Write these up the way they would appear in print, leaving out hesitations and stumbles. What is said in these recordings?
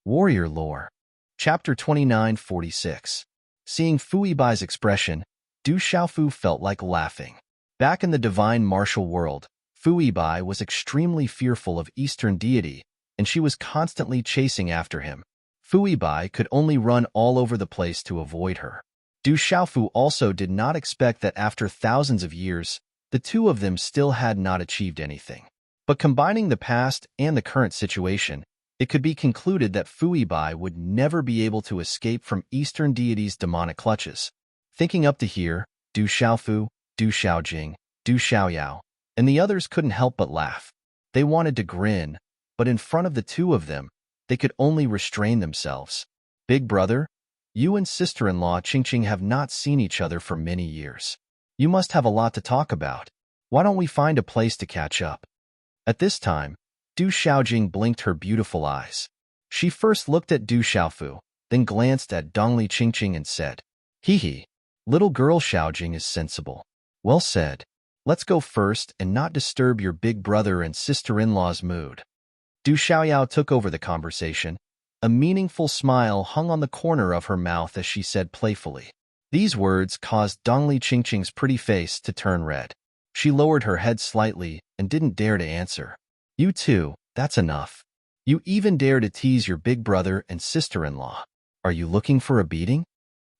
Warrior Lore. Chapter 2946. Seeing Fu Yibai's expression, Du Xiaofu felt like laughing. Back in the divine martial world, Fu Yibai was extremely fearful of Eastern deity, and she was constantly chasing after him. Fu Yibai could only run all over the place to avoid her. Du Xiaofu also did not expect that after thousands of years, the two of them still had not achieved anything. But combining the past and the current situation, it could be concluded that Fu Yibai would never be able to escape from Eastern deities' demonic clutches. Thinking up to here, Du Xiaofu, Du Xiaojing, Du Xiaoyao, and the others couldn't help but laugh. They wanted to grin, but in front of the two of them, they could only restrain themselves. Big brother, you and sister-in-law Qingqing have not seen each other for many years. You must have a lot to talk about. Why don't we find a place to catch up? At this time, Du Xiaojing blinked her beautiful eyes. She first looked at Du Xiaofu, then glanced at Dongli Qingqing and said, "Hee, little girl Xiaojing is sensible. Well said. Let's go first and not disturb your big brother and sister-in-law's mood." Du Xiaoyao took over the conversation. A meaningful smile hung on the corner of her mouth as she said playfully. These words caused Dongli Qingqing's pretty face to turn red. She lowered her head slightly and didn't dare to answer. "You too, that's enough. You even dare to tease your big brother and sister-in-law. Are you looking for a beating?"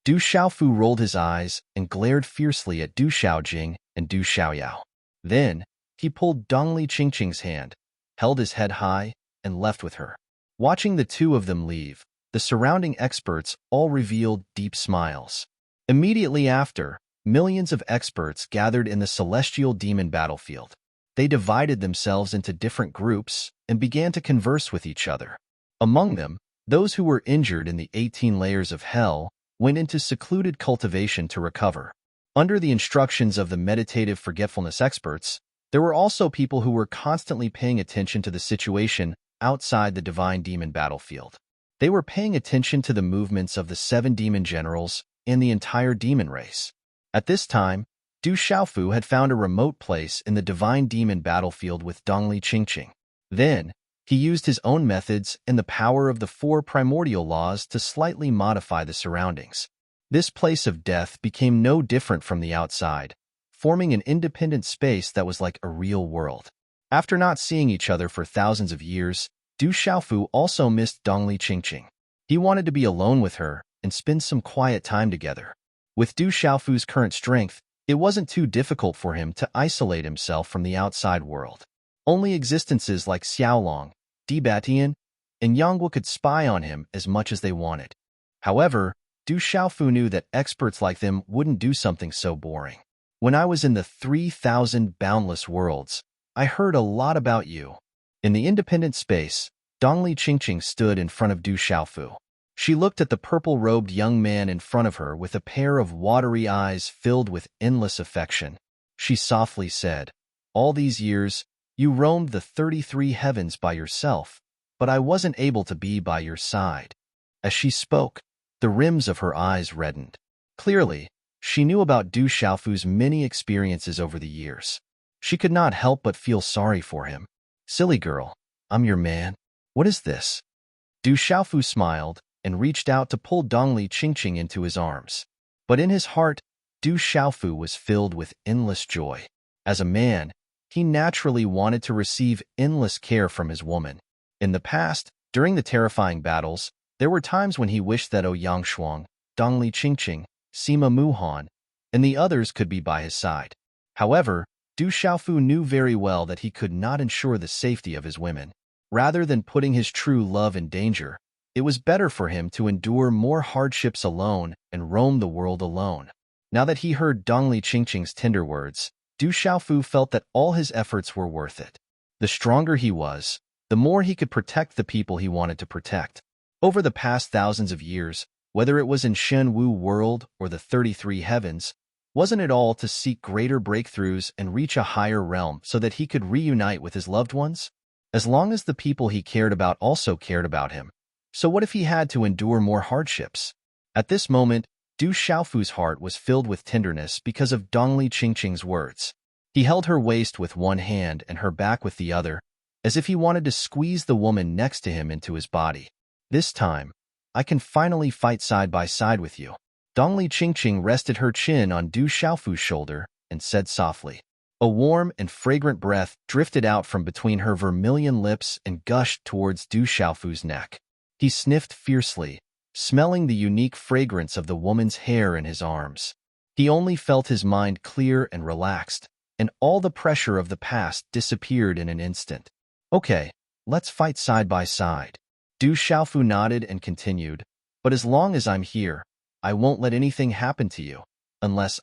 Du Xiaofu rolled his eyes and glared fiercely at Du Xiaojing and Du Xiaoyao. Then, he pulled Dongli Qingqing's hand, held his head high, and left with her. Watching the two of them leave, the surrounding experts all revealed deep smiles. Immediately after, millions of experts gathered in the celestial demon battlefield. They divided themselves into different groups and began to converse with each other. Among them, those who were injured in the 18 layers of hell went into secluded cultivation to recover. Under the instructions of the meditative forgetfulness experts, there were also people who were constantly paying attention to the situation outside the divine demon battlefield. They were paying attention to the movements of the 7 demon generals and the entire demon race. At this time, Du Xiaofu had found a remote place in the divine demon battlefield with Dongli Qingqing. Then, he used his own methods and the power of the 4 primordial laws to slightly modify the surroundings. This place of death became no different from the outside, forming an independent space that was like a real world. After not seeing each other for thousands of years, Du Xiaofu also missed Dongli Qingqing. He wanted to be alone with her and spend some quiet time together. With Du Xiaofu's current strength, it wasn't too difficult for him to isolate himself from the outside world. Only existences like Xiaolong, Dibatian, and Yangguo could spy on him as much as they wanted. However, Du Xiaofu knew that experts like them wouldn't do something so boring. "When I was in the 3,000 boundless worlds, I heard a lot about you." In the independent space, Dongli Qingqing stood in front of Du Xiaofu. She looked at the purple-robed young man in front of her with a pair of watery eyes filled with endless affection. She softly said, "All these years, you roamed the 33 heavens by yourself, but I wasn't able to be by your side." As she spoke, the rims of her eyes reddened. Clearly, she knew about Du Xiaofu's many experiences over the years. She could not help but feel sorry for him. "Silly girl, I'm your man. What is this?" Du Xiaofu smiled and reached out to pull Dongli Qingqing into his arms. But in his heart, Du Xiaofu was filled with endless joy. As a man, he naturally wanted to receive endless care from his woman. In the past, during the terrifying battles, there were times when he wished that Ouyang Shuang, Dongli Qingqing, Sima Muhan, and the others could be by his side. However, Du Xiaofu knew very well that he could not ensure the safety of his women. Rather than putting his true love in danger, it was better for him to endure more hardships alone and roam the world alone. Now that he heard Dongli Qingqing's tender words, Du Xiaofu felt that all his efforts were worth it. The stronger he was, the more he could protect the people he wanted to protect. Over the past thousands of years, whether it was in Shen Wu world or the 33 heavens, wasn't it all to seek greater breakthroughs and reach a higher realm so that he could reunite with his loved ones? As long as the people he cared about also cared about him, so what if he had to endure more hardships? At this moment, Du Xiaofu's heart was filled with tenderness because of Dongli Qingqing's words. He held her waist with one hand and her back with the other, as if he wanted to squeeze the woman next to him into his body. This time, I can finally fight side by side with you. Dongli Qingqing rested her chin on Du Xiaofu's shoulder and said softly. A warm and fragrant breath drifted out from between her vermilion lips and gushed towards Du Xiaofu's neck. He sniffed fiercely, smelling the unique fragrance of the woman's hair in his arms. He only felt his mind clear and relaxed, and all the pressure of the past disappeared in an instant. Okay, let's fight side by side. Du Xiaofu nodded and continued, but as long as I'm here, I won't let anything happen to you. Unless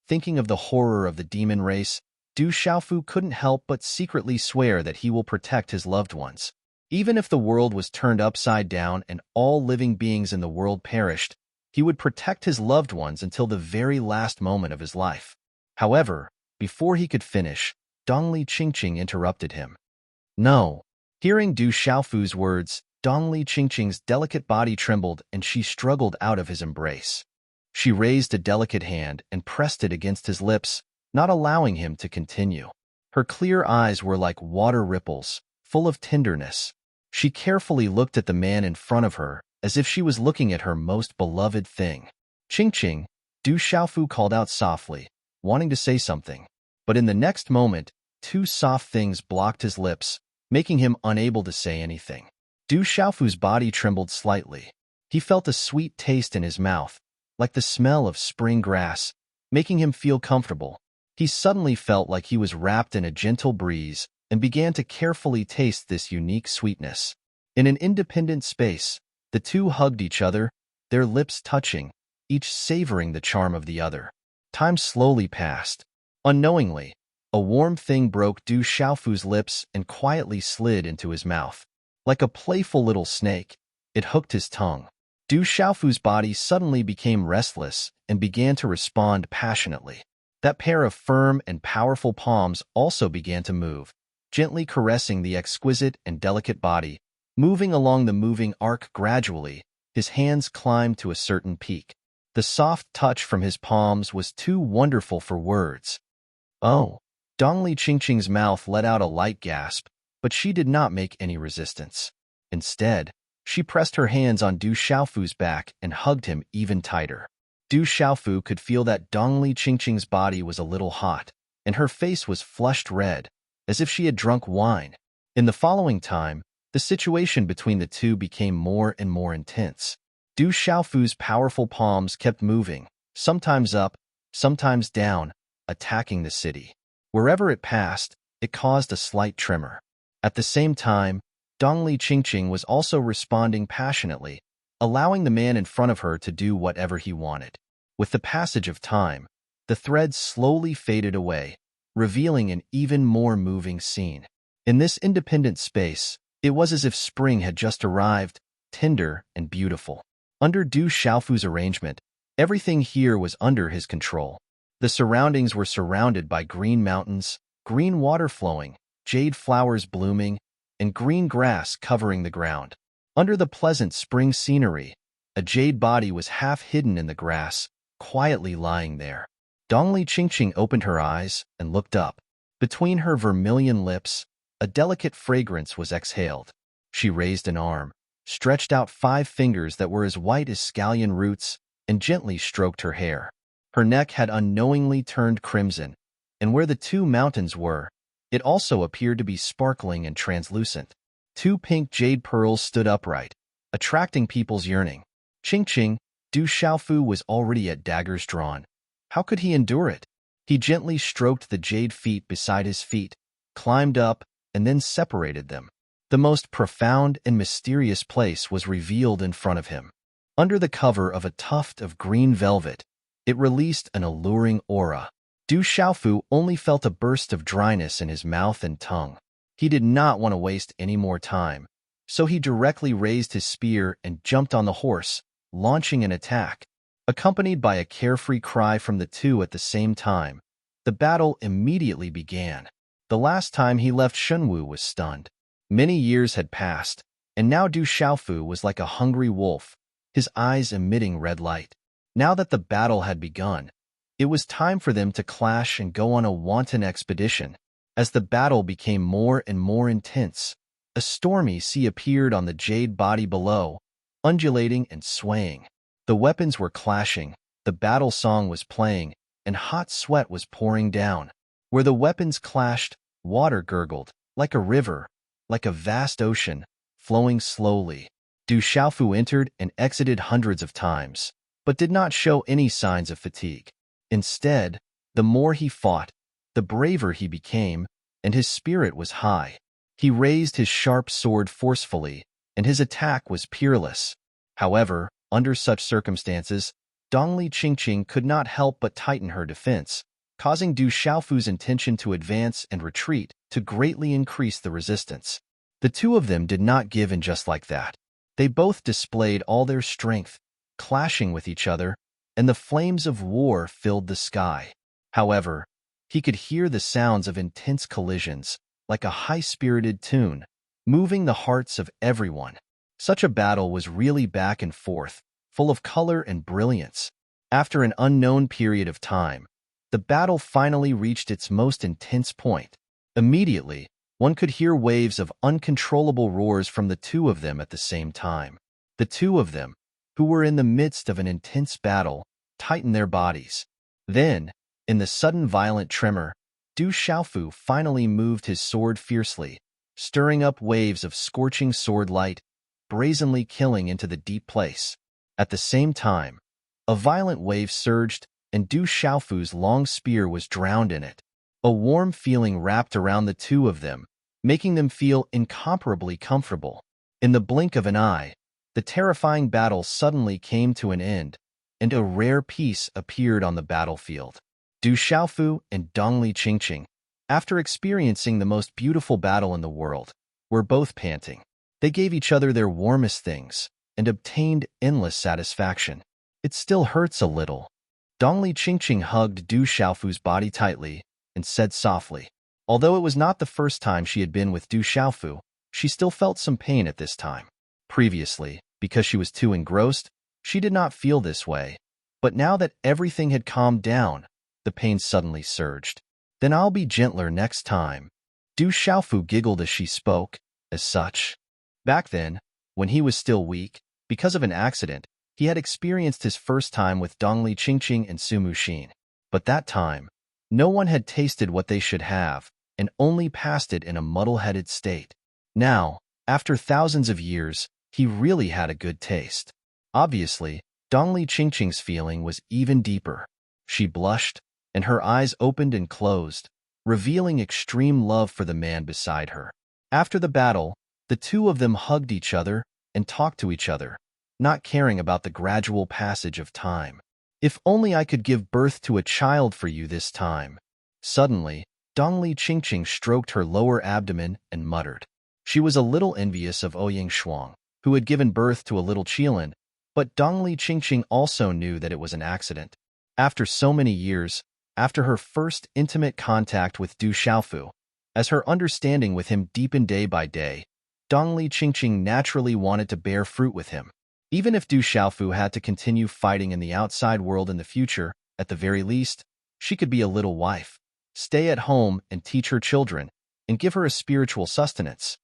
thinking of the horror of the demon race, Du Xiaofu couldn't help but secretly swear that he will protect his loved ones. Even if the world was turned upside down and all living beings in the world perished, he would protect his loved ones until the very last moment of his life. However, before he could finish, Dongli Qingqing interrupted him. No. Hearing Du Xiaofu's words, Dongli Qingqing's delicate body trembled and she struggled out of his embrace. She raised a delicate hand and pressed it against his lips, not allowing him to continue. Her clear eyes were like water ripples, full of tenderness. She carefully looked at the man in front of her, as if she was looking at her most beloved thing. Qingqing, Du Xiaofu called out softly, wanting to say something. But in the next moment, two soft things blocked his lips, making him unable to say anything. Du Xiaofu's body trembled slightly. He felt a sweet taste in his mouth, like the smell of spring grass, making him feel comfortable. He suddenly felt like he was wrapped in a gentle breeze and began to carefully taste this unique sweetness. In an independent space, the two hugged each other, their lips touching, each savoring the charm of the other. Time slowly passed. Unknowingly, a warm thing broke Du Xiaofu's lips and quietly slid into his mouth. Like a playful little snake, it hooked his tongue. Du Xiaofu's body suddenly became restless and began to respond passionately. That pair of firm and powerful palms also began to move, gently caressing the exquisite and delicate body. Moving along the moving arc gradually, his hands climbed to a certain peak. The soft touch from his palms was too wonderful for words. Oh! Dongli Qingqing's mouth let out a light gasp, but she did not make any resistance. Instead, she pressed her hands on Du Xiaofu's back and hugged him even tighter. Du Xiaofu could feel that Dongli Qingqing's body was a little hot, and her face was flushed red, as if she had drunk wine. In the following time, the situation between the two became more and more intense. Du Xiaofu's powerful palms kept moving, sometimes up, sometimes down, attacking the city. Wherever it passed, it caused a slight tremor. At the same time, Dongli Qingqing was also responding passionately, allowing the man in front of her to do whatever he wanted. With the passage of time, the threads slowly faded away, revealing an even more moving scene. In this independent space, it was as if spring had just arrived, tender and beautiful. Under Du Xiaofu's arrangement, everything here was under his control. The surroundings were surrounded by green mountains, green water flowing, jade flowers blooming, and green grass covering the ground. Under the pleasant spring scenery, a jade body was half hidden in the grass, quietly lying there. Dongli Qingqing opened her eyes and looked up. Between her vermilion lips, a delicate fragrance was exhaled. She raised an arm, stretched out 5 fingers that were as white as scallion roots, and gently stroked her hair. Her neck had unknowingly turned crimson, and where the 2 mountains were, it also appeared to be sparkling and translucent. 2 pink jade pearls stood upright, attracting people's yearning. Qingqing, Du Xiaofu was already at daggers drawn. How could he endure it? He gently stroked the jade feet beside his feet, climbed up, and then separated them. The most profound and mysterious place was revealed in front of him. Under the cover of a tuft of green velvet, it released an alluring aura. Du Xiaofu only felt a burst of dryness in his mouth and tongue. He did not want to waste any more time, so he directly raised his spear and jumped on the horse, launching an attack. Accompanied by a carefree cry from the two at the same time, the battle immediately began. The last time he left Shunwu was stunned. Many years had passed, and now Du Xiaofu was like a hungry wolf, his eyes emitting red light. Now that the battle had begun, it was time for them to clash and go on a wanton expedition. As the battle became more and more intense, a stormy sea appeared on the jade body below, undulating and swaying. The weapons were clashing, the battle song was playing, and hot sweat was pouring down. Where the weapons clashed, water gurgled, like a river, like a vast ocean, flowing slowly. Du Xiaofu entered and exited hundreds of times, but did not show any signs of fatigue. Instead, the more he fought, the braver he became, and his spirit was high. He raised his sharp sword forcefully, and his attack was peerless. However, under such circumstances, Dongli Qingqing could not help but tighten her defense, causing Du Xiaofu's intention to advance and retreat to greatly increase the resistance. The two of them did not give in just like that. They both displayed all their strength, clashing with each other, and the flames of war filled the sky. However, he could hear the sounds of intense collisions, like a high-spirited tune, moving the hearts of everyone. Such a battle was really back and forth, full of color and brilliance. After an unknown period of time, the battle finally reached its most intense point. Immediately, one could hear waves of uncontrollable roars from the two of them at the same time. The two of them, who were in the midst of an intense battle, tightened their bodies. Then, in the sudden violent tremor, Du Xiaofu finally moved his sword fiercely, stirring up waves of scorching sword light, brazenly killing into the deep place. At the same time, a violent wave surged, and Du Xiaofu's long spear was drowned in it. A warm feeling wrapped around the two of them, making them feel incomparably comfortable. In the blink of an eye, the terrifying battle suddenly came to an end, and a rare peace appeared on the battlefield. Du Xiaofu and Dongli Qingqing, after experiencing the most beautiful battle in the world, were both panting. They gave each other their warmest things and obtained endless satisfaction. It still hurts a little. Dongli Qingqing hugged Du Xiaofu's body tightly and said softly. Although it was not the first time she had been with Du Xiaofu, she still felt some pain at this time. Previously, because she was too engrossed, she did not feel this way. But now that everything had calmed down, the pain suddenly surged. Then I'll be gentler next time. Du Xiaofu giggled as she spoke, as such. Back then, when he was still weak, because of an accident, he had experienced his first time with Dongli Qingqing and Su Muxin. But that time, no one had tasted what they should have, and only passed it in a muddle-headed state. Now, after thousands of years, he really had a good taste. Obviously, Dongli Qingqing's feeling was even deeper. She blushed, and her eyes opened and closed, revealing extreme love for the man beside her. After the battle, the two of them hugged each other and talked to each other, not caring about the gradual passage of time. If only I could give birth to a child for you this time. Suddenly, Dongli Qingqing stroked her lower abdomen and muttered. She was a little envious of Ouyang Shuang, who had given birth to a little Qilin, but Dongli Qingqing also knew that it was an accident. After so many years, after her first intimate contact with Du Xiaofu, as her understanding with him deepened day by day, Dongli Qingqing naturally wanted to bear fruit with him. Even if Du Xiaofu had to continue fighting in the outside world in the future, at the very least, she could be a little wife, stay at home and teach her children, and give her a spiritual sustenance.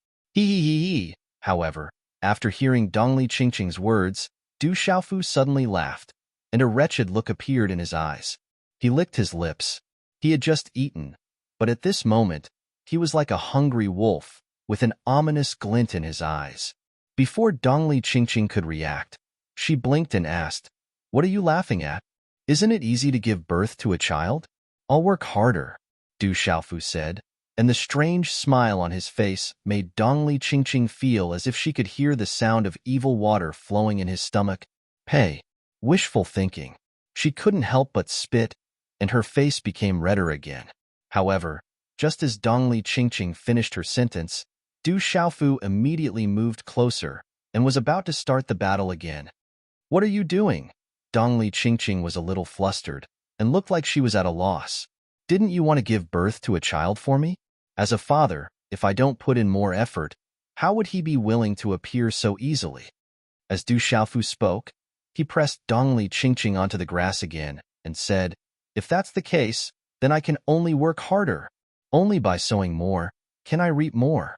However, after hearing Dongli Qingqing's words, Du Xiaofu suddenly laughed, and a wretched look appeared in his eyes. He licked his lips. He had just eaten, but at this moment, he was like a hungry wolf, with an ominous glint in his eyes. Before Dongli Qingqing could react, she blinked and asked, "What are you laughing at? Isn't it easy to give birth to a child?" "I'll work harder," Du Xiaofu said, and the strange smile on his face made Dongli Qingqing feel as if she could hear the sound of evil water flowing in his stomach. Wishful thinking. She couldn't help but spit, and her face became redder again. However, just as Dongli Qingqing finished her sentence, Du Xiaofu immediately moved closer and was about to start the battle again. "What are you doing?" Dongli Qingqing was a little flustered and looked like she was at a loss. "Didn't you want to give birth to a child for me? As a father, if I don't put in more effort, how would he be willing to appear so easily?" As Du Xiaofu spoke, he pressed Dongli Qingqing onto the grass again and said, "If that's the case, then I can only work harder. Only by sowing more can I reap more.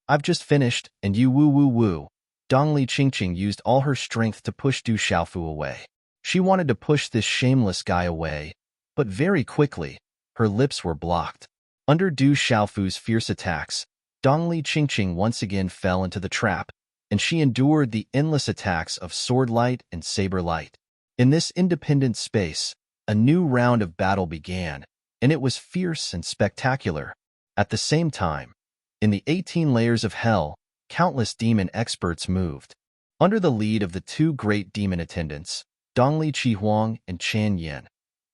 I've just finished, and you woo-woo-woo. Dongli Qingqing used all her strength to push Du Xiaofu away. She wanted to push this shameless guy away, but very quickly, her lips were blocked. Under Du Xiaofu's fierce attacks, Dongli Qingqing once again fell into the trap, and she endured the endless attacks of sword light and saber light. In this independent space, a new round of battle began, and it was fierce and spectacular. At the same time, in the 18 layers of hell, countless demon experts moved. Under the lead of the two great demon attendants, Dongli Qihuang and Chan Yin,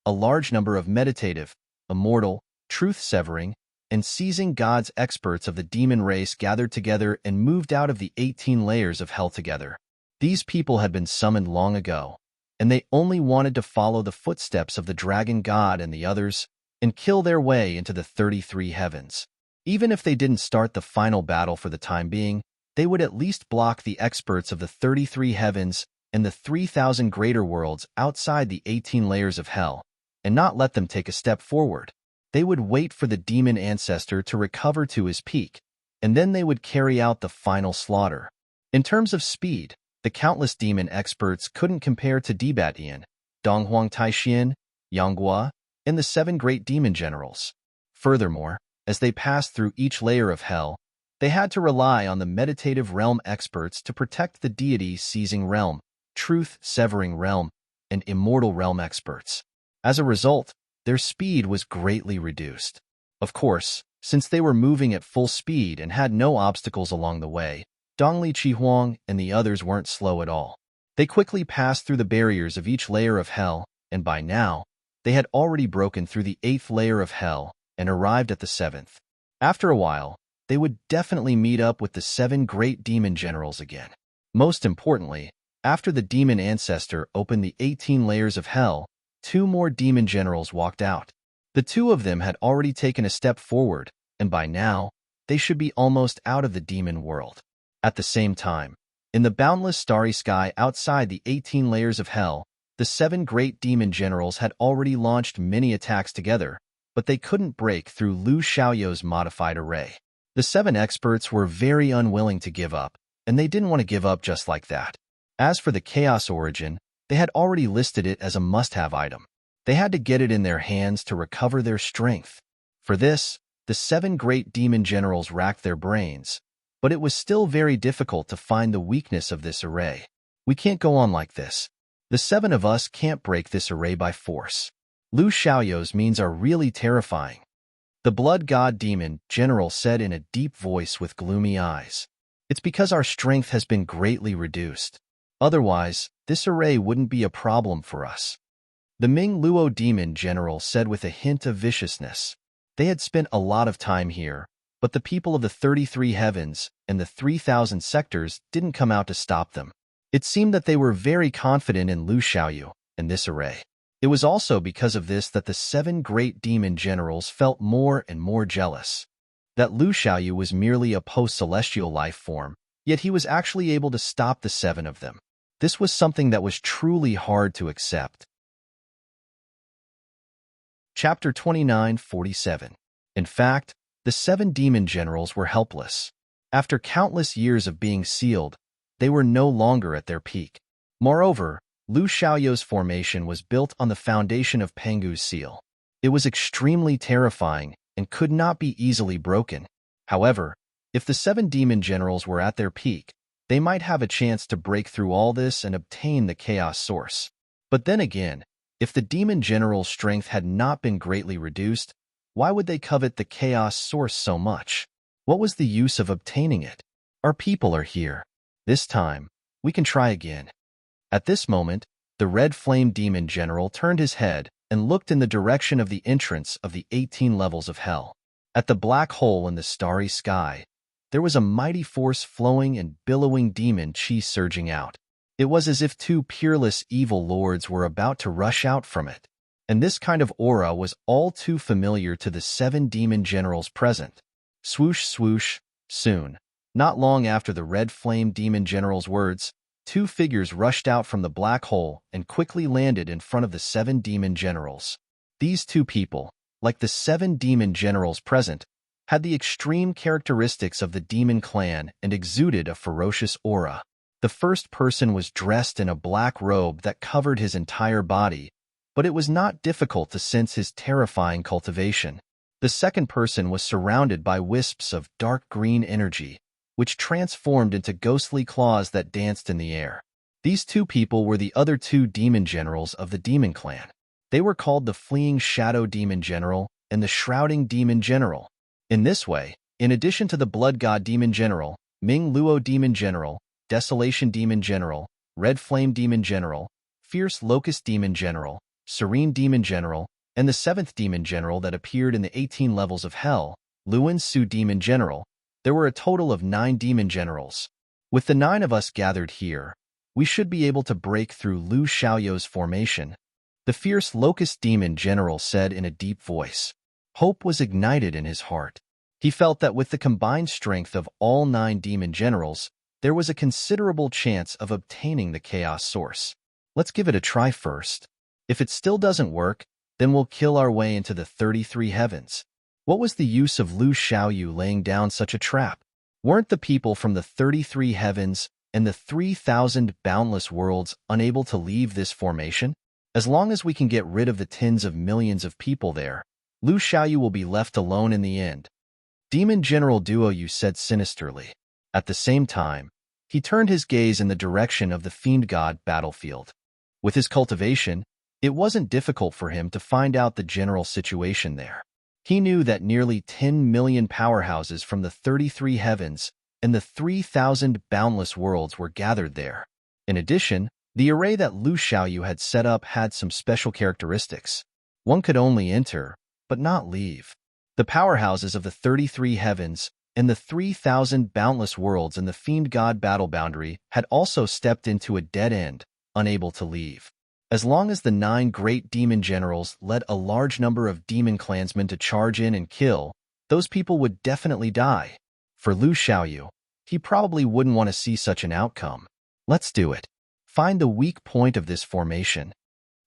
a large number of meditative, immortal, truth-severing, and seizing gods experts of the demon race gathered together and moved out of the 18 layers of hell together. These people had been summoned long ago, and they only wanted to follow the footsteps of the dragon god and the others and kill their way into the 33 heavens. Even if they didn't start the final battle for the time being, they would at least block the experts of the 33 heavens and the 3,000 greater worlds outside the 18 layers of hell, and not let them take a step forward. They would wait for the demon ancestor to recover to his peak, and then they would carry out the final slaughter. In terms of speed, the countless demon experts couldn't compare to Dibatian, Donghuang Taixin, Yanghua, and the 7 great demon generals. Furthermore, as they passed through each layer of hell, they had to rely on the meditative realm experts to protect the deity-seizing realm, truth-severing realm, and immortal realm experts. As a result, their speed was greatly reduced. Of course, since they were moving at full speed and had no obstacles along the way, Dongli Qihuang and the others weren't slow at all. They quickly passed through the barriers of each layer of hell, and by now, they had already broken through the 8th layer of hell and arrived at the 7th. After a while, they would definitely meet up with the 7 great demon generals again. Most importantly, after the demon ancestor opened the 18 layers of hell, 2 more demon generals walked out. The 2 of them had already taken a step forward, and by now, they should be almost out of the demon world. At the same time, in the boundless starry sky outside the 18 layers of hell, the 7 great demon generals had already launched many attacks together, but they couldn't break through Lu Xiaoyou's modified array. The 7 experts were very unwilling to give up, and they didn't want to give up just like that. As for the Chaos Origin, they had already listed it as a must-have item. They had to get it in their hands to recover their strength. For this, the 7 great demon generals racked their brains, but it was still very difficult to find the weakness of this array. We can't go on like this. The 7 of us can't break this array by force. Lu Xiaoyou's means are really terrifying. The blood god demon general said in a deep voice with gloomy eyes. It's because our strength has been greatly reduced. Otherwise, this array wouldn't be a problem for us. The Ming Luo demon general said with a hint of viciousness. They had spent a lot of time here, but the people of the 33 heavens and the 3,000 sectors didn't come out to stop them. It seemed that they were very confident in Lu Xiaoyu and this array. It was also because of this that the 7 great demon generals felt more and more jealous. That Lu Xiaoyu was merely a post-celestial life form, yet he was actually able to stop the 7 of them. This was something that was truly hard to accept. Chapter 29:47. In fact, the 7 demon generals were helpless. After countless years of being sealed, they were no longer at their peak. Moreover, Lu Xiaoyou's formation was built on the foundation of Pengu's seal. It was extremely terrifying and could not be easily broken. However, if the 7 demon generals were at their peak, they might have a chance to break through all this and obtain the chaos source. But then again, if the demon general's strength had not been greatly reduced, why would they covet the chaos source so much? What was the use of obtaining it? Our people are here. This time, we can try again. At this moment, the red flame demon general turned his head and looked in the direction of the entrance of the 18 levels of hell. At the black hole in the starry sky, there was a mighty force flowing and billowing demon chi surging out. It was as if 2 peerless evil lords were about to rush out from it. And this kind of aura was all too familiar to the 7 demon generals present. Swoosh, swoosh, soon. Not long after the red flame demon general's words, 2 figures rushed out from the black hole and quickly landed in front of the 7 demon generals. These 2 people, like the 7 demon generals present, had the extreme characteristics of the demon clan and exuded a ferocious aura. The first person was dressed in a black robe that covered his entire body, but it was not difficult to sense his terrifying cultivation. The second person was surrounded by wisps of dark green energy, which transformed into ghostly claws that danced in the air. These two people were the other two demon generals of the demon clan. They were called the Fleeing Shadow Demon General and the Shrouding Demon General. In this way, in addition to the Blood God Demon General, Ming Luo Demon General, Desolation Demon General, Red Flame Demon General, Fierce Locust Demon General, Serene Demon General, and the 7th Demon General that appeared in the 18 levels of Hell, Luan Su Demon General, there were a total of 9 Demon Generals. With the 9 of us gathered here, we should be able to break through Lu Xiaoyou's formation, the Fierce Locust Demon General said in a deep voice. Hope was ignited in his heart. He felt that with the combined strength of all 9 Demon Generals, there was a considerable chance of obtaining the Chaos Source. Let's give it a try first. If it still doesn't work, then we'll kill our way into the 33 heavens. What was the use of Lu Xiaoyu laying down such a trap? Weren't the people from the 33 heavens and the 3,000 boundless worlds unable to leave this formation? As long as we can get rid of the tens of millions of people there, Lu Xiaoyu will be left alone in the end. Demon General Duo Yu said sinisterly. At the same time, he turned his gaze in the direction of the Fiend God battlefield. With his cultivation, it wasn't difficult for him to find out the general situation there. He knew that nearly 10 million powerhouses from the 33 heavens and the 3,000 boundless worlds were gathered there. In addition, the array that Lu Xiaoyu had set up had some special characteristics. One could only enter, but not leave. The powerhouses of the 33 heavens and the 3,000 boundless worlds and the Fiend God battle boundary had also stepped into a dead end, unable to leave. As long as the 9 great demon generals led a large number of demon clansmen to charge in and kill, those people would definitely die. For Lu Xiaoyu, he probably wouldn't want to see such an outcome. Let's do it. Find the weak point of this formation.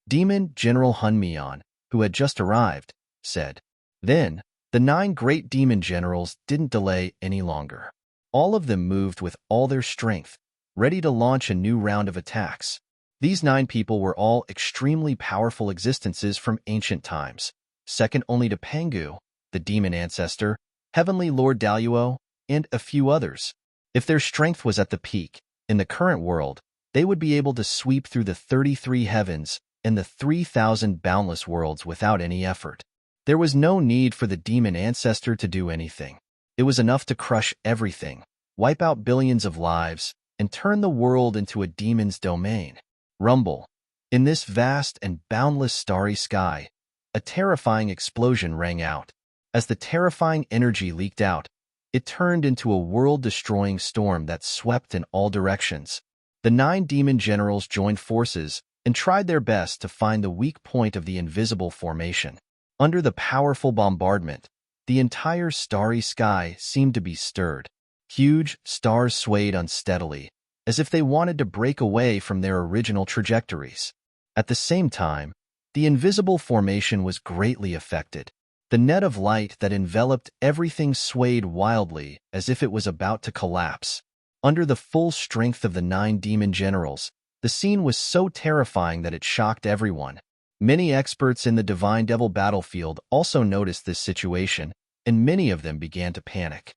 Demon General Hun Mian, who had just arrived, said. Then, the 9 great demon generals didn't delay any longer. All of them moved with all their strength, ready to launch a new round of attacks. These 9 people were all extremely powerful existences from ancient times, second only to Pangu, the demon ancestor, Heavenly Lord Daluo, and a few others. If their strength was at the peak, in the current world, they would be able to sweep through the 33 heavens and the 3,000 boundless worlds without any effort. There was no need for the demon ancestor to do anything. It was enough to crush everything, wipe out billions of lives, and turn the world into a demon's domain. Rumble. In this vast and boundless starry sky, a terrifying explosion rang out. As the terrifying energy leaked out, it turned into a world-destroying storm that swept in all directions. The 9 demon generals joined forces and tried their best to find the weak point of the invisible formation. Under the powerful bombardment, the entire starry sky seemed to be stirred. Huge stars swayed unsteadily, as if they wanted to break away from their original trajectories. At the same time, the invisible formation was greatly affected. The net of light that enveloped everything swayed wildly as if it was about to collapse. Under the full strength of the 9 demon generals, the scene was so terrifying that it shocked everyone. Many experts in the Divine Devil battlefield also noticed this situation, and many of them began to panic.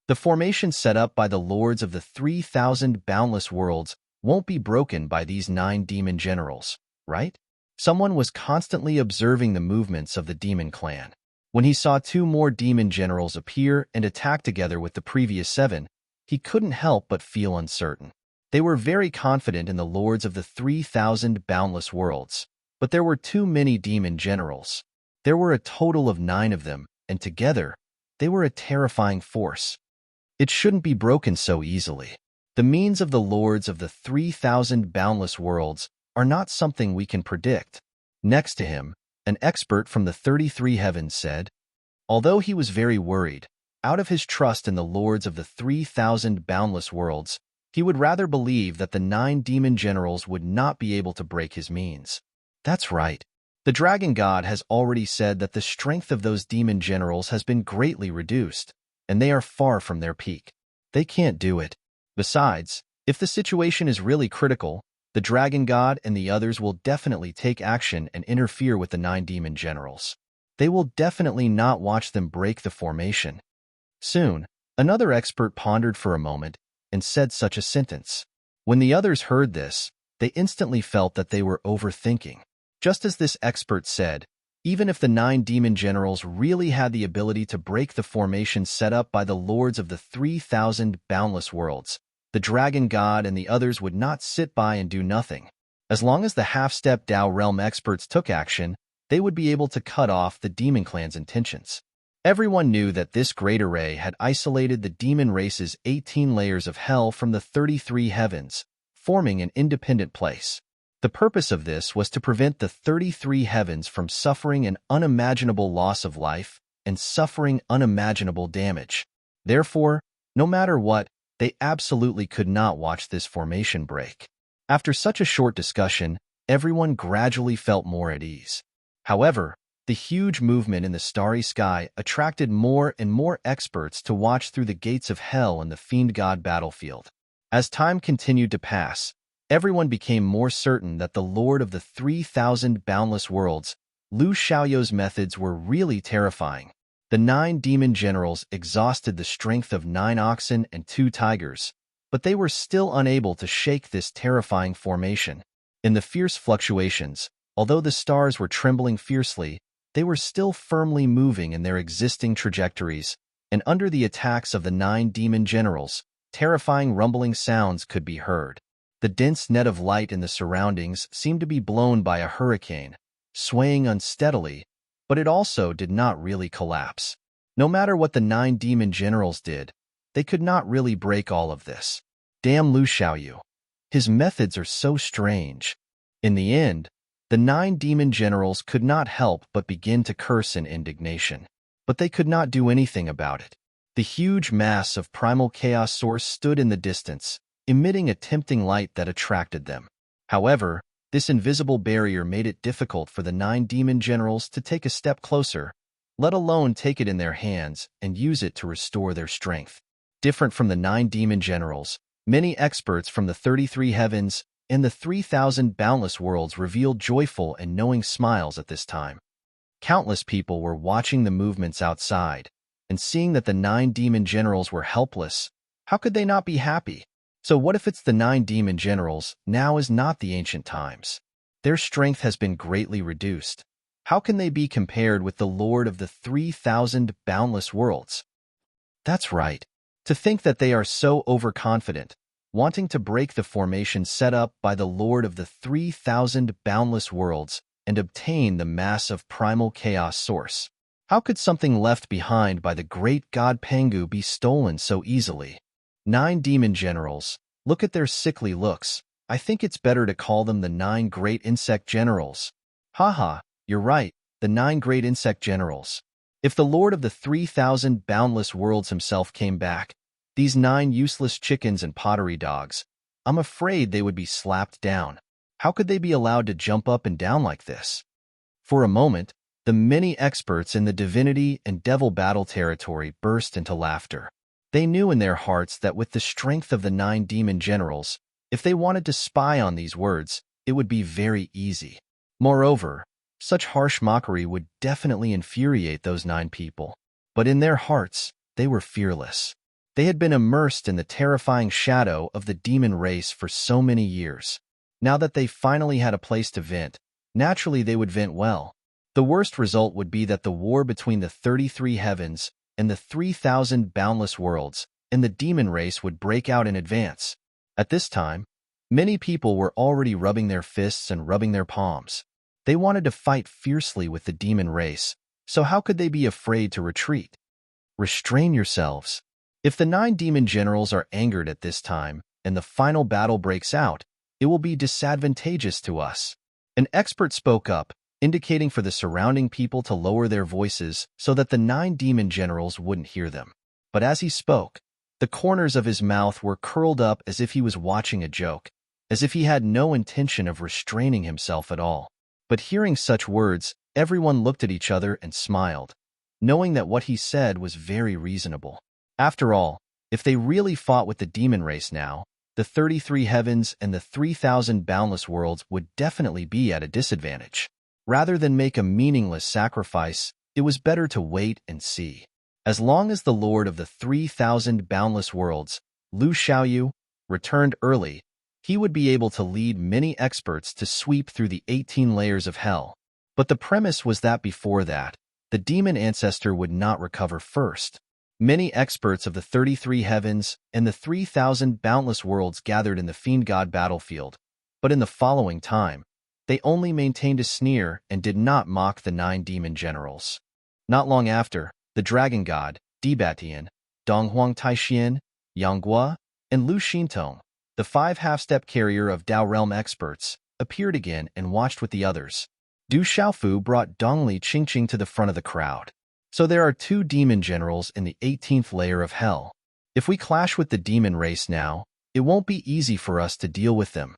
The formation set up by the lords of the 3,000 boundless worlds won't be broken by these 9 demon generals, right? Someone was constantly observing the movements of the demon clan. When he saw 2 more demon generals appear and attack together with the previous 7, he couldn't help but feel uncertain. They were very confident in the lords of the 3,000 boundless worlds, but there were too many demon generals. There were a total of 9 of them, and together, they were a terrifying force. It shouldn't be broken so easily. The means of the lords of the 3,000 boundless worlds are not something we can predict. Next to him, an expert from the 33 heavens said. Although he was very worried, out of his trust in the lords of the 3,000 boundless worlds, he would rather believe that the 9 demon generals would not be able to break his means. That's right. The dragon god has already said that the strength of those demon generals has been greatly reduced, and they are far from their peak. They can't do it. Besides, If the situation is really critical, the dragon god and the others will definitely take action and interfere with the 9 demon generals. They will definitely not watch them break the formation. Soon, another expert pondered for a moment and said such a sentence. When the others heard this, they instantly felt that they were overthinking. Just as this expert said, even if the 9 demon generals really had the ability to break the formation set up by the lords of the 3,000 boundless worlds, the dragon god and the others would not sit by and do nothing. As long as the half-step Tao realm experts took action, they would be able to cut off the demon clan's intentions. Everyone knew that this great array had isolated the demon race's 18 layers of hell from the 33 heavens, forming an independent place. The purpose of this was to prevent the 33 heavens from suffering an unimaginable loss of life and suffering unimaginable damage. Therefore, no matter what, they absolutely could not watch this formation break. After such a short discussion, everyone gradually felt more at ease. However, the huge movement in the starry sky attracted more and more experts to watch through the gates of hell in the fiend god battlefield. As time continued to pass, everyone became more certain that the Lord of the 3,000 boundless worlds, Lu Xiaoyou's methods were really terrifying. The 9 demon generals exhausted the strength of 9 oxen and 2 tigers, but they were still unable to shake this terrifying formation. In the fierce fluctuations, although the stars were trembling fiercely, they were still firmly moving in their existing trajectories, and under the attacks of the 9 demon generals, terrifying rumbling sounds could be heard. The dense net of light in the surroundings seemed to be blown by a hurricane, swaying unsteadily, but it also did not really collapse. No matter what the 9 demon generals did, they could not really break all of this. Damn Lu Xiaoyu. His methods are so strange. In the end, the 9 demon generals could not help but begin to curse in indignation. But they could not do anything about it. The huge mass of primal chaos source stood in the distance, emitting a tempting light that attracted them. However, this invisible barrier made it difficult for the 9 demon generals to take a step closer, let alone take it in their hands and use it to restore their strength. Different from the 9 demon generals, many experts from the 33 heavens and the 3,000 boundless worlds revealed joyful and knowing smiles at this time. Countless people were watching the movements outside, and seeing that the 9 demon generals were helpless, how could they not be happy? So what if it's the 9 demon generals, now is not the ancient times? Their strength has been greatly reduced. How can they be compared with the Lord of the 3,000 boundless worlds? That's right. To think that they are so overconfident, wanting to break the formation set up by the Lord of the 3,000 boundless worlds and obtain the massive primal chaos source. How could something left behind by the great god Pengu be stolen so easily? 9 demon generals, look at their sickly looks. I think it's better to call them the 9 great insect generals. Haha, you're right, the 9 great insect generals. If the Lord of the 3,000 boundless worlds himself came back, these 9 useless chickens and pottery dogs, I'm afraid they would be slapped down. How could they be allowed to jump up and down like this? For a moment, the many experts in the divinity and devil battle territory burst into laughter. They knew in their hearts that with the strength of the 9 demon generals, if they wanted to spy on these words, it would be very easy. Moreover, such harsh mockery would definitely infuriate those 9 people. But in their hearts, they were fearless. They had been immersed in the terrifying shadow of the demon race for so many years. Now that they finally had a place to vent, naturally they would vent well. The worst result would be that the war between the 33 heavens and the 3,000 boundless worlds and the demon race would break out in advance. At this time, many people were already rubbing their fists and rubbing their palms. They wanted to fight fiercely with the demon race, so how could they be afraid to retreat? Restrain yourselves. If the 9 demon generals are angered at this time and the final battle breaks out, it will be disadvantageous to us. An expert spoke up, indicating for the surrounding people to lower their voices so that the 9 demon generals wouldn't hear them. But as he spoke, the corners of his mouth were curled up as if he was watching a joke, as if he had no intention of restraining himself at all. But hearing such words, everyone looked at each other and smiled, knowing that what he said was very reasonable. After all, if they really fought with the demon race now, the 33 heavens and the 3,000 boundless worlds would definitely be at a disadvantage. Rather than make a meaningless sacrifice, it was better to wait and see. As long as the Lord of the 3,000 boundless worlds, Lu Xiaoyu, returned early, he would be able to lead many experts to sweep through the 18 layers of hell. But the premise was that before that, the demon ancestor would not recover first. Many experts of the 33 heavens and the 3,000 boundless worlds gathered in the fiend god battlefield, but in the following time, they only maintained a sneer and did not mock the 9 demon generals. Not long after, the dragon god, Dibatian, Donghuang Taixian, Yanghua, and Lu Xintong, the 5 half-step carrier of Dao realm experts, appeared again and watched with the others. Du Xiaofu brought Dongli Qingqing to the front of the crowd. So there are 2 demon generals in the 18th layer of hell. If we clash with the demon race now, it won't be easy for us to deal with them.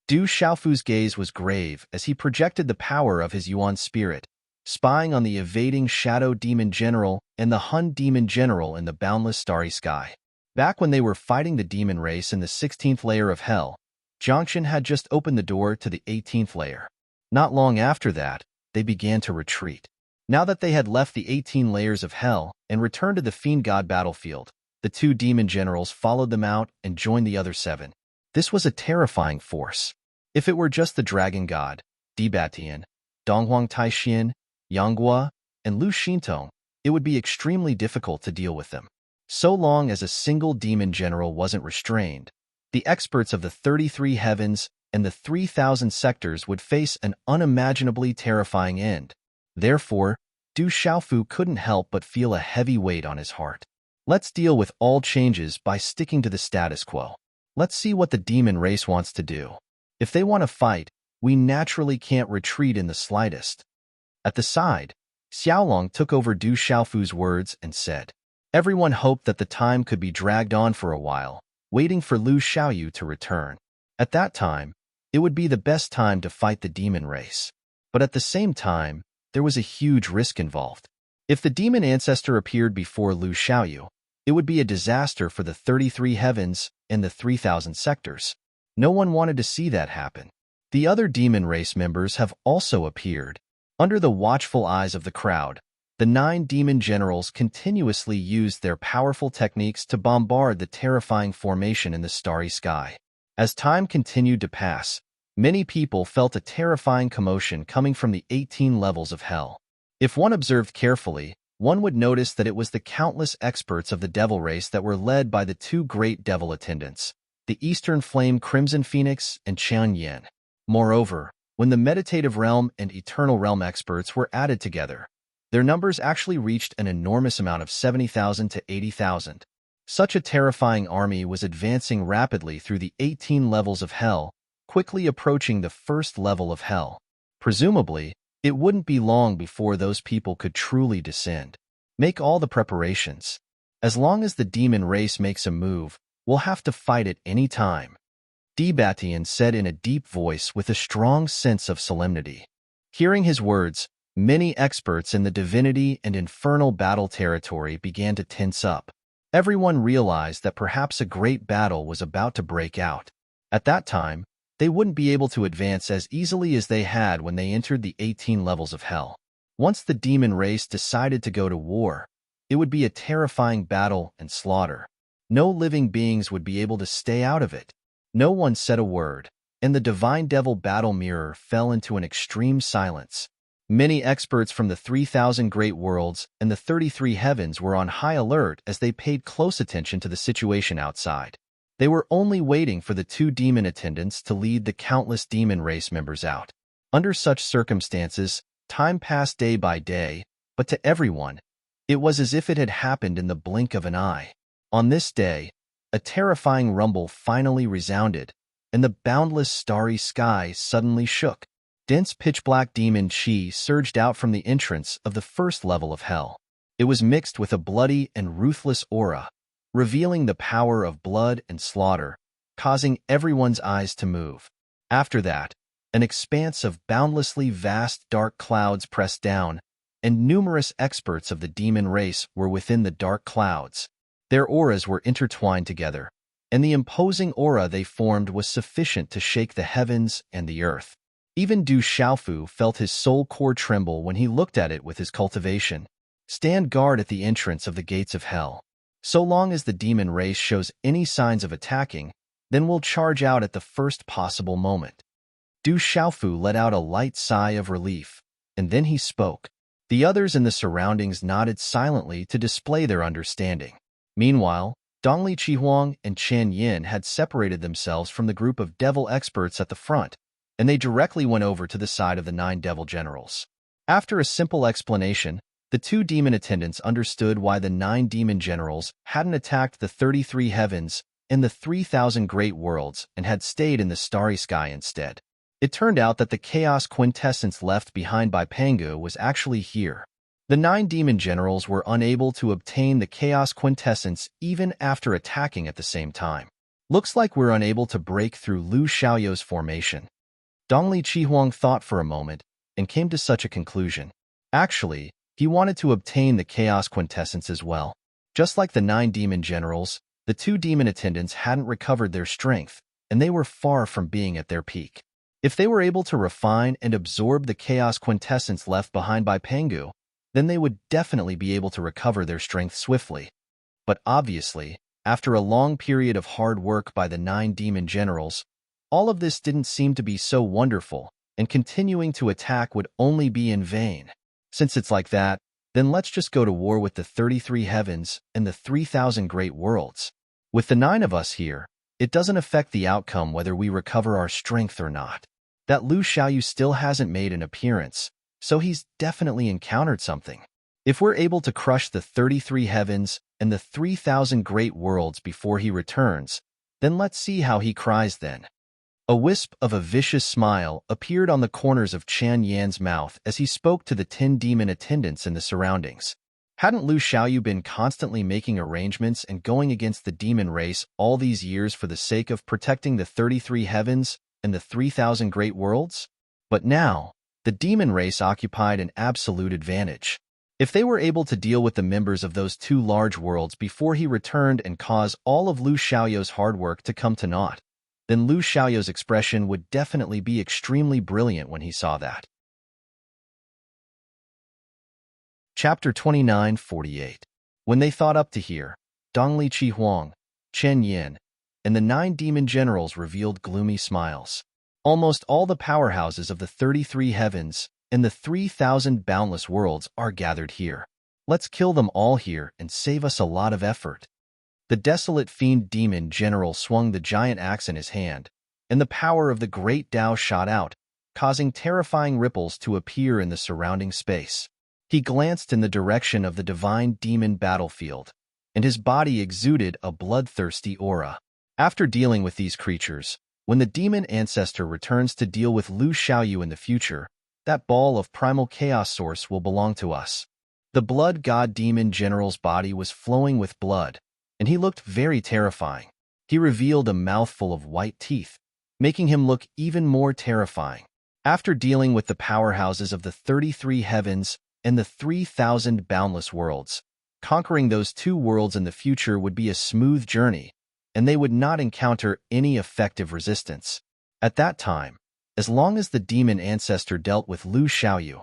Du Xiaofu's gaze was grave as he projected the power of his Yuan spirit, spying on the evading Shadow Demon General and the Hun Demon General in the boundless starry sky. Back when they were fighting the demon race in the 16th layer of hell, Jiangxin had just opened the door to the 18th layer. Not long after that, they began to retreat. Now that they had left the 18 layers of hell and returned to the fiend god battlefield, the 2 demon generals followed them out and joined the other 7. This was a terrifying force. If it were just the dragon god, Dibatian, Donghuang Taixian, Yanghua, and Lu Xintong, it would be extremely difficult to deal with them. So long as a single demon general wasn't restrained, the experts of the 33 heavens and the 3,000 sectors would face an unimaginably terrifying end. Therefore, Du Xiaofu couldn't help but feel a heavy weight on his heart. Let's deal with all changes by sticking to the status quo. Let's see what the demon race wants to do. If they want to fight, we naturally can't retreat in the slightest. At the side, Xiaolong took over Du Xiaofu's words and said, everyone hoped that the time could be dragged on for a while, waiting for Lu Xiaoyu to return. At that time, it would be the best time to fight the demon race. But at the same time, there was a huge risk involved. If the demon ancestor appeared before Lu Xiaoyu, it would be a disaster for the 33 heavens and the 3,000 sectors. No one wanted to see that happen. The other demon race members have also appeared. Under the watchful eyes of the crowd, the 9 demon generals continuously used their powerful techniques to bombard the terrifying formation in the starry sky. As time continued to pass, many people felt a terrifying commotion coming from the 18 levels of hell. If one observed carefully, one would notice that it was the countless experts of the devil race that were led by the 2 great devil attendants, the Eastern Flame Crimson Phoenix and Qian Yan. Moreover, when the meditative realm and eternal realm experts were added together, their numbers actually reached an enormous amount of 70,000 to 80,000. Such a terrifying army was advancing rapidly through the 18 levels of hell, quickly approaching the first level of hell. Presumably, it wouldn't be long before those people could truly descend. Make all the preparations. As long as the demon race makes a move, we'll have to fight it any time. Dibatian said in a deep voice with a strong sense of solemnity. Hearing his words, many experts in the divinity and infernal battle territory began to tense up. Everyone realized that perhaps a great battle was about to break out. At that time, they wouldn't be able to advance as easily as they had when they entered the 18 levels of hell. Once the demon race decided to go to war, it would be a terrifying battle and slaughter. No living beings would be able to stay out of it. No one said a word, and the divine devil battle mirror fell into an extreme silence. Many experts from the 3,000 great worlds and the 33 heavens were on high alert as they paid close attention to the situation outside. They were only waiting for the 2 demon attendants to lead the countless demon race members out. Under such circumstances, time passed day by day, but to everyone, it was as if it had happened in the blink of an eye. On this day, a terrifying rumble finally resounded, and the boundless starry sky suddenly shook. Dense pitch-black demon chi surged out from the entrance of the first level of hell. It was mixed with a bloody and ruthless aura, revealing the power of blood and slaughter, causing everyone's eyes to move. After that, an expanse of boundlessly vast dark clouds pressed down, and numerous experts of the demon race were within the dark clouds. Their auras were intertwined together, and the imposing aura they formed was sufficient to shake the heavens and the earth. Even Du Xiaofu felt his soul core tremble when he looked at it with his cultivation. Stand guard at the entrance of the gates of hell. So long as the demon race shows any signs of attacking, then we'll charge out at the first possible moment. Du Xiaofu let out a light sigh of relief, and then he spoke. The others in the surroundings nodded silently to display their understanding. Meanwhile, Dongli Qihuang and Chen Yin had separated themselves from the group of devil experts at the front, and they directly went over to the side of the 9 devil generals. After a simple explanation, the 2 demon attendants understood why the 9 demon generals hadn't attacked the 33 heavens and the 3,000 great worlds and had stayed in the starry sky instead. It turned out that the chaos quintessence left behind by Pangu was actually here. The 9 demon generals were unable to obtain the chaos quintessence even after attacking at the same time. Looks like we're unable to break through Lu Xiaoyu's formation. Dongli Qihuang thought for a moment and came to such a conclusion. Actually, he wanted to obtain the chaos quintessence as well. Just like the 9 demon generals, the 2 demon attendants hadn't recovered their strength, and they were far from being at their peak. If they were able to refine and absorb the chaos quintessence left behind by Pangu, then they would definitely be able to recover their strength swiftly. But obviously, after a long period of hard work by the 9 demon generals, all of this didn't seem to be so wonderful, and continuing to attack would only be in vain. Since it's like that, then let's just go to war with the 33 heavens and the 3,000 great worlds. With the 9 of us here, it doesn't affect the outcome whether we recover our strength or not. That Lu Xiaoyu still hasn't made an appearance, so he's definitely encountered something. If we're able to crush the 33 heavens and the 3,000 great worlds before he returns, then let's see how he cries then. A wisp of a vicious smile appeared on the corners of Chen Yan's mouth as he spoke to the 10 demon attendants in the surroundings. Hadn't Lu Xiaoyu been constantly making arrangements and going against the demon race all these years for the sake of protecting the 33 heavens and the 3,000 great worlds? But now, the demon race occupied an absolute advantage. If they were able to deal with the members of those 2 large worlds before he returned and cause all of Lu Xiaoyu's hard work to come to naught, then Lu Xiaoyu's expression would definitely be extremely brilliant when he saw that. Chapter 29:48. When they thought up to here, Dongli Qihuang, Chen Yin, and the 9 demon generals revealed gloomy smiles. Almost all the powerhouses of the 33 heavens and the 3,000 boundless worlds are gathered here. Let's kill them all here and save us a lot of effort. The desolate fiend demon general swung the giant axe in his hand, and the power of the great Tao shot out, causing terrifying ripples to appear in the surrounding space. He glanced in the direction of the divine demon battlefield, and his body exuded a bloodthirsty aura. After dealing with these creatures, when the demon ancestor returns to deal with Lu Xiaoyu in the future, that ball of primal chaos source will belong to us. The blood god demon general's body was flowing with blood, and he looked very terrifying. He revealed a mouthful of white teeth, making him look even more terrifying. After dealing with the powerhouses of the 33 heavens and the 3,000 boundless worlds, conquering those 2 worlds in the future would be a smooth journey, and they would not encounter any effective resistance. At that time, as long as the demon ancestor dealt with Lu Xiaoyu,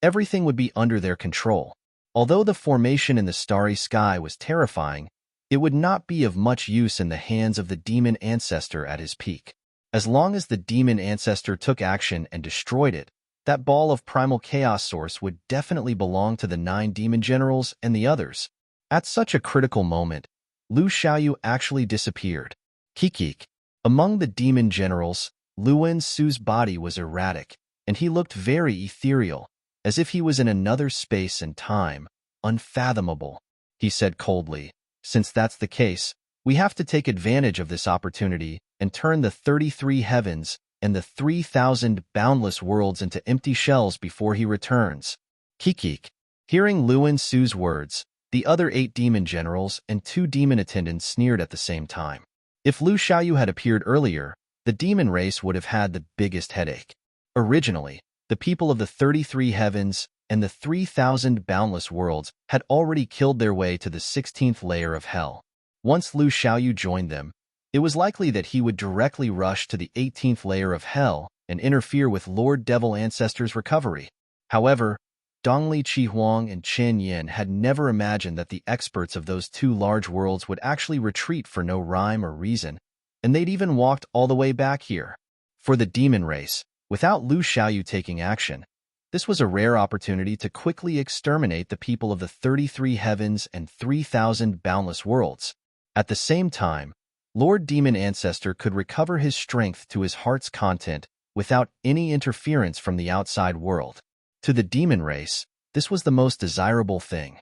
everything would be under their control. Although the formation in the starry sky was terrifying, it would not be of much use in the hands of the demon ancestor at his peak. As long as the demon ancestor took action and destroyed it, that ball of primal chaos source would definitely belong to the 9 demon generals and the others. At such a critical moment, Lu Xiaoyu actually disappeared. Kikik. Among the demon generals, Luwen Su's body was erratic, and he looked very ethereal, as if he was in another space and time, unfathomable. He said coldly, "Since that's the case, we have to take advantage of this opportunity and turn the 33 heavens and the 3,000 boundless worlds into empty shells before he returns." Kikik. Hearing Luwen Su's words, the other 8 demon generals and 2 demon attendants sneered at the same time. If Lu Xiaoyu had appeared earlier, the demon race would have had the biggest headache. Originally, the people of the 33 heavens and the 3,000 boundless worlds had already killed their way to the 16th layer of hell. Once Lu Xiaoyu joined them, It was likely that he would directly rush to the 18th layer of hell and interfere with Lord Devil Ancestor's recovery. However, Dongli Chihuang and Chen Yin had never imagined that the experts of those two large worlds would actually retreat for no rhyme or reason, and they'd even walked all the way back here. For the demon race, without Lu Xiaoyu taking action, this was a rare opportunity to quickly exterminate the people of the 33 heavens and 3,000 boundless worlds. At the same time, Lord Demon Ancestor could recover his strength to his heart's content without any interference from the outside world. To the demon race, this was the most desirable thing.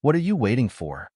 What are you waiting for?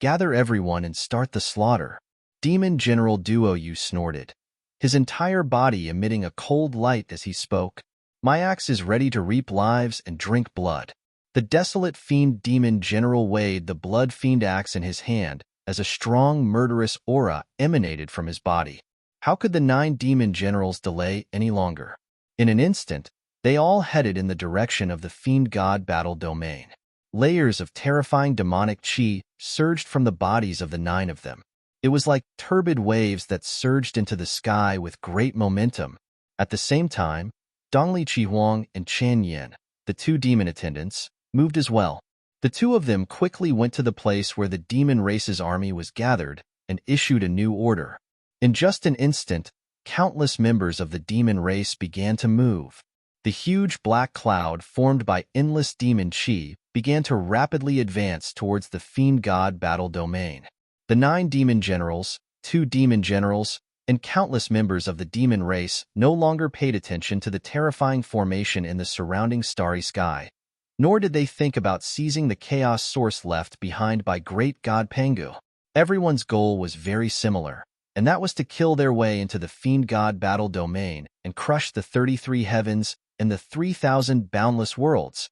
Gather everyone and start the slaughter. Demon General Duo Yu snorted, his entire body emitting a cold light as he spoke. My axe is ready to reap lives and drink blood. The desolate fiend Demon General weighed the blood fiend axe in his hand as a strong, murderous aura emanated from his body. How could the 9 demon generals delay any longer? In an instant, they all headed in the direction of the fiend god battle domain. Layers of terrifying demonic chi surged from the bodies of the 9 of them. It was like turbid waves that surged into the sky with great momentum. At the same time, Dongli Chihuang and Chen Yin, the 2 demon attendants, moved as well. The 2 of them quickly went to the place where the demon race's army was gathered and issued a new order. In just an instant, countless members of the demon race began to move. The huge black cloud formed by endless demon chi began to rapidly advance towards the fiend god battle domain. The 9 demon generals, 2 demon generals, and countless members of the demon race no longer paid attention to the terrifying formation in the surrounding starry sky, nor did they think about seizing the chaos source left behind by great god Pangu. Everyone's goal was very similar, and that was to kill their way into the fiend god battle domain and crush the 33 heavens and the 3,000 boundless worlds.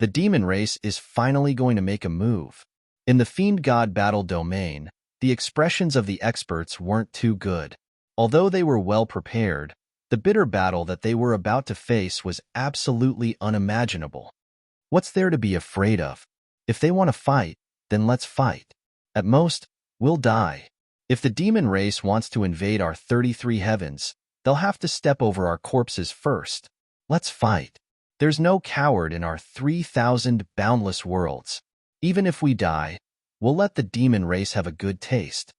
The demon race is finally going to make a move. In the fiend god battle domain, the expressions of the experts weren't too good. Although they were well prepared, the bitter battle that they were about to face was absolutely unimaginable. What's there to be afraid of? If they want to fight, then let's fight. At most, we'll die. If the demon race wants to invade our 33 heavens, they'll have to step over our corpses first. Let's fight. There's no coward in our 3,000 boundless worlds. Even if we die, we'll let the demon race have a good taste.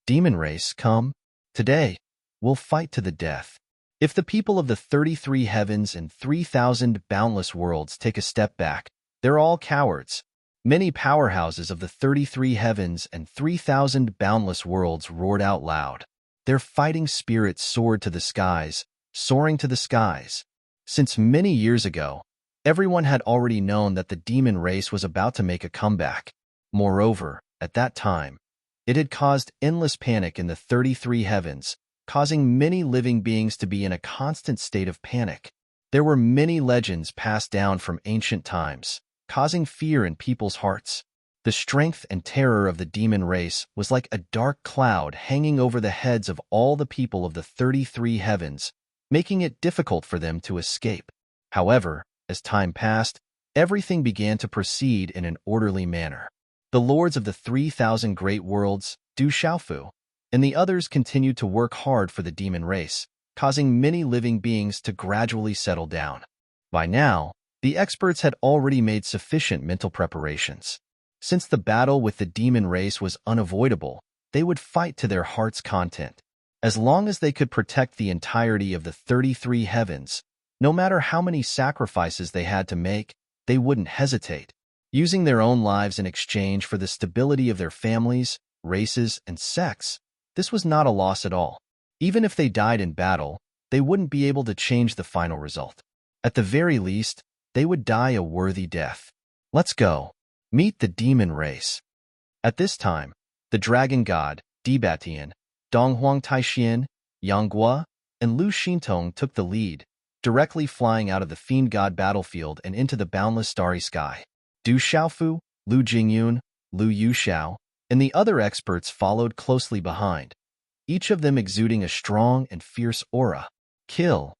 Demon race, come. Today, we'll fight to the death. If the people of the 33 heavens and 3,000 boundless worlds take a step back, they're all cowards. Many powerhouses of the 33 heavens and 3,000 boundless worlds roared out loud. Their fighting spirits soared to the skies, soaring to the skies. Since many years ago, everyone had already known that the demon race was about to make a comeback. Moreover, at that time, it had caused endless panic in the 33 heavens, causing many living beings to be in a constant state of panic. There were many legends passed down from ancient times, causing fear in people's hearts. The strength and terror of the demon race was like a dark cloud hanging over the heads of all the people of the 33 heavens, making it difficult for them to escape. However, as time passed, everything began to proceed in an orderly manner. The lords of the 3,000 great worlds, Du Xiaofu, and the others continued to work hard for the demon race, causing many living beings to gradually settle down. By now, the experts had already made sufficient mental preparations. Since the battle with the demon race was unavoidable, they would fight to their heart's content. As long as they could protect the entirety of the 33 heavens, no matter how many sacrifices they had to make, they wouldn't hesitate. Using their own lives in exchange for the stability of their families, races, and sects, this was not a loss at all. Even if they died in battle, they wouldn't be able to change the final result. At the very least, they would die a worthy death. Let's go. Meet the demon race. At this time, the dragon god, Dibatian, Donghuang Taixian, Yang Guo, and Lu Xintong took the lead, directly flying out of the fiend god battlefield and into the boundless starry sky. Du Xiaofu, Lu Jingyun, Lu Yuxiao, and the other experts followed closely behind, each of them exuding a strong and fierce aura. Kill.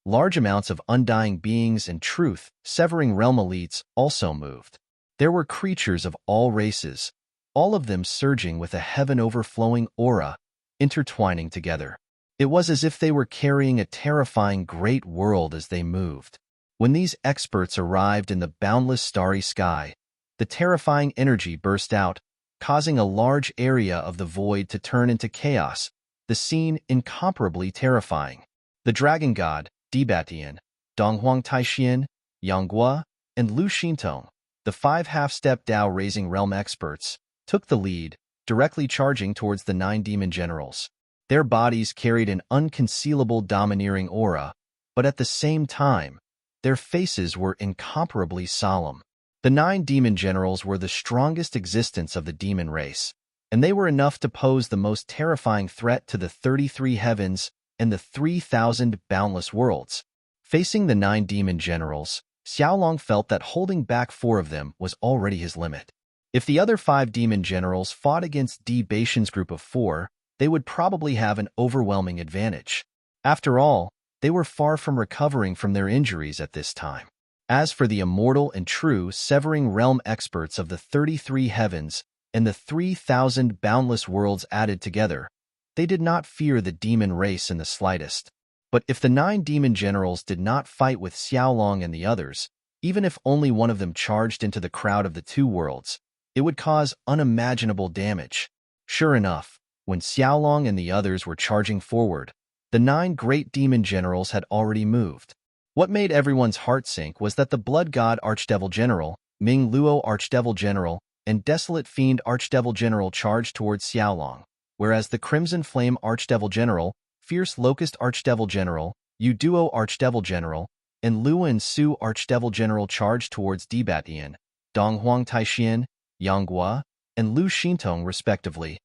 Large amounts of undying beings and truth, severing realm elites, also moved. There were creatures of all races, all of them surging with a heaven-overflowing aura, intertwining together. It was as if they were carrying a terrifying great world as they moved. When these experts arrived in the boundless starry sky, the terrifying energy burst out, causing a large area of the void to turn into chaos, the scene incomparably terrifying. The dragon god, Dibatian, Donghuang Taixian, Yanggua, and Lu Xintong, the 5 half-step Tao-raising realm experts, took the lead, directly charging towards the 9 demon generals. Their bodies carried an unconcealable domineering aura, but at the same time, their faces were incomparably solemn. The 9 demon generals were the strongest existence of the demon race, and they were enough to pose the most terrifying threat to the 33 heavens and the 3,000 boundless worlds. Facing the 9 demon generals, Xiaolong felt that holding back 4 of them was already his limit. If the other 5 demon generals fought against Di Baitian's group of 4, they would probably have an overwhelming advantage. After all, they were far from recovering from their injuries at this time. As for the immortal and true severing realm experts of the 33 heavens and the 3,000 boundless worlds added together, they did not fear the demon race in the slightest. But if the 9 demon generals did not fight with Xiaolong and the others, even if only one of them charged into the crowd of the 2 worlds, it would cause unimaginable damage. Sure enough, when Xiaolong and the others were charging forward, the 9 great demon generals had already moved. What made everyone's heart sink was that the Blood God Archdevil General, Ming Luo Archdevil General, and Desolate Fiend Archdevil General charged towards Xiaolong, whereas the Crimson Flame Archdevil General, Fierce Locust Archdevil General, Yu Duo Archdevil General, and Lu and Su Archdevil General charged towards Dibatian, Donghuang Taixian, Yanggua, and Lu Xintong respectively.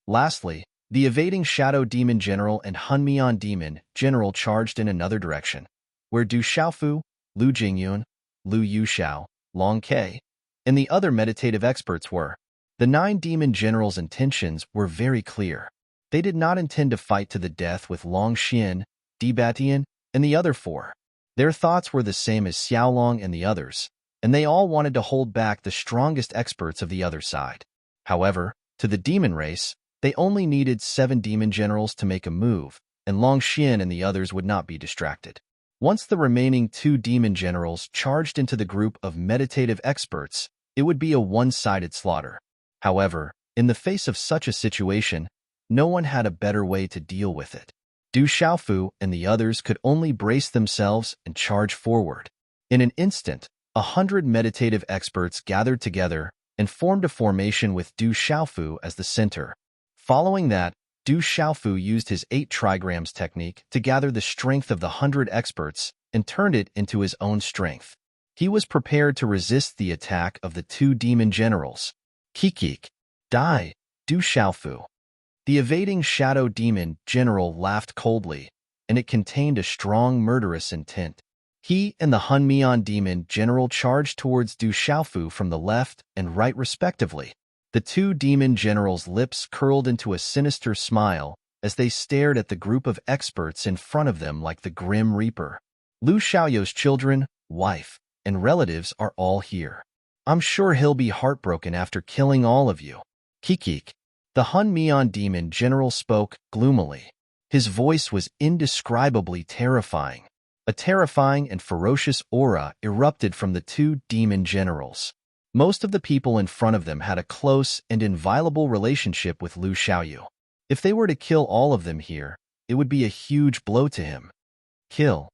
Lastly, the evading Shadow Demon General and Hunmian Demon General charged in another direction, where Du Xiaofu, Lu Jingyun, Lu Yuxiao, Long Ke, and the other meditative experts were. The 9 demon generals' intentions were very clear. They did not intend to fight to the death with Long Xian, Dibatian, and the other 4. Their thoughts were the same as Xiaolong and the others, and they all wanted to hold back the strongest experts of the other side. However, to the demon race, they only needed 7 demon generals to make a move, and Long Xian and the others would not be distracted. Once the remaining 2 demon generals charged into the group of meditative experts, it would be a one-sided slaughter. However, in the face of such a situation, no one had a better way to deal with it. Du Xiaofu and the others could only brace themselves and charge forward. In an instant, 100 meditative experts gathered together and formed a formation with Du Xiaofu as the center. Following that, Du Xiaofu used his 8 trigrams technique to gather the strength of the 100 experts and turned it into his own strength. He was prepared to resist the attack of the 2 demon generals. Kikik, die, Du Xiaofu. The evading Shadow Demon General laughed coldly, and it contained a strong murderous intent. He and the Hunmian Demon General charged towards Du Xiaofu from the left and right respectively. The 2 demon generals' lips curled into a sinister smile as they stared at the group of experts in front of them like the Grim Reaper. Lu Xiaoyo's children, wife, and relatives are all here. I'm sure he'll be heartbroken after killing all of you. Kikik. The Hunmian Demon General spoke gloomily. His voice was indescribably terrifying. A terrifying and ferocious aura erupted from the 2 demon generals. Most of the people in front of them had a close and inviolable relationship with Lu Xiaoyu. If they were to kill all of them here, it would be a huge blow to him. Kill.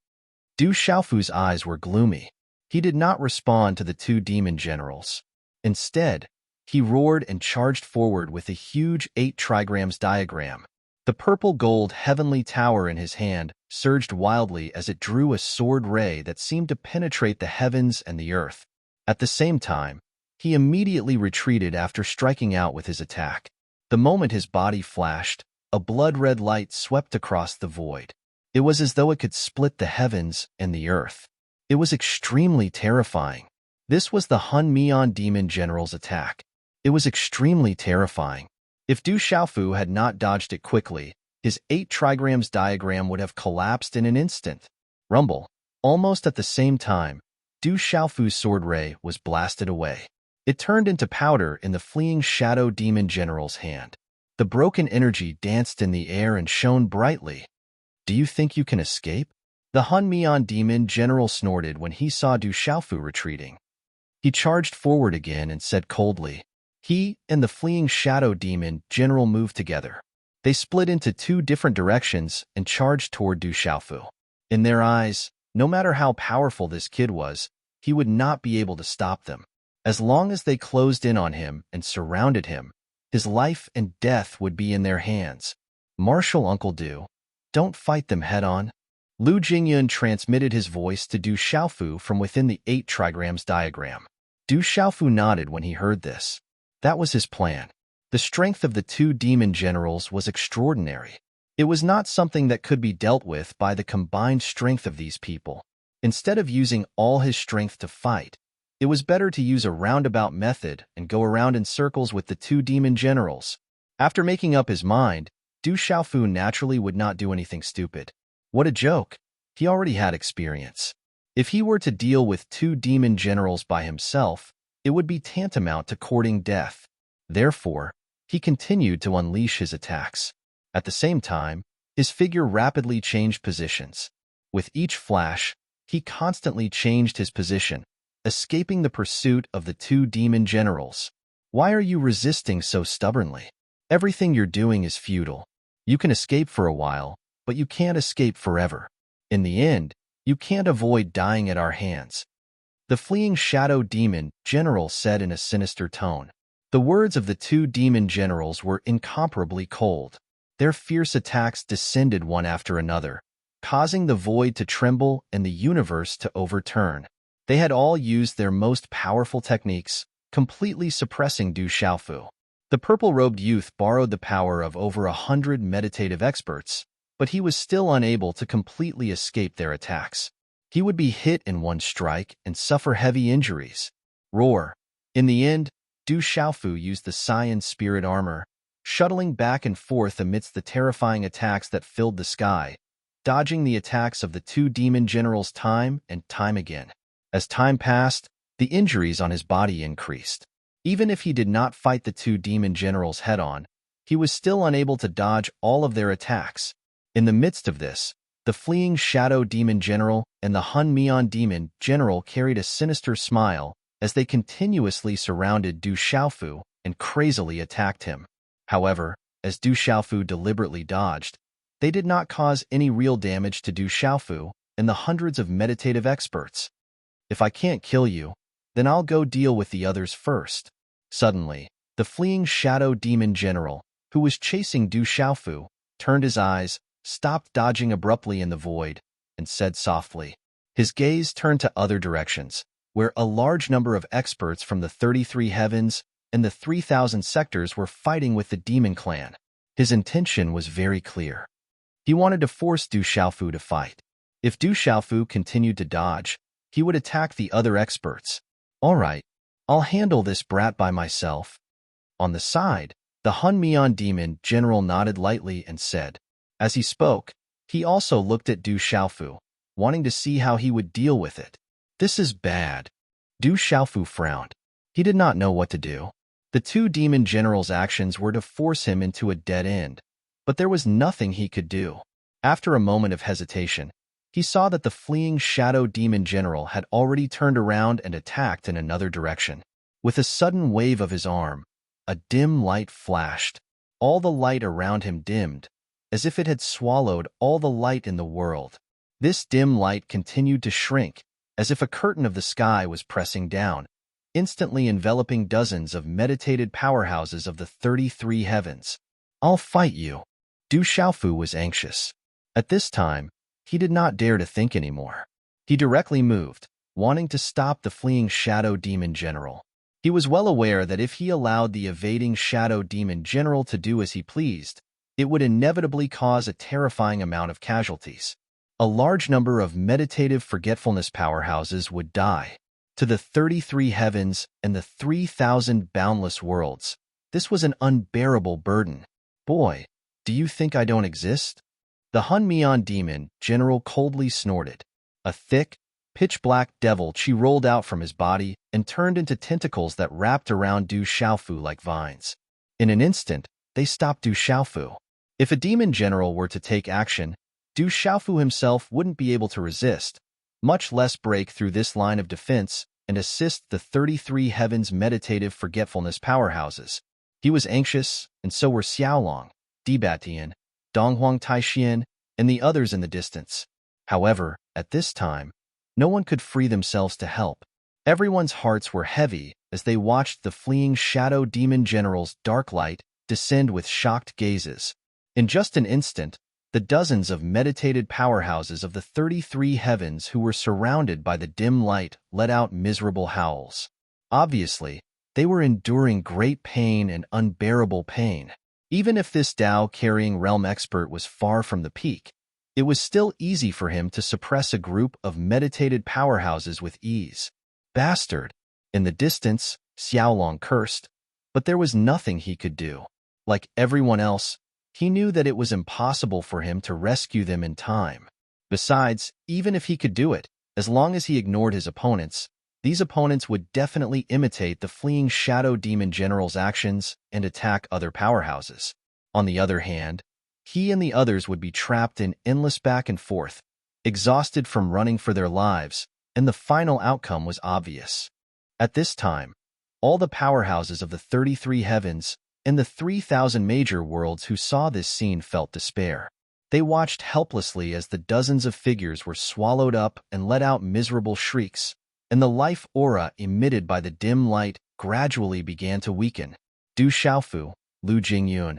Du Xiaofu's eyes were gloomy. He did not respond to the 2 demon generals. Instead, he roared and charged forward with a huge 8 trigrams diagram. The purple-gold heavenly tower in his hand surged wildly as it drew a sword ray that seemed to penetrate the heavens and the earth. At the same time, he immediately retreated after striking out with his attack. The moment his body flashed, a blood-red light swept across the void. It was as though it could split the heavens and the earth. It was extremely terrifying. This was the Hunmian Demon General's attack. It was extremely terrifying. If Du Xiaofu had not dodged it quickly, his 8 trigrams diagram would have collapsed in an instant. Rumble. Almost at the same time, Du Xiaofu's sword ray was blasted away. It turned into powder in the fleeing Shadow Demon General's hand. The broken energy danced in the air and shone brightly. Do you think you can escape? The Hun Mian demon general snorted when he saw Du Xiaofu retreating. He charged forward again and said coldly. He and the fleeing shadow demon general moved together. They split into two different directions and charged toward Du Xiaofu. In their eyes, no matter how powerful this kid was, he would not be able to stop them. As long as they closed in on him and surrounded him, his life and death would be in their hands. Martial Uncle Du, don't fight them head-on. Lu Jingyun transmitted his voice to Du Xiaofu from within the 8 trigrams diagram. Du Xiaofu nodded when he heard this. That was his plan. The strength of the two demon generals was extraordinary. It was not something that could be dealt with by the combined strength of these people. Instead of using all his strength to fight, it was better to use a roundabout method and go around in circles with the two demon generals. After making up his mind, Du Xiaofu naturally would not do anything stupid. What a joke! He already had experience. If he were to deal with two demon generals by himself, it would be tantamount to courting death. Therefore, he continued to unleash his attacks. At the same time, his figure rapidly changed positions. With each flash, he constantly changed his position, escaping the pursuit of the two demon generals. Why are you resisting so stubbornly? Everything you're doing is futile. You can escape for a while, but you can't escape forever. In the end, you can't avoid dying at our hands. The fleeing shadow demon general said in a sinister tone. The words of the two demon generals were incomparably cold. Their fierce attacks descended one after another, causing the void to tremble and the universe to overturn. They had all used their most powerful techniques, completely suppressing Du Xiaofu. The purple-robed youth borrowed the power of over 100 meditative experts, but he was still unable to completely escape their attacks. He would be hit in one strike and suffer heavy injuries. Roar! In the end, Du Xiaofu used the Cyan spirit armor, shuttling back and forth amidst the terrifying attacks that filled the sky, dodging the attacks of the two demon generals time and time again. As time passed, the injuries on his body increased. Even if he did not fight the two demon generals head-on, he was still unable to dodge all of their attacks. In the midst of this, the fleeing shadow demon general and the Hun Mian demon general carried a sinister smile as they continuously surrounded Du Xiaofu and crazily attacked him. However, as Du Xiaofu deliberately dodged, they did not cause any real damage to Du Xiaofu and the hundreds of meditative experts. If I can't kill you, then I'll go deal with the others first. Suddenly, the fleeing shadow demon general, who was chasing Du Xiaofu, turned his eyes, stopped dodging abruptly in the void, and said softly. His gaze turned to other directions, where a large number of experts from the 33 heavens and the 3,000 sectors were fighting with the demon clan. His intention was very clear. He wanted to force Du Xiaofu to fight. If Du Xiaofu continued to dodge, he would attack the other experts. All right, I'll handle this brat by myself. On the side, the Hun Mian demon general nodded lightly and said. As he spoke, he also looked at Du Xiaofu, wanting to see how he would deal with it. This is bad. Du Xiaofu frowned. He did not know what to do. The two demon generals' actions were to force him into a dead end, but there was nothing he could do. After a moment of hesitation, he saw that the fleeing shadow demon general had already turned around and attacked in another direction. With a sudden wave of his arm, a dim light flashed. All the light around him dimmed, as if it had swallowed all the light in the world. This dim light continued to shrink, as if a curtain of the sky was pressing down, instantly enveloping dozens of meditated powerhouses of the 33 heavens. I'll fight you. Du Xiaofu was anxious. At this time, he did not dare to think anymore. He directly moved, wanting to stop the fleeing shadow demon general. He was well aware that if he allowed the evading shadow demon general to do as he pleased, it would inevitably cause a terrifying amount of casualties. A large number of meditative forgetfulness powerhouses would die. To the 33 heavens and the 3,000 boundless worlds, this was an unbearable burden. Boy, do you think I don't exist? The Hun Mian demon general coldly snorted. A thick, pitch-black devil chi rolled out from his body and turned into tentacles that wrapped around Du Xiaofu like vines. In an instant, they stopped Du Xiaofu. If a demon general were to take action, Du Xiaofu himself wouldn't be able to resist, much less break through this line of defense and assist the 33 Heavens meditative forgetfulness powerhouses. He was anxious, and so were Xiaolong, Dibatian, Donghuang Taixian, and the others in the distance. However, at this time, no one could free themselves to help. Everyone's hearts were heavy as they watched the fleeing shadow demon general's dark light descend with shocked gazes. In just an instant, the dozens of meditated powerhouses of the 33 Heavens who were surrounded by the dim light let out miserable howls. Obviously, they were enduring great pain and unbearable pain. Even if this Tao-carrying realm expert was far from the peak, it was still easy for him to suppress a group of meditated powerhouses with ease. Bastard! In the distance, Xiaolong cursed, but there was nothing he could do. Like everyone else, he knew that it was impossible for him to rescue them in time. Besides, even if he could do it, as long as he ignored his opponents, these opponents would definitely imitate the fleeing Shadow Demon General's actions and attack other powerhouses. On the other hand, he and the others would be trapped in endless back and forth, exhausted from running for their lives, and the final outcome was obvious. At this time, all the powerhouses of the 33 Heavens and the 3,000 major worlds who saw this scene felt despair. They watched helplessly as the dozens of figures were swallowed up and let out miserable shrieks, and the life aura emitted by the dim light gradually began to weaken. Du Xiaofu, Lu Jingyun,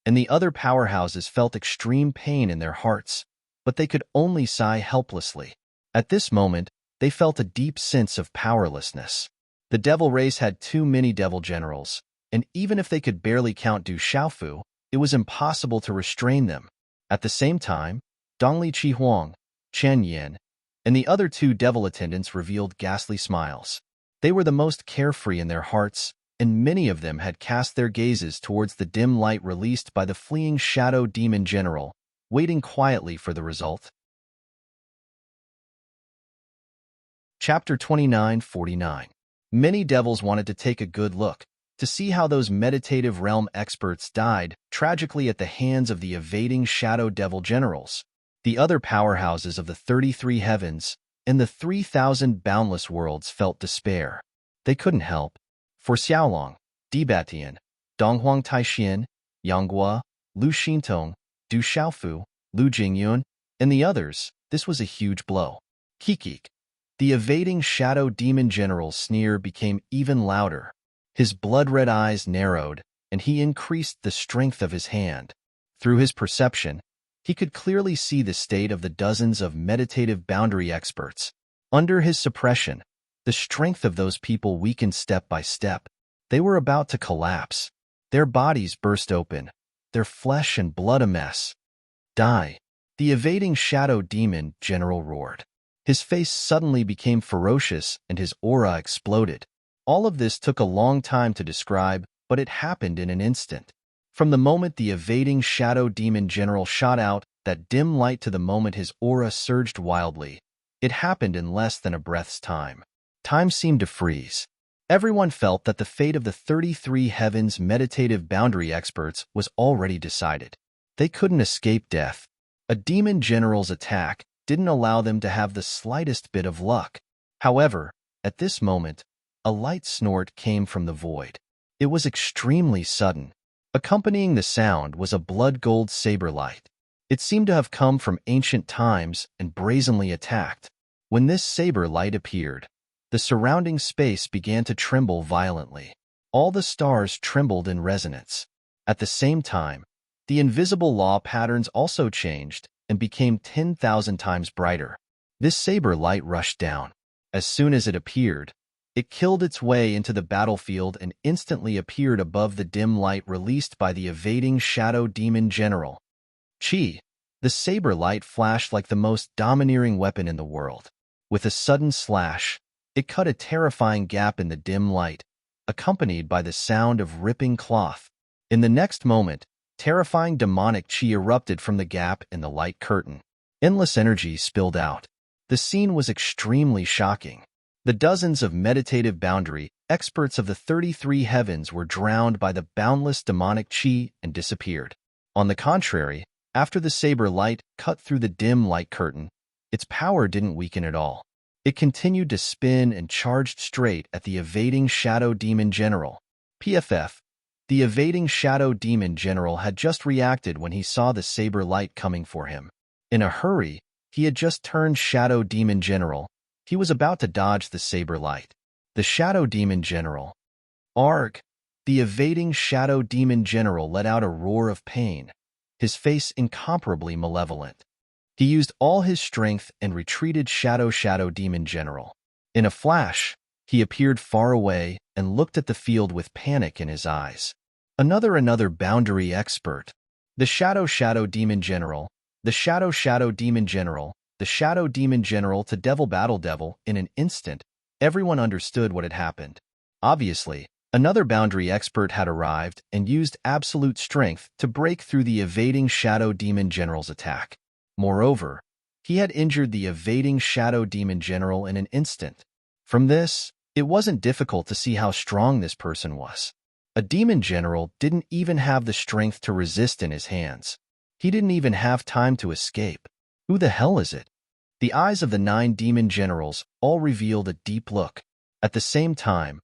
and the other powerhouses felt extreme pain in their hearts, but they could only sigh helplessly. At this moment, they felt a deep sense of powerlessness. The devil race had too many devil generals, and even if they could barely count Du Xiaofu, it was impossible to restrain them. At the same time, Dongli Qihuang, Chen Yin, and the other two devil attendants revealed ghastly smiles. They were the most carefree in their hearts, and many of them had cast their gazes towards the dim light released by the fleeing shadow demon general, waiting quietly for the result. Chapter 29:49. Many devils wanted to take a good look, to see how those meditative realm experts died tragically at the hands of the evading shadow devil generals. The other powerhouses of the 33 Heavens and the 3,000 boundless worlds felt despair. They couldn't help. For Xiaolong, Dibatian, Donghuang Taixian, Yanghua, Lu Xintong, Du Xiaofu, Lu Jingyun, and the others, this was a huge blow. Kikik. The evading shadow demon general's sneer became even louder. His blood-red eyes narrowed, and he increased the strength of his hand. Through his perception, he could clearly see the state of the dozens of meditative boundary experts. Under his suppression, the strength of those people weakened step by step. They were about to collapse. Their bodies burst open, their flesh and blood a mess. Die! The evading shadow demon general roared. His face suddenly became ferocious and his aura exploded. All of this took a long time to describe, but it happened in an instant. From the moment the evading shadow demon general shot out that dim light to the moment his aura surged wildly, it happened in less than a breath's time. Time seemed to freeze. Everyone felt that the fate of the 33 Heavens meditative boundary experts was already decided. They couldn't escape death. A demon general's attack didn't allow them to have the slightest bit of luck. However, at this moment, a light snort came from the void. It was extremely sudden. Accompanying the sound was a blood-gold saber light. It seemed to have come from ancient times and brazenly attacked. When this saber light appeared, the surrounding space began to tremble violently. All the stars trembled in resonance. At the same time, the invisible law patterns also changed and became 10,000 times brighter. This saber light rushed down. As soon as it appeared, it killed its way into the battlefield and instantly appeared above the dim light released by the evading shadow demon general. Chi, the saber light flashed like the most domineering weapon in the world. With a sudden slash, it cut a terrifying gap in the dim light, accompanied by the sound of ripping cloth. In the next moment, terrifying demonic chi erupted from the gap in the light curtain. Endless energy spilled out. The scene was extremely shocking. The dozens of meditative boundary experts of the 33 heavens were drowned by the boundless demonic chi and disappeared. On the contrary, after the saber light cut through the dim light curtain, its power didn't weaken at all. It continued to spin and charged straight at the evading Shadow Demon General. PFF. The evading Shadow Demon General had just reacted when he saw the saber light coming for him. In a hurry, he had just turned Shadow Demon General. He was about to dodge the saber light. The Shadow Demon General. Arg! The evading Shadow Demon General let out a roar of pain, his face incomparably malevolent. He used all his strength and retreated Shadow Demon General. In a flash, he appeared far away and looked at the field with panic in his eyes. Another boundary expert. The Shadow Demon General. The Shadow Demon General. The Shadow Demon General to Devil Battle Devil. In an instant, everyone understood what had happened. Obviously, another boundary expert had arrived and used absolute strength to break through the evading Shadow Demon General's attack. Moreover, he had injured the evading Shadow Demon General in an instant. From this, it wasn't difficult to see how strong this person was. A demon general didn't even have the strength to resist in his hands. He didn't even have time to escape. Who the hell is it? The eyes of the 9 demon generals all revealed a deep look. At the same time,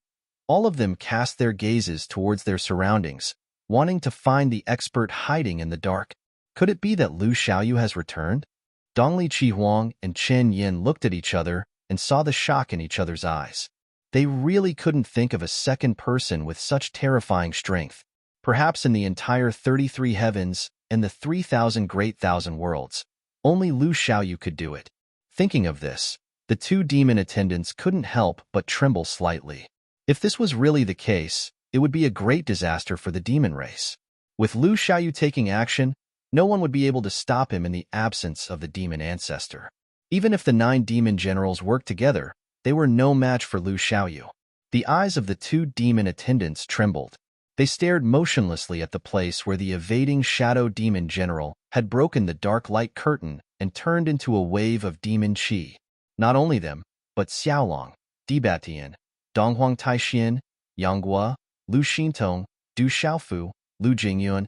all of them cast their gazes towards their surroundings, wanting to find the expert hiding in the dark. Could it be that Lu Xiaoyu has returned? Dongli Qihuang and Chen Yin looked at each other and saw the shock in each other's eyes. They really couldn't think of a second person with such terrifying strength. Perhaps in the entire 33 heavens and the 3,000 great thousand worlds, only Lu Xiaoyu could do it. Thinking of this, the 2 demon attendants couldn't help but tremble slightly. If this was really the case, it would be a great disaster for the demon race. With Lu Xiaoyu taking action, no one would be able to stop him in the absence of the demon ancestor. Even if the 9 demon generals worked together, they were no match for Lu Xiaoyu. The eyes of the 2 demon attendants trembled. They stared motionlessly at the place where the evading Shadow Demon General had broken the dark light curtain and turned into a wave of demon qi. Not only them, but Xiaolong, Dibatian, Donghuang Taixian, Yanghua, Lu Xintong, Du Xiaofu, Lu Jingyuan,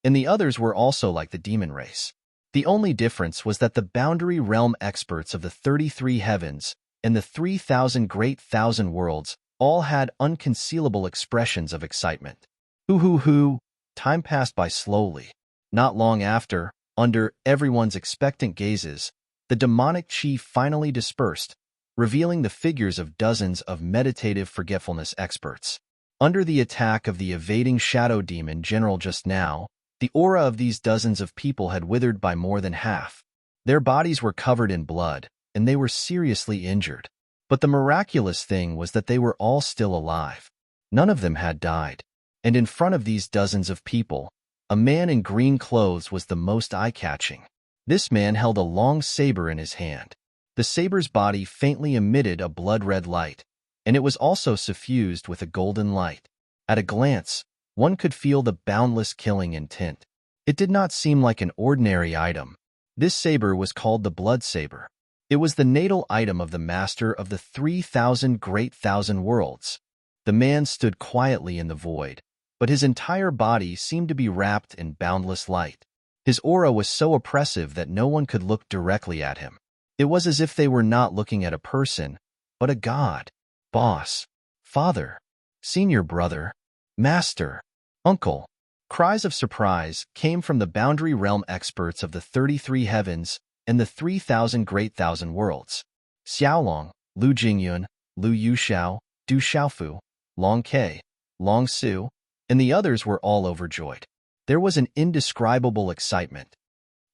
and the others were also like the demon race. The only difference was that the boundary realm experts of the 33 heavens and the 3,000 great thousand worlds all had unconcealable expressions of excitement. Hoo. Time passed by slowly. Not long after, under everyone's expectant gazes, the demonic chi finally dispersed, revealing the figures of dozens of meditative forgetfulness experts. Under the attack of the evading Shadow Demon General just now, the aura of these dozens of people had withered by more than half. Their bodies were covered in blood, and they were seriously injured. But the miraculous thing was that they were all still alive. None of them had died. And in front of these dozens of people, a man in green clothes was the most eye-catching. This man held a long saber in his hand. The saber's body faintly emitted a blood-red light, and it was also suffused with a golden light. At a glance, one could feel the boundless killing intent. It did not seem like an ordinary item. This saber was called the blood saber. It was the natal item of the master of the 3,000 great thousand worlds. The man stood quietly in the void, but his entire body seemed to be wrapped in boundless light. His aura was so oppressive that no one could look directly at him. It was as if they were not looking at a person, but a god. Boss, father, senior brother, master, uncle. Cries of surprise came from the boundary realm experts of the 33 heavens and the 3,000 great thousand worlds. Xiaolong, Lu Jingyun, Lu Yuxiao, Du Xiaofu, Long Ke, Long Su, and the others were all overjoyed. There was an indescribable excitement.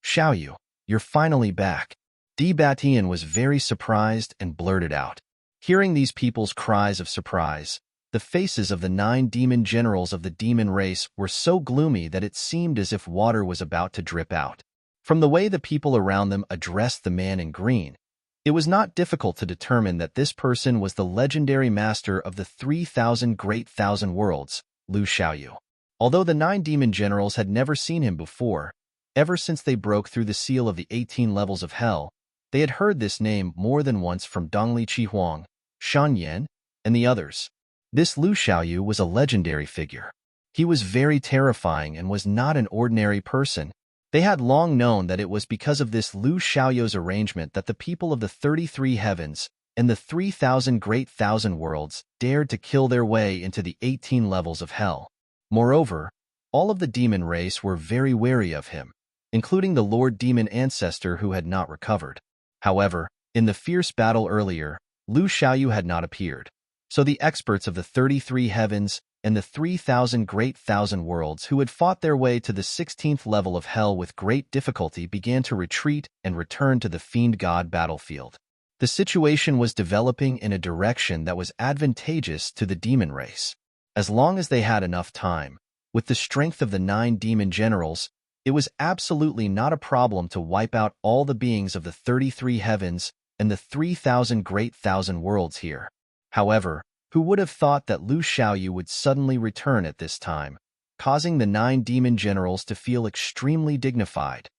Xiaoyu, you're finally back. Di Batian was very surprised and blurted out. Hearing these people's cries of surprise, the faces of the 9 demon generals of the demon race were so gloomy that it seemed as if water was about to drip out. From the way the people around them addressed the man in green, it was not difficult to determine that this person was the legendary master of the 3,000 great thousand worlds, Lu Xiaoyu. Although the 9 demon generals had never seen him before, ever since they broke through the seal of the 18 levels of hell, they had heard this name more than once from Dongli Qihuang, Shan Yan, and the others. This Lu Xiaoyu was a legendary figure. He was very terrifying and was not an ordinary person. They had long known that it was because of this Lu Xiaoyu's arrangement that the people of the 33 heavens and the 3,000 great thousand worlds dared to kill their way into the 18 levels of hell. Moreover, all of the demon race were very wary of him, including the Lord Demon Ancestor who had not recovered. However, in the fierce battle earlier, Lu Xiaoyu had not appeared. So the experts of the 33 heavens and the 3,000 great thousand worlds who had fought their way to the 16th level of hell with great difficulty began to retreat and return to the Fiend God battlefield. The situation was developing in a direction that was advantageous to the demon race. As long as they had enough time, with the strength of the 9 demon generals, it was absolutely not a problem to wipe out all the beings of the 33 heavens and the 3,000 great thousand worlds here. However, who would have thought that Lu Xiaoyu would suddenly return at this time, causing the 9 demon generals to feel extremely dignified?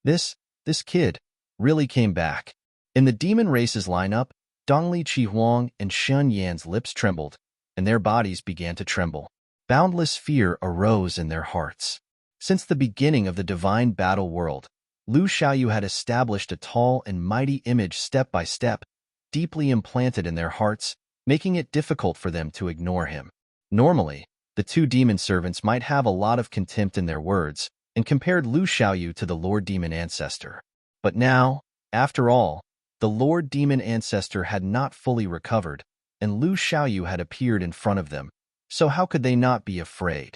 This kid really came back. In the demon race's lineup, Dongli Qihuang and Shun Yan's lips trembled, and their bodies began to tremble. Boundless fear arose in their hearts. Since the beginning of the divine battle world, Lu Xiaoyu had established a tall and mighty image step by step, deeply implanted in their hearts, making it difficult for them to ignore him. Normally, the 2 demon servants might have a lot of contempt in their words and compared Lu Xiaoyu to the Lord Demon Ancestor. But now, after all, the Lord Demon Ancestor had not fully recovered, and Lu Xiaoyu had appeared in front of them, so how could they not be afraid?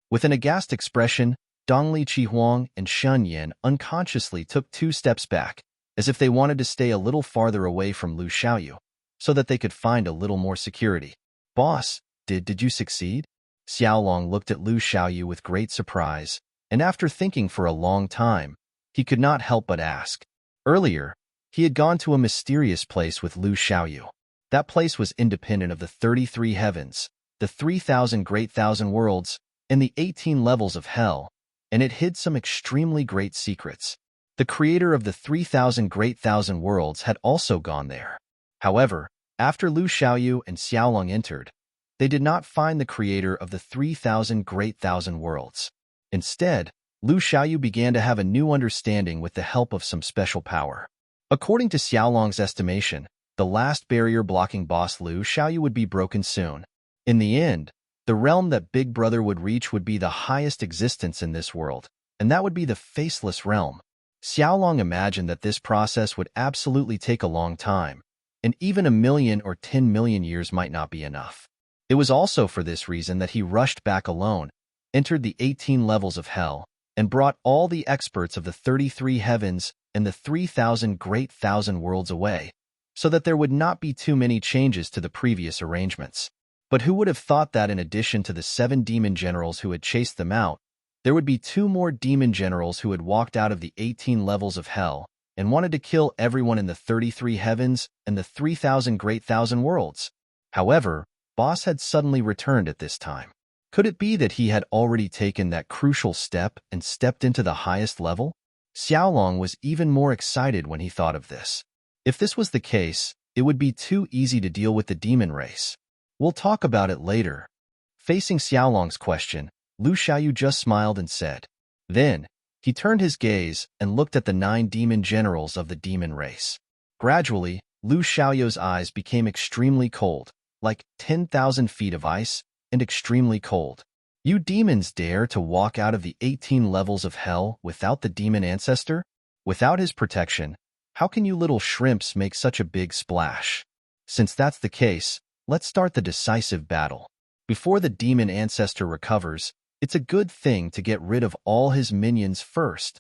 With an aghast expression, Dongli Qihuang and Shun Yan unconsciously took 2 steps back, as if they wanted to stay a little farther away from Lu Xiaoyu, so that they could find a little more security. Boss, did you succeed? Xiaolong looked at Lu Xiaoyu with great surprise, and after thinking for a long time, he could not help but ask. Earlier, he had gone to a mysterious place with Lu Xiaoyu. That place was independent of the 33 heavens, the 3,000 great thousand worlds, and the 18 levels of hell, and it hid some extremely great secrets. The creator of the 3,000 great thousand worlds had also gone there. However, after Lu Xiaoyu and Xiaolong entered, they did not find the creator of the 3,000 great thousand worlds. Instead, Lu Xiaoyu began to have a new understanding with the help of some special power. According to Xiaolong's estimation, the last barrier blocking boss Lu Xiaoyu would be broken soon. In the end, the realm that Big Brother would reach would be the highest existence in this world, and that would be the faceless realm. Xiaolong imagined that this process would absolutely take a long time, and even 1,000,000 or 10,000,000 years might not be enough. It was also for this reason that he rushed back alone, entered the 18 levels of hell, and brought all the experts of the 33 heavens and the 3,000 great thousand worlds away, so that there would not be too many changes to the previous arrangements. But who would have thought that in addition to the 7 demon generals who had chased them out, there would be 2 more demon generals who had walked out of the 18 levels of hell and wanted to kill everyone in the 33 heavens and the 3,000 great thousand worlds. However, Boss had suddenly returned at this time. Could it be that he had already taken that crucial step and stepped into the highest level? Xiaolong was even more excited when he thought of this. If this was the case, it would be too easy to deal with the demon race. We'll talk about it later. Facing Xiaolong's question, Lu Xiaoyu just smiled and said. Then, he turned his gaze and looked at the 9 demon generals of the demon race. Gradually, Lu Xiaoyu's eyes became extremely cold, like 10,000 feet of ice, and extremely cold. You demons dare to walk out of the 18 levels of hell without the demon ancestor? Without his protection, how can you little shrimps make such a big splash? Since that's the case, let's start the decisive battle. Before the demon ancestor recovers, it's a good thing to get rid of all his minions first,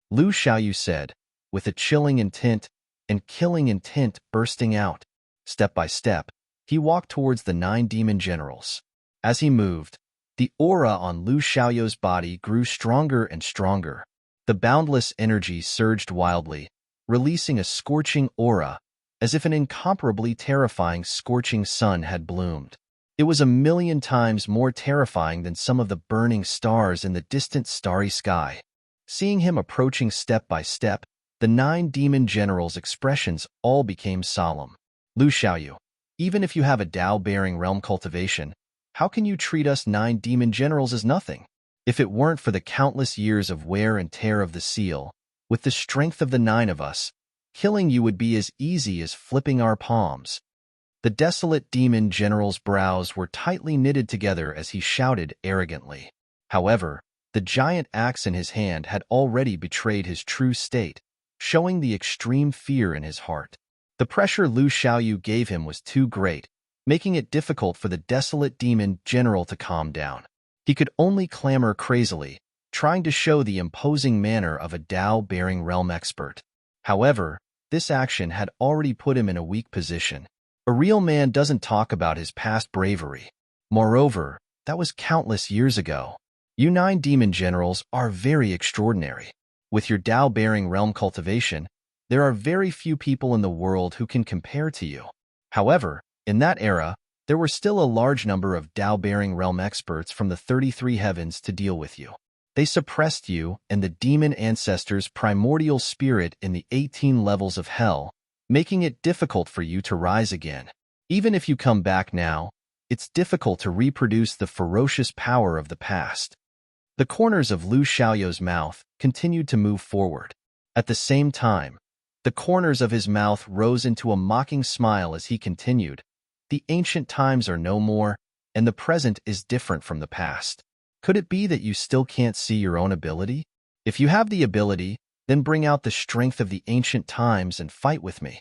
Lu Xiaoyu said, with a chilling intent and killing intent bursting out. Step by step, he walked towards the 9 demon generals. As he moved, the aura on Lu Xiaoyu's body grew stronger and stronger. The boundless energy surged wildly, releasing a scorching aura, as if an incomparably terrifying scorching sun had bloomed. It was 1,000,000 times more terrifying than some of the burning stars in the distant starry sky. Seeing him approaching step by step, the 9 demon generals' expressions all became solemn. Lu Xiaoyu, Even if you have a Tao-bearing realm cultivation, how can you treat us 9 demon generals as nothing? If it weren't for the countless years of wear and tear of the seal, with the strength of the 9 of us, killing you would be as easy as flipping our palms." The desolate demon general's brows were tightly knitted together as he shouted arrogantly. However, the giant axe in his hand had already betrayed his true state, showing the extreme fear in his heart. The pressure Lu Xiaoyu gave him was too great, making it difficult for the desolate demon general to calm down. He could only clamor crazily, trying to show the imposing manner of a Tao-bearing realm expert. However, this action had already put him in a weak position. A real man doesn't talk about his past bravery. Moreover, that was countless years ago. You 9 demon generals are very extraordinary. With your Tao-bearing realm cultivation, there are very few people in the world who can compare to you. However, in that era, there were still a large number of Tao-bearing realm experts from the 33 heavens to deal with you. They suppressed you and the demon ancestors' primordial spirit in the 18 levels of hell, making it difficult for you to rise again. Even if you come back now, it's difficult to reproduce the ferocious power of the past. The corners of Lu Xiaoyu's mouth continued to move forward. At the same time, the corners of his mouth rose into a mocking smile as he continued, "The ancient times are no more, and the present is different from the past. Could it be that you still can't see your own ability? If you have the ability, then bring out the strength of the ancient times and fight with me."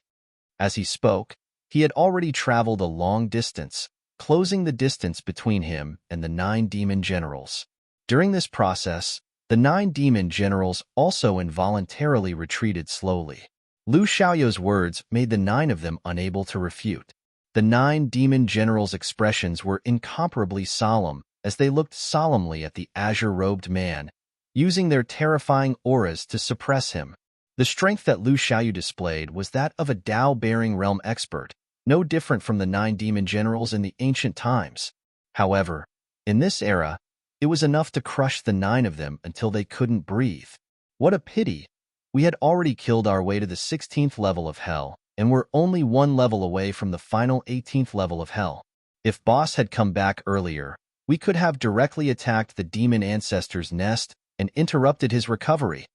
As he spoke, he had already traveled a long distance, closing the distance between him and the 9 demon generals. During this process, the 9 demon generals also involuntarily retreated slowly. Lu Xiaoyu's words made the 9 of them unable to refute. The 9 demon generals' expressions were incomparably solemn as they looked solemnly at the azure-robed man, using their terrifying auras to suppress him. The strength that Lu Xiaoyu displayed was that of a Tao-bearing realm expert, no different from the 9 demon generals in the ancient times. However, in this era, it was enough to crush the 9 of them until they couldn't breathe. What a pity! We had already killed our way to the 16th level of hell, and were only 1 level away from the final 18th level of hell. If Boss had come back earlier, we could have directly attacked the demon ancestor's nest and interrupted his recovery.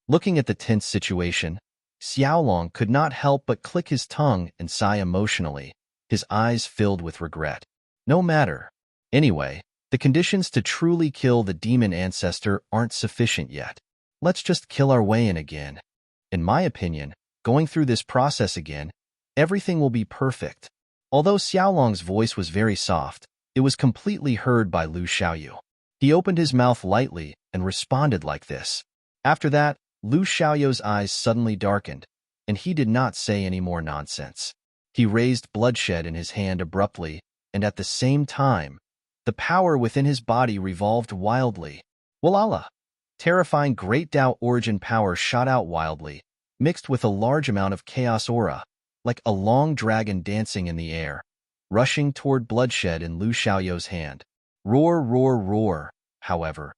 Looking at the tense situation, Xiaolong could not help but click his tongue and sigh emotionally, his eyes filled with regret. No matter. Anyway, the conditions to truly kill the demon ancestor aren't sufficient yet. Let's just kill our way in again. In my opinion, going through this process again, everything will be perfect. Although Xiaolong's voice was very soft, it was completely heard by Lu Xiaoyu. He opened his mouth lightly and responded like this. After that, Lu Xiaoyu's eyes suddenly darkened, and he did not say any more nonsense. He raised bloodshed in his hand abruptly, and at the same time, the power within his body revolved wildly. Walala! Terrifying great Tao origin power shot out wildly, mixed with a large amount of chaos aura, like a long dragon dancing in the air, rushing toward bloodshed in Lu Xiaoyu's hand. Roar, roar, roar, however.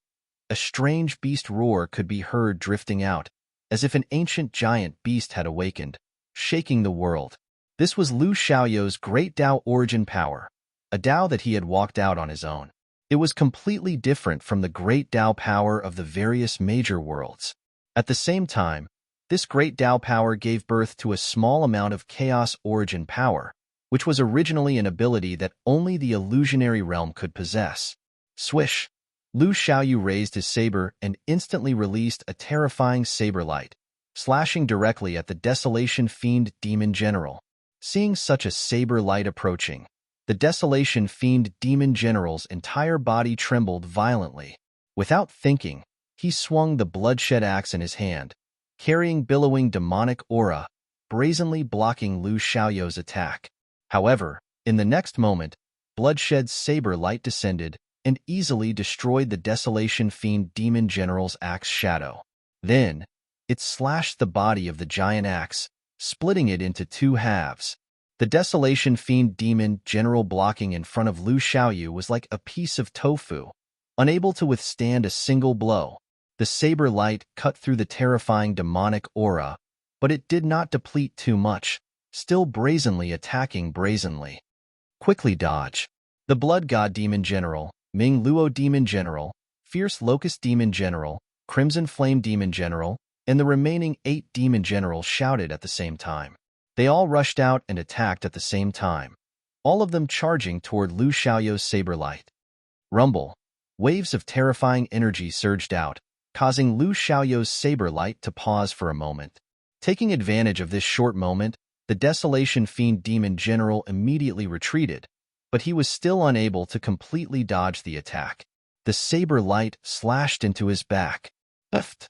A strange beast roar could be heard drifting out, as if an ancient giant beast had awakened, shaking the world. This was Lu Xiaoyu's great Tao origin power, a Tao that he had walked out on his own. It was completely different from the great Tao power of the various major worlds. At the same time, this great Tao power gave birth to a small amount of chaos origin power, which was originally an ability that only the illusionary realm could possess. Swish! Lu Xiaoyu raised his saber and instantly released a terrifying saber light, slashing directly at the Desolation Fiend Demon General. Seeing such a saber light approaching, the Desolation Fiend Demon General's entire body trembled violently. Without thinking, he swung the bloodshed axe in his hand, carrying billowing demonic aura, brazenly blocking Lu Xiaoyu's attack. However, in the next moment, Bloodshed's saber light descended and easily destroyed the Desolation Fiend Demon General's axe shadow. Then, it slashed the body of the giant axe, splitting it into 2 halves. The Desolation Fiend Demon General blocking in front of Lu Xiaoyu was like a piece of tofu, unable to withstand a single blow. The saber light cut through the terrifying demonic aura, but it did not deplete too much, still brazenly attacking brazenly. Quickly dodge. The Blood God Demon General, Ming Luo Demon General, Fierce Locust Demon General, Crimson Flame Demon General, and the remaining 8 Demon Generals shouted at the same time. They all rushed out and attacked at the same time, all of them charging toward Lu Xiaoyou's saber light. Rumble. Waves of terrifying energy surged out, causing Lu Xiaoyou's saber light to pause for a moment. Taking advantage of this short moment, the Desolation Fiend Demon General immediately retreated, but he was still unable to completely dodge the attack. The saber light slashed into his back. Uft!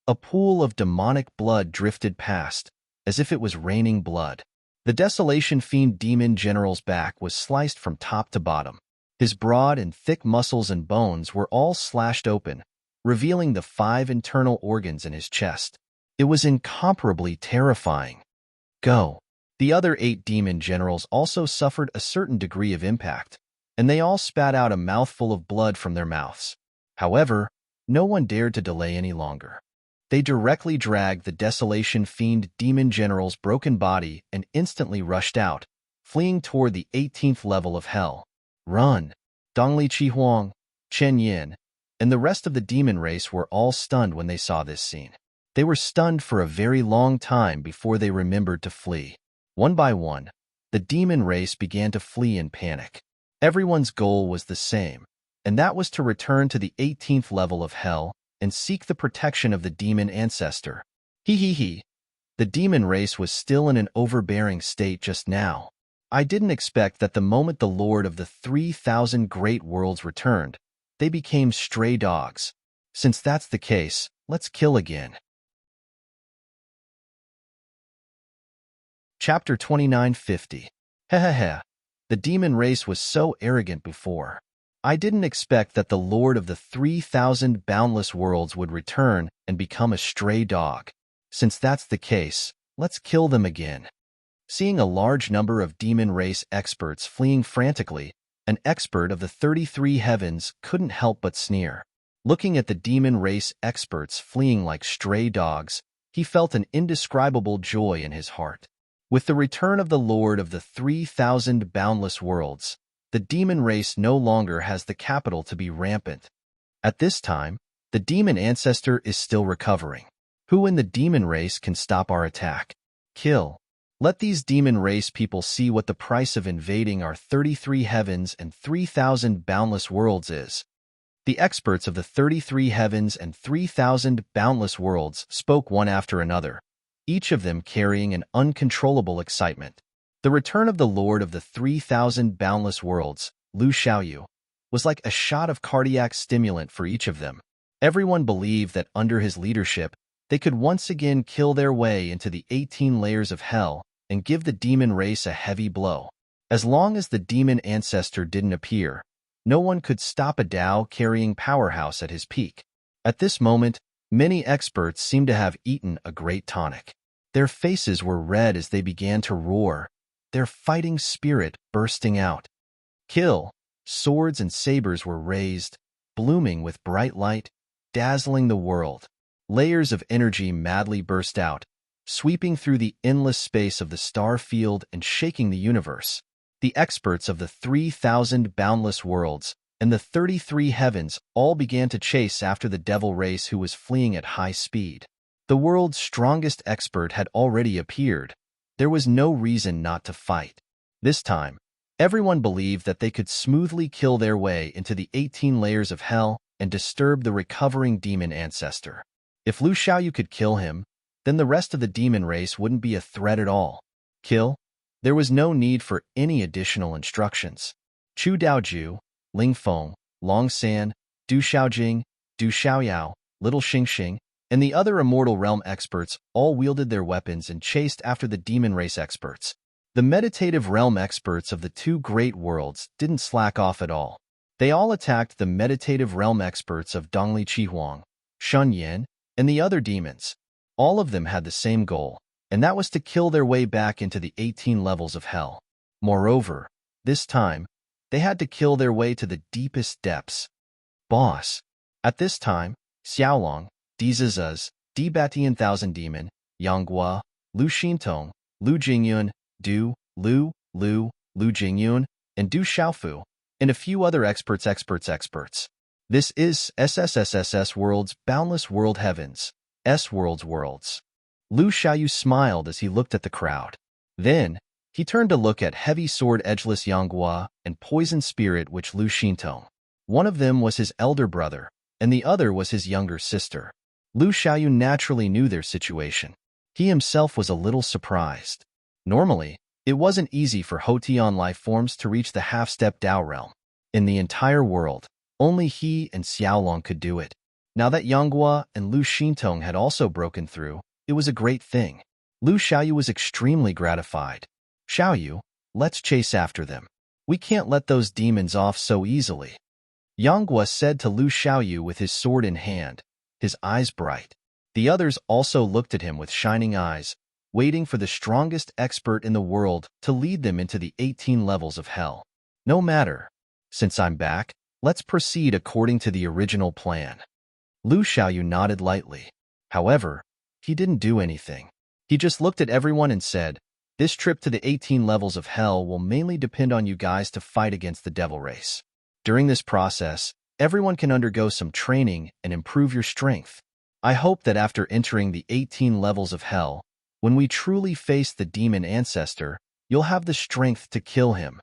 A pool of demonic blood drifted past, as if it was raining blood. The Desolation Fiend Demon General's back was sliced from top to bottom. His broad and thick muscles and bones were all slashed open, revealing the 5 internal organs in his chest. It was incomparably terrifying. Go. The other 8 demon generals also suffered a certain degree of impact, and they all spat out a mouthful of blood from their mouths. However, no one dared to delay any longer. They directly dragged the Desolation Fiend Demon General's broken body and instantly rushed out, fleeing toward the 18th level of hell. Run! Dongli Chihuang, Chen Yin, and the rest of the demon race were all stunned when they saw this scene. They were stunned for a very long time before they remembered to flee. One by one, the demon race began to flee in panic. Everyone's goal was the same, and that was to return to the 18th level of hell and seek the protection of the demon ancestor. He. The demon race was still in an overbearing state just now. I didn't expect that the moment the Lord of the 3,000 Great Worlds returned, they became stray dogs. Since that's the case, let's kill again. Chapter 2950. Hehehe. The demon race was so arrogant before. I didn't expect that the Lord of the 3,000 boundless worlds would return and become a stray dog. Since that's the case, let's kill them again. Seeing a large number of demon race experts fleeing frantically, an expert of the 33 heavens couldn't help but sneer. Looking at the demon race experts fleeing like stray dogs, he felt an indescribable joy in his heart. With the return of the Lord of the 3,000 boundless worlds, the demon race no longer has the capital to be rampant. At this time, the demon ancestor is still recovering. Who in the demon race can stop our attack? Kill. Let these demon race people see what the price of invading our 33 heavens and 3,000 boundless worlds is. The experts of the 33 heavens and 3,000 boundless worlds spoke one after another, each of them carrying an uncontrollable excitement. The return of the Lord of the 3,000 boundless worlds, Lu Xiaoyu, was like a shot of cardiac stimulant for each of them. Everyone believed that under his leadership, they could once again kill their way into the 18 layers of hell and give the demon race a heavy blow. As long as the demon ancestor didn't appear, no one could stop a Tao-carrying powerhouse at his peak. At this moment, many experts seemed to have eaten a great tonic. Their faces were red as they began to roar, their fighting spirit bursting out. Kill! Swords and sabers were raised, blooming with bright light, dazzling the world. Layers of energy madly burst out, sweeping through the endless space of the star field and shaking the universe. The experts of the 3,000 boundless worlds and the 33 heavens all began to chase after the devil race who was fleeing at high speed. The world's strongest expert had already appeared. There was no reason not to fight. This time, everyone believed that they could smoothly kill their way into the 18 layers of hell and disturb the recovering demon ancestor. If Lu Xiaoyu could kill him, then the rest of the demon race wouldn't be a threat at all. Kill? There was no need for any additional instructions. Chu Daoju, Ling Feng, Long San, Du Xiaojing, Du Xiaoyao, Little Xingxing, and the other immortal realm experts all wielded their weapons and chased after the demon race experts. The meditative realm experts of the 2 great worlds didn't slack off at all. They all attacked the meditative realm experts of Dongli Chihuang, Shun Yin, and the other demons. All of them had the same goal, and that was to kill their way back into the 18 levels of hell. Moreover, this time, they had to kill their way to the deepest depths. Boss. At this time, Xiaolong, Dizazuz, Di Batian Thousand Demon, Yanghua, Lu Xintong, Lu Jingyun, Du, Lu Jingyun, and Du Xiaofu, and a few other experts. This is SSSSS Worlds, Boundless World Heavens, S Worlds. Lu Xiaoyu smiled as he looked at the crowd. Then, he turned to look at Heavy Sword Edgeless Yanghua and Poison Spirit Witch Lu Xintong. One of them was his elder brother, and the other was his younger sister. Lu Xiaoyu naturally knew their situation. He himself was a little surprised. Normally, it wasn't easy for Hotian life forms to reach the half-step Dao realm. In the entire world, only he and Xiaolong could do it. Now that Yanghua and Lu Xintong had also broken through, it was a great thing. Lu Xiaoyu was extremely gratified. Xiaoyu, let's chase after them. We can't let those demons off so easily. Yanghua said to Lu Xiaoyu with his sword in hand, his eyes bright. The others also looked at him with shining eyes, waiting for the strongest expert in the world to lead them into the 18 levels of hell. No matter. Since I'm back, let's proceed according to the original plan. Lu Xiaoyu nodded lightly. However, he didn't do anything. He just looked at everyone and said, this trip to the 18 levels of hell will mainly depend on you guys to fight against the devil race. During this process, everyone can undergo some training and improve your strength. I hope that after entering the 18 levels of hell, when we truly face the demon ancestor, you'll have the strength to kill him.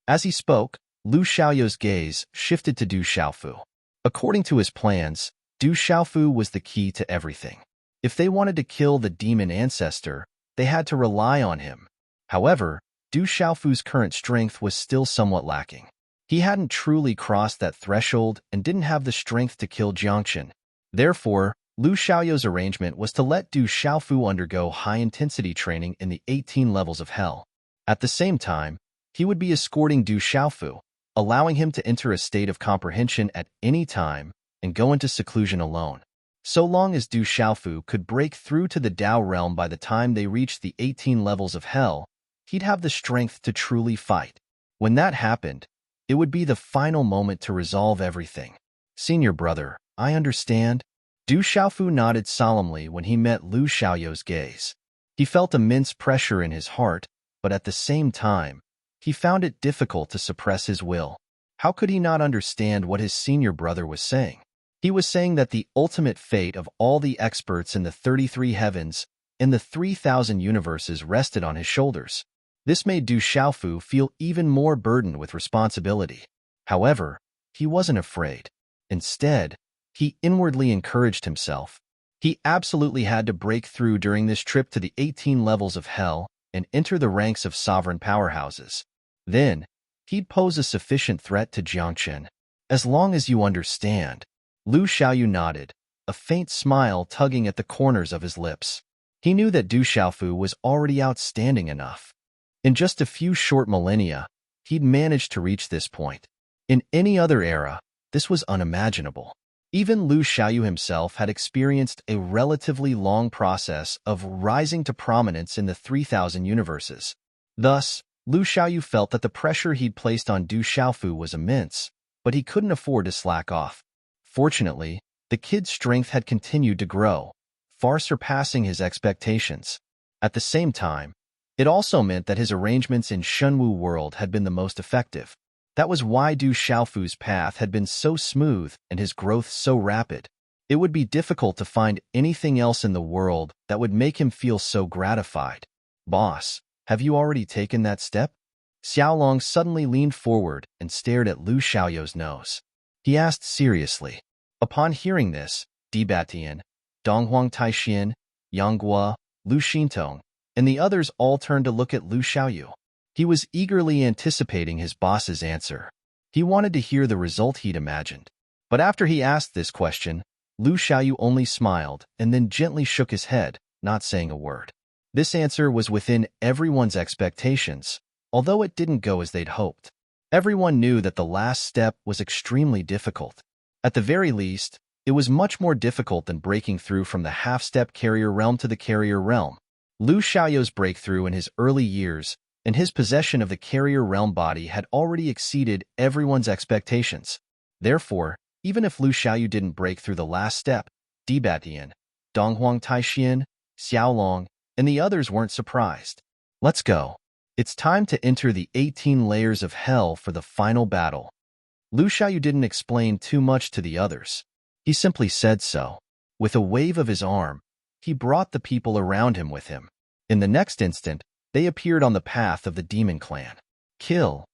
As he spoke, Lu Xiaoyu's gaze shifted to Du Xiaofu. According to his plans, Du Xiaofu was the key to everything. If they wanted to kill the demon ancestor, they had to rely on him. However, Du Xiaofu's current strength was still somewhat lacking. He hadn't truly crossed that threshold and didn't have the strength to kill Jiangchen. Therefore, Lu Xiaoyu's arrangement was to let Du Xiaofu undergo high-intensity training in the 18 levels of hell. At the same time, he would be escorting Du Xiaofu, allowing him to enter a state of comprehension at any time and go into seclusion alone. So long as Du Xiaofu could break through to the Dao realm by the time they reached the 18 levels of hell, he'd have the strength to truly fight. When that happened, it would be the final moment to resolve everything. Senior brother, I understand. Du Xiaofu nodded solemnly when he met Lu Xiaoyu's gaze. He felt immense pressure in his heart, but at the same time, he found it difficult to suppress his will. How could he not understand what his senior brother was saying? He was saying that the ultimate fate of all the experts in the 33 heavens and the 3,000 universes rested on his shoulders. This made Du Xiaofu feel even more burdened with responsibility. However, he wasn't afraid. Instead, he inwardly encouraged himself. He absolutely had to break through during this trip to the 18 levels of hell and enter the ranks of sovereign powerhouses. Then, he'd pose a sufficient threat to Jiangchen. As long as you understand. Lu Xiaoyu nodded, a faint smile tugging at the corners of his lips. He knew that Du Xiaofu was already outstanding enough. In just a few short millennia, he'd managed to reach this point. In any other era, this was unimaginable. Even Lu Xiaoyu himself had experienced a relatively long process of rising to prominence in the 3,000 universes. Thus, Lu Xiaoyu felt that the pressure he'd placed on Du Xiaofu was immense, but he couldn't afford to slack off. Fortunately, the kid's strength had continued to grow, far surpassing his expectations. At the same time, it also meant that his arrangements in Shenwu World had been the most effective. That was why Du Xiaofu's path had been so smooth and his growth so rapid. It would be difficult to find anything else in the world that would make him feel so gratified. Boss, have you already taken that step? Xiaolong suddenly leaned forward and stared at Lu Xiaoyu's nose. He asked seriously. Upon hearing this, Dibatian, Donghuang Taixian, Yanghua, Lu Xintong, and the others all turned to look at Lu Xiaoyu. He was eagerly anticipating his boss's answer. He wanted to hear the result he'd imagined. But after he asked this question, Lu Xiaoyu only smiled and then gently shook his head, not saying a word. This answer was within everyone's expectations, although it didn't go as they'd hoped. Everyone knew that the last step was extremely difficult. At the very least, it was much more difficult than breaking through from the half-step carrier realm to the carrier realm. Lu Xiaoyu's breakthrough in his early years and his possession of the carrier realm body had already exceeded everyone's expectations. Therefore, even if Lu Xiaoyu didn't break through the last step, Dibatian, Donghuang Taixian, Xiaolong, and the others weren't surprised. Let's go. It's time to enter the 18 layers of hell for the final battle. Lu Xiaoyu didn't explain too much to the others. He simply said so. With a wave of his arm, he brought the people around him with him. In the next instant, they appeared on the path of the demon clan. Kill.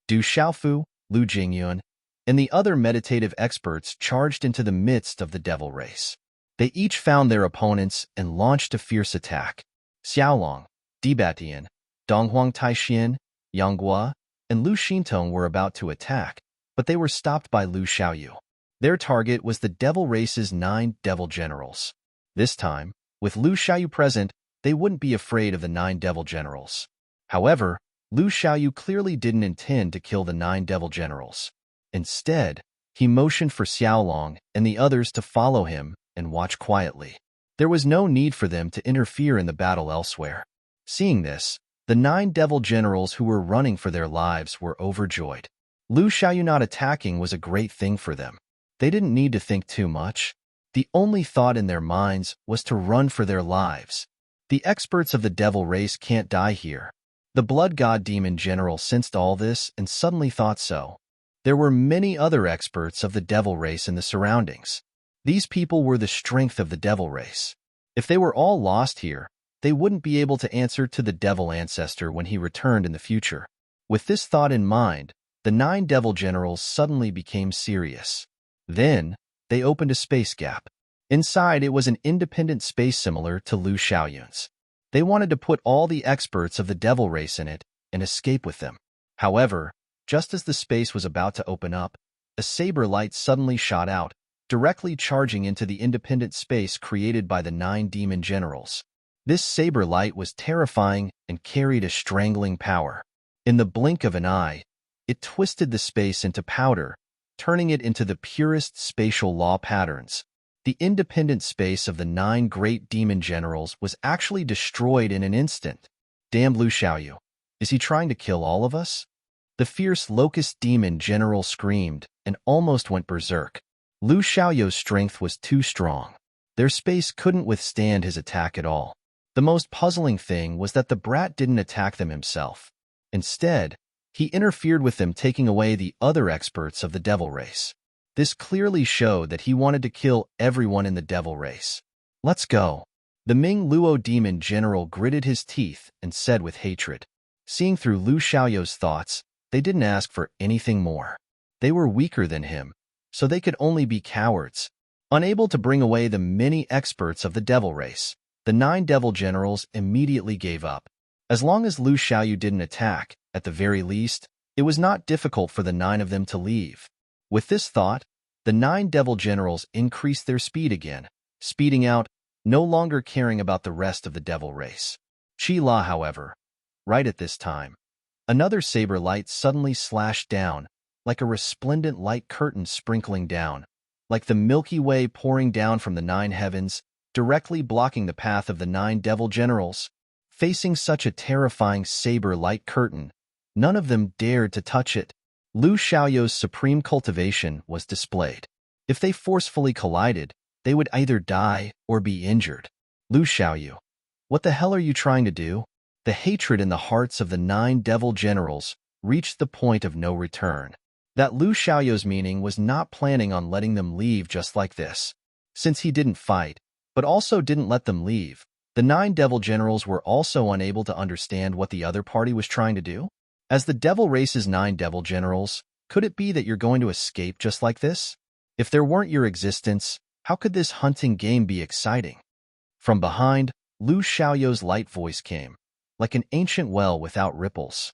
Du Xiaofu, Lu Jingyun, and the other meditative experts charged into the midst of the devil race. They each found their opponents and launched a fierce attack. Xiaolong, Dibatian, Donghuang Taixin, Yanghua, and Lu Xintong were about to attack, but they were stopped by Lu Xiaoyu. Their target was the devil race's 9 devil generals. This time, with Lu Xiaoyu present, they wouldn't be afraid of the 9 devil generals. However, Lu Xiaoyu clearly didn't intend to kill the 9 devil generals. Instead, he motioned for Xiaolong and the others to follow him and watch quietly. There was no need for them to interfere in the battle elsewhere. Seeing this, the 9 devil generals who were running for their lives were overjoyed. Lu Xiaoyu not attacking was a great thing for them. They didn't need to think too much. The only thought in their minds was to run for their lives. The experts of the devil race can't die here. The blood god demon general sensed all this and suddenly thought so. There were many other experts of the devil race in the surroundings. These people were the strength of the devil race. If they were all lost here, they wouldn't be able to answer to the devil ancestor when he returned in the future. With this thought in mind, the 9 devil generals suddenly became serious. Then, they opened a space gap. Inside, it was an independent space similar to Lu Xiaoyun's. They wanted to put all the experts of the devil race in it and escape with them. However, just as the space was about to open up, a saber light suddenly shot out, directly charging into the independent space created by the 9 demon generals. This saber light was terrifying and carried a strangling power. In the blink of an eye, it twisted the space into powder, turning it into the purest spatial law patterns. The independent space of the 9 great demon generals was actually destroyed in an instant. Damn Lu Xiaoyu. Is he trying to kill all of us? The fierce locust demon general screamed and almost went berserk. Lu Xiaoyu's strength was too strong. Their space couldn't withstand his attack at all. The most puzzling thing was that the brat didn't attack them himself. Instead, he interfered with them, taking away the other experts of the devil race. This clearly showed that he wanted to kill everyone in the devil race. Let's go. The Ming Luo demon general gritted his teeth and said with hatred. Seeing through Lu Xiaoyu's thoughts, they didn't ask for anything more. They were weaker than him, so they could only be cowards. Unable to bring away the many experts of the devil race, the 9 devil generals immediately gave up. As long as Lu Xiaoyu didn't attack, at the very least, it was not difficult for the 9 of them to leave. With this thought, the 9 devil generals increased their speed again, speeding out, no longer caring about the rest of the devil race. Qi La, however, right at this time, another saber light suddenly slashed down, like a resplendent light curtain sprinkling down, like the Milky Way pouring down from the 9 heavens, directly blocking the path of the 9 devil generals. Facing such a terrifying saber light curtain, none of them dared to touch it. Lu Xiaoyu's supreme cultivation was displayed. If they forcefully collided, they would either die or be injured. Lu Xiaoyu, what the hell are you trying to do? The hatred in the hearts of the 9 devil generals reached the point of no return. That Lu Xiaoyu's meaning was not planning on letting them leave just like this. Since he didn't fight, but also didn't let them leave, the 9 devil generals were also unable to understand what the other party was trying to do. As the devil race's 9 devil generals, could it be that you're going to escape just like this? If there weren't your existence, how could this hunting game be exciting? From behind, Lu Xiaoyu's light voice came, like an ancient well without ripples.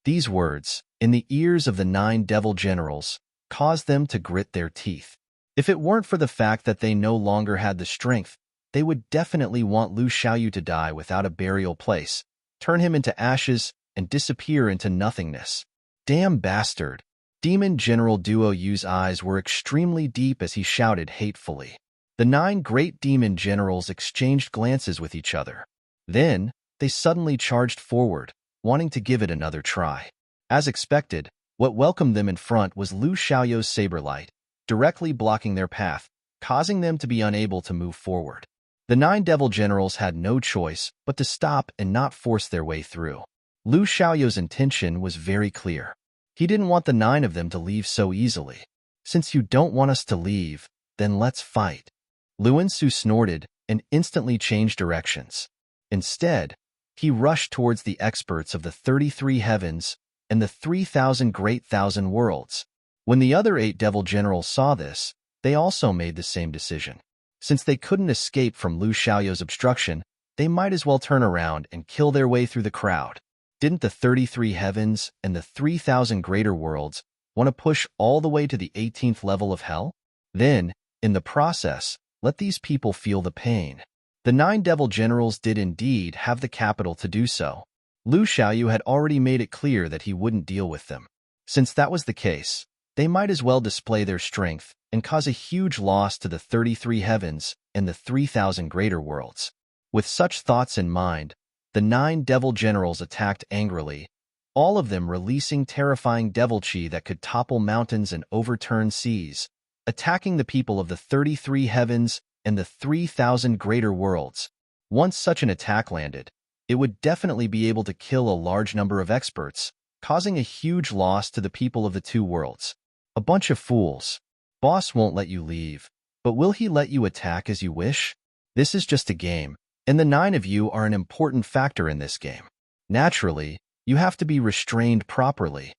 These words, in the ears of the 9 devil generals, caused them to grit their teeth. If it weren't for the fact that they no longer had the strength, they would definitely want Lu Xiaoyu to die without a burial place, turn him into ashes, and disappear into nothingness. Damn bastard! Demon General Duo Yu's eyes were extremely deep as he shouted hatefully. The 9 great demon generals exchanged glances with each other. Then, they suddenly charged forward, wanting to give it another try. As expected, what welcomed them in front was Lu Xiaoyu's saber light, directly blocking their path, causing them to be unable to move forward. The 9 devil generals had no choice but to stop and not force their way through. Lu Xiaoyu's intention was very clear. He didn't want the 9 of them to leave so easily. Since you don't want us to leave, then let's fight. Luan Su snorted and instantly changed directions. Instead, he rushed towards the experts of the 33 heavens and the 3,000 great thousand worlds. When the other 8 devil generals saw this, they also made the same decision. Since they couldn't escape from Lu Xiaoyu's obstruction, they might as well turn around and kill their way through the crowd. Didn't the 33 heavens and the 3,000 greater worlds want to push all the way to the 18th level of hell? Then, in the process, let these people feel the pain. The 9 devil generals did indeed have the capital to do so. Lu Xiaoyu had already made it clear that he wouldn't deal with them. Since that was the case, they might as well display their strength and cause a huge loss to the 33 heavens and the 3,000 greater worlds. With such thoughts in mind, the 9 devil generals attacked angrily, all of them releasing terrifying devil chi that could topple mountains and overturn seas, attacking the people of the 33 heavens and the 3,000 greater worlds. Once such an attack landed, it would definitely be able to kill a large number of experts, causing a huge loss to the people of the 2 worlds. A bunch of fools. Boss won't let you leave, but will he let you attack as you wish? This is just a game, and the 9 of you are an important factor in this game. Naturally, you have to be restrained properly.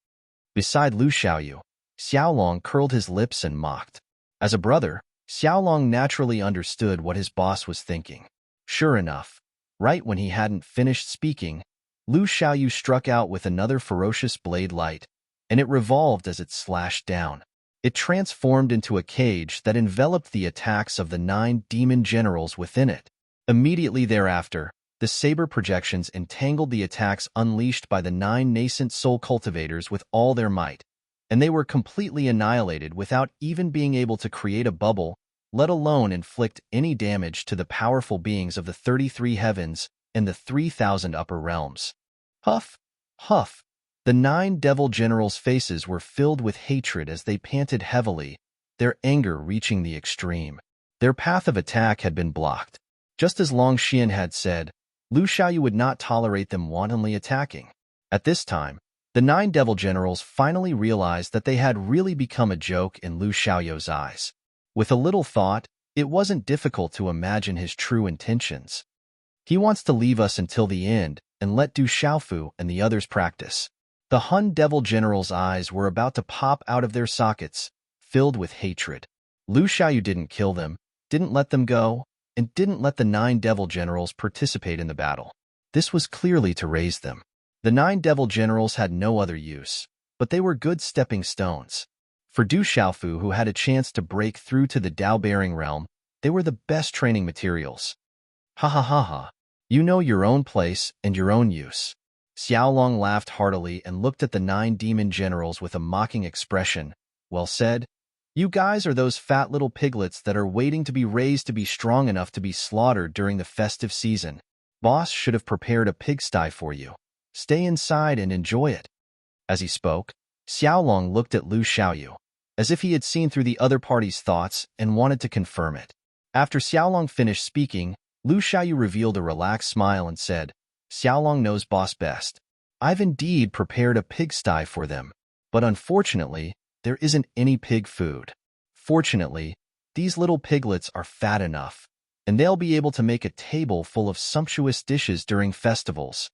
Beside Lu Xiaoyu, Xiaolong curled his lips and mocked. As a brother, Xiaolong naturally understood what his boss was thinking. Sure enough, right when he hadn't finished speaking, Lu Xiaoyu struck out with another ferocious blade light, and it revolved as it slashed down. It transformed into a cage that enveloped the attacks of the 9 demon generals within it. Immediately thereafter, the saber projections entangled the attacks unleashed by the 9 nascent soul cultivators with all their might, and they were completely annihilated without even being able to create a bubble, let alone inflict any damage to the powerful beings of the 33 heavens and the 3,000 upper realms. Huff! Huff! The 9 devil generals' faces were filled with hatred as they panted heavily, their anger reaching the extreme. Their path of attack had been blocked. Just as Long Xian had said, Lu Xiaoyu would not tolerate them wantonly attacking. At this time, the 9 devil generals finally realized that they had really become a joke in Lu Xiaoyu's eyes. With a little thought, it wasn't difficult to imagine his true intentions. He wants to leave us until the end and let Du Xiaofu and the others practice. The Hun devil generals' eyes were about to pop out of their sockets, filled with hatred. Lu Xiaoyu didn't kill them, didn't let them go, and didn't let the 9 devil generals participate in the battle. This was clearly to raise them. The 9 devil generals had no other use, but they were good stepping stones. For Du Xiaofu, who had a chance to break through to the Dao-bearing realm, they were the best training materials. Ha ha ha ha. You know your own place and your own use. Xiaolong laughed heartily and looked at the 9 demon generals with a mocking expression. Well said. You guys are those fat little piglets that are waiting to be raised to be strong enough to be slaughtered during the festive season. Boss should have prepared a pigsty for you. Stay inside and enjoy it. As he spoke, Xiaolong looked at Lu Xiaoyu, as if he had seen through the other party's thoughts and wanted to confirm it. After Xiaolong finished speaking, Lu Xiaoyu revealed a relaxed smile and said, Xiaolong knows boss best. I've indeed prepared a pigsty for them, but unfortunately, there isn't any pig food. Fortunately, these little piglets are fat enough, and they'll be able to make a table full of sumptuous dishes during festivals.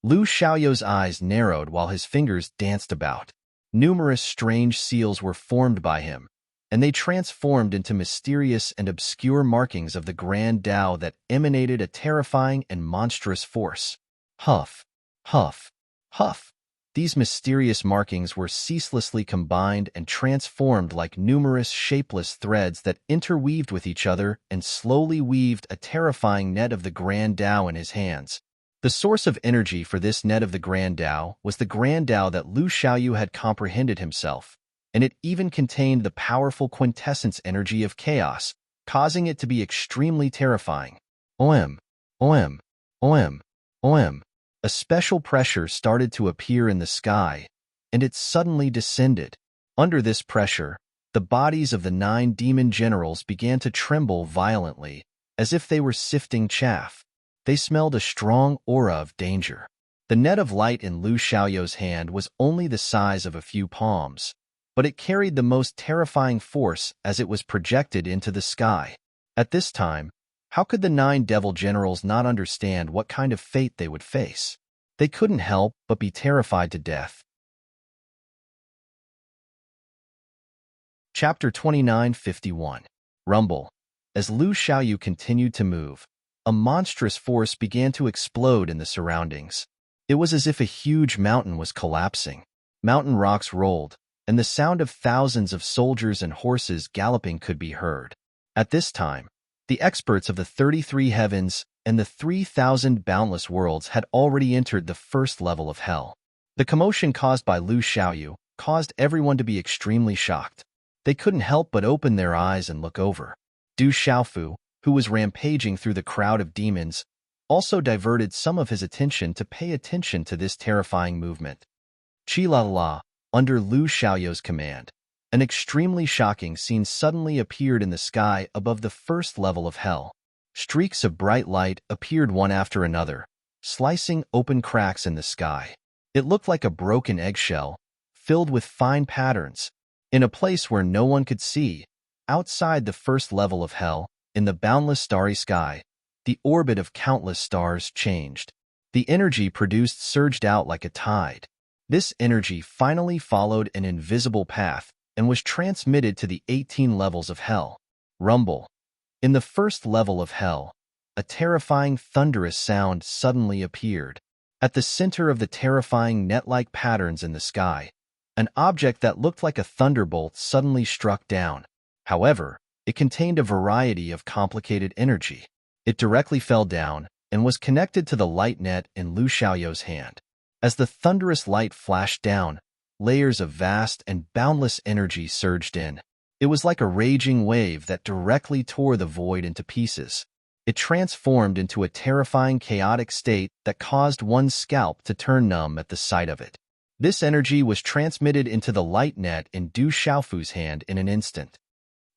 Lu Xiaoyu's eyes narrowed while his fingers danced about. Numerous strange seals were formed by him, and they transformed into mysterious and obscure markings of the Grand Tao that emanated a terrifying and monstrous force. Huff, huff, huff. These mysterious markings were ceaselessly combined and transformed like numerous shapeless threads that interweaved with each other and slowly weaved a terrifying net of the Grand Tao in his hands. The source of energy for this net of the Grand Tao was the Grand Tao that Lu Xiaoyu had comprehended himself, and it even contained the powerful quintessence energy of chaos, causing it to be extremely terrifying. Oem, oem, oem, oem. A special pressure started to appear in the sky, and it suddenly descended. Under this pressure, the bodies of the 9 demon generals began to tremble violently, as if they were sifting chaff. They smelled a strong aura of danger. The net of light in Lu Xiaoyu's hand was only the size of a few palms, but it carried the most terrifying force as it was projected into the sky. At this time, how could the 9 devil generals not understand what kind of fate they would face? They couldn't help but be terrified to death. Chapter 29:51. Rumble. As Lu Xiaoyu continued to move, a monstrous force began to explode in the surroundings. It was as if a huge mountain was collapsing. Mountain rocks rolled, and the sound of thousands of soldiers and horses galloping could be heard. At this time, the experts of the 33 heavens and the 3,000 boundless worlds had already entered the first level of hell. The commotion caused by Lu Xiaoyu caused everyone to be extremely shocked. They couldn't help but open their eyes and look over. Du Xiaofu, who was rampaging through the crowd of demons, also diverted some of his attention to pay attention to this terrifying movement. Chi-la-la, under Lu Xiaoyu's command, an extremely shocking scene suddenly appeared in the sky above the first level of hell. Streaks of bright light appeared one after another, slicing open cracks in the sky. It looked like a broken eggshell, filled with fine patterns. In a place where no one could see, outside the first level of hell, in the boundless starry sky, the orbit of countless stars changed. The energy produced surged out like a tide. This energy finally followed an invisible path and was transmitted to the 18 levels of hell. Rumble. In the first level of hell, a terrifying thunderous sound suddenly appeared. At the center of the terrifying net-like patterns in the sky, an object that looked like a thunderbolt suddenly struck down. However, it contained a variety of complicated energy. It directly fell down and was connected to the light net in Lu Xiaoyu's hand. As the thunderous light flashed down, layers of vast and boundless energy surged in. It was like a raging wave that directly tore the void into pieces. It transformed into a terrifying chaotic state that caused one's scalp to turn numb at the sight of it. This energy was transmitted into the light net in Du Xiaofu's hand in an instant.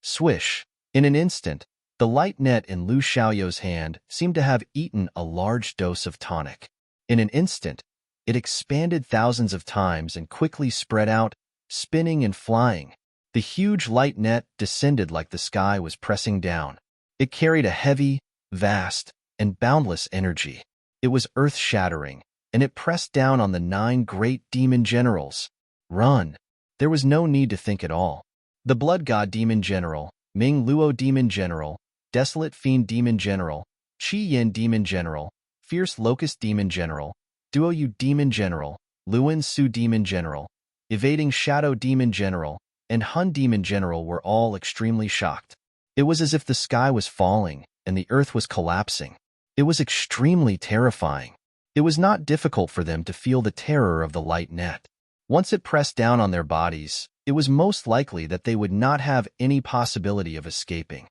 Swish! In an instant, the light net in Lu Xiaoyu's hand seemed to have eaten a large dose of tonic. In an instant, it expanded thousands of times and quickly spread out, spinning and flying. The huge light net descended like the sky was pressing down. It carried a heavy, vast, and boundless energy. It was earth-shattering, and it pressed down on the 9 great demon generals. Run! There was no need to think at all. The Blood God Demon General, Ming Luo Demon General, Desolate Fiend Demon General, Qi Yin Demon General, Fierce Locust Demon General, Duo Yu Demon General, Luan Su Demon General, Evading Shadow Demon General, and Hun Demon General were all extremely shocked. It was as if the sky was falling and the earth was collapsing. It was extremely terrifying. It was not difficult for them to feel the terror of the light net. Once it pressed down on their bodies, it was most likely that they would not have any possibility of escaping.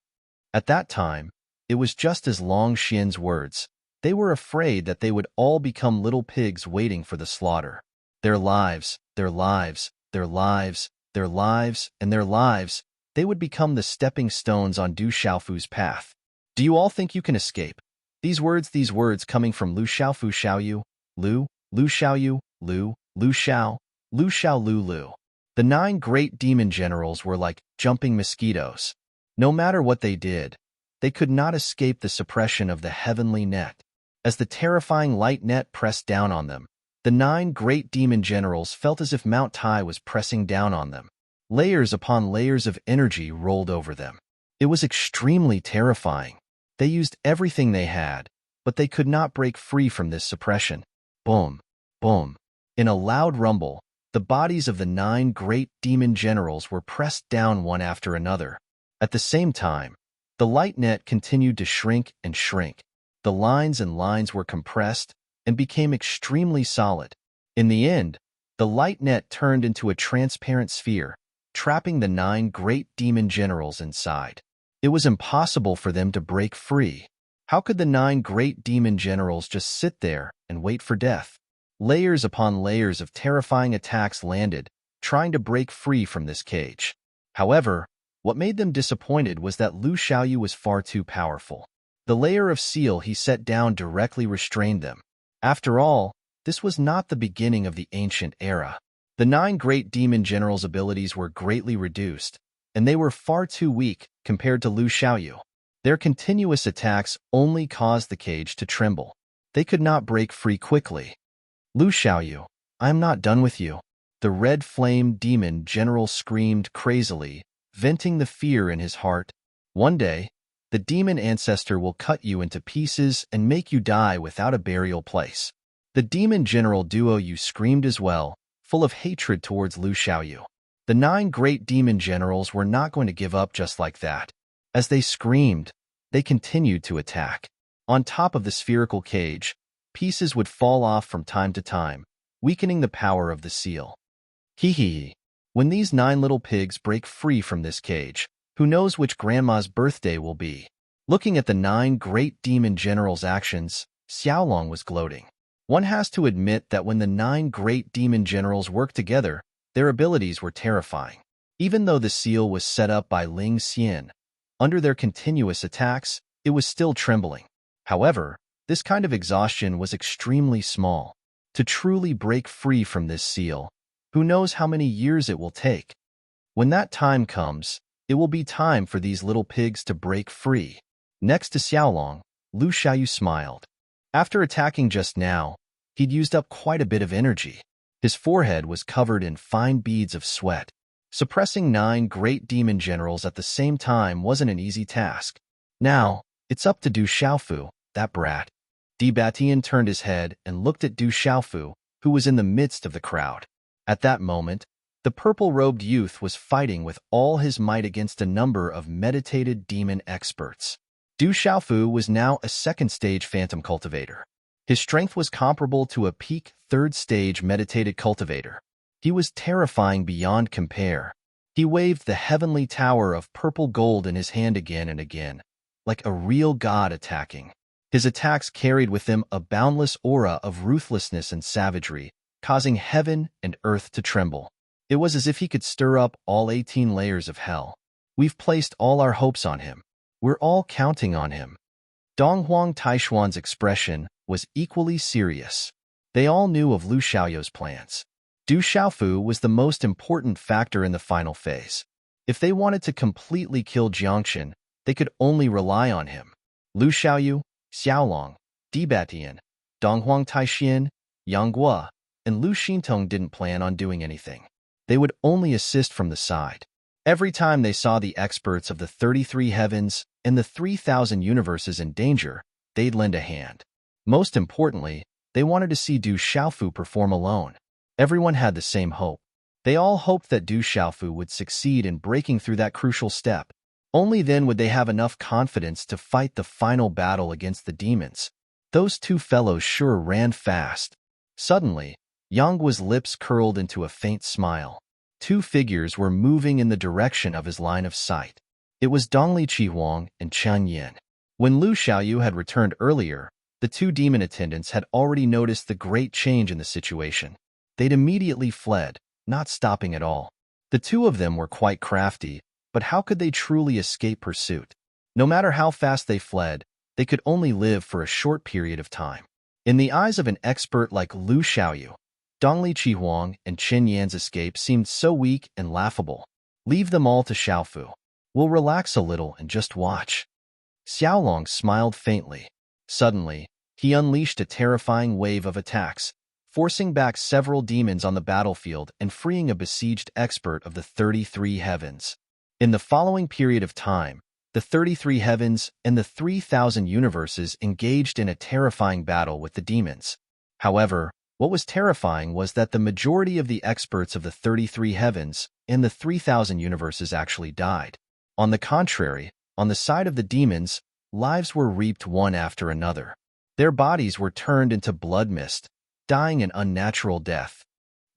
At that time, it was just as Long Xian's words. They were afraid that they would all become little pigs waiting for the slaughter. Their lives, their lives, their lives, their lives, and their lives, they would become the stepping stones on Du Xiaofu's path. Do you all think you can escape? These words coming from Lu Xiaoyu, Lu Xiaoyu, Lu Xiao, Lu. The 9 great demon generals were like jumping mosquitoes. No matter what they did, they could not escape the suppression of the heavenly net. As the terrifying light net pressed down on them, the 9 great demon generals felt as if Mount Tai was pressing down on them. Layers upon layers of energy rolled over them. It was extremely terrifying. They used everything they had, but they could not break free from this suppression. Boom! Boom! In a loud rumble, the bodies of the 9 great demon generals were pressed down one after another. At the same time, the light net continued to shrink and shrink. The lines and lines were compressed and became extremely solid. In the end, the light net turned into a transparent sphere, trapping the 9 great demon generals inside. It was impossible for them to break free. How could the 9 great demon generals just sit there and wait for death? Layers upon layers of terrifying attacks landed, trying to break free from this cage. However, what made them disappointed was that Lu Xiaoyu was far too powerful. The layer of seal he set down directly restrained them. After all, this was not the beginning of the ancient era. The 9 great demon generals' abilities were greatly reduced, and they were far too weak compared to Lu Xiaoyu. Their continuous attacks only caused the cage to tremble. They could not break free quickly. Lu Xiaoyu, I am not done with you. The red flame demon general screamed crazily, venting the fear in his heart. One day, the demon ancestor will cut you into pieces and make you die without a burial place. The demon general duo Yu screamed as well, full of hatred towards Lu Xiaoyu. The 9 great demon generals were not going to give up just like that. As they screamed, they continued to attack. On top of the spherical cage, pieces would fall off from time to time, weakening the power of the seal. Hee hee. When these 9 little pigs break free from this cage, who knows which grandma's birthday will be? Looking at the 9 great demon generals' actions, Xiaolong was gloating. One has to admit that when the 9 great demon generals worked together, their abilities were terrifying. Even though the seal was set up by Ling Xian, under their continuous attacks, it was still trembling. However, this kind of exhaustion was extremely small. To truly break free from this seal, who knows how many years it will take? When that time comes, it will be time for these little pigs to break free. Next to Xiaolong, Lu Xiaoyu smiled. After attacking just now, he'd used up quite a bit of energy. His forehead was covered in fine beads of sweat. Suppressing 9 great demon generals at the same time wasn't an easy task. Now, it's up to Du Xiaofu, that brat. Di Batian turned his head and looked at Du Xiaofu, who was in the midst of the crowd. At that moment, the purple-robed youth was fighting with all his might against a number of meditated demon experts. Du Xiaofu was now a second-stage phantom cultivator. His strength was comparable to a peak third-stage meditated cultivator. He was terrifying beyond compare. He waved the heavenly tower of purple gold in his hand again and again, like a real god attacking. His attacks carried with them a boundless aura of ruthlessness and savagery, causing heaven and earth to tremble. It was as if he could stir up all 18 layers of hell. We've placed all our hopes on him. We're all counting on him. Donghuang Taishuan's expression was equally serious. They all knew of Lu Xiaoyu's plans. Du Xiaofu was the most important factor in the final phase. If they wanted to completely kill Jiangxin, they could only rely on him. Lu Xiaoyu, Xiaolong, Di Batian, Donghuang Taishian, Yang Guo, and Lu Xintong didn't plan on doing anything. They would only assist from the side. Every time they saw the experts of the 33 heavens and the 3,000 universes in danger, they'd lend a hand. Most importantly, they wanted to see Du Xiaofu perform alone. Everyone had the same hope. They all hoped that Du Xiaofu would succeed in breaking through that crucial step. Only then would they have enough confidence to fight the final battle against the demons. Those 2 fellows sure ran fast. Suddenly, Yangguo's lips curled into a faint smile. 2 figures were moving in the direction of his line of sight. It was Dongli Qihuang and Chen Yin. When Lu Xiaoyu had returned earlier, the 2 demon attendants had already noticed the great change in the situation. They'd immediately fled, not stopping at all. The 2 of them were quite crafty, but how could they truly escape pursuit? No matter how fast they fled, they could only live for a short period of time. In the eyes of an expert like Lu Xiaoyu, Dongli Qihuang and Chen Yan's escape seemed so weak and laughable. Leave them all to Xiaofu. We'll relax a little and just watch. Xiaolong smiled faintly. Suddenly, he unleashed a terrifying wave of attacks, forcing back several demons on the battlefield and freeing a besieged expert of the 33 heavens. In the following period of time, the 33 heavens and the 3,000 universes engaged in a terrifying battle with the demons. However, what was terrifying was that the majority of the experts of the 33 heavens and the 3,000 universes actually died. On the contrary, on the side of the demons, lives were reaped one after another. Their bodies were turned into blood mist, dying an unnatural death.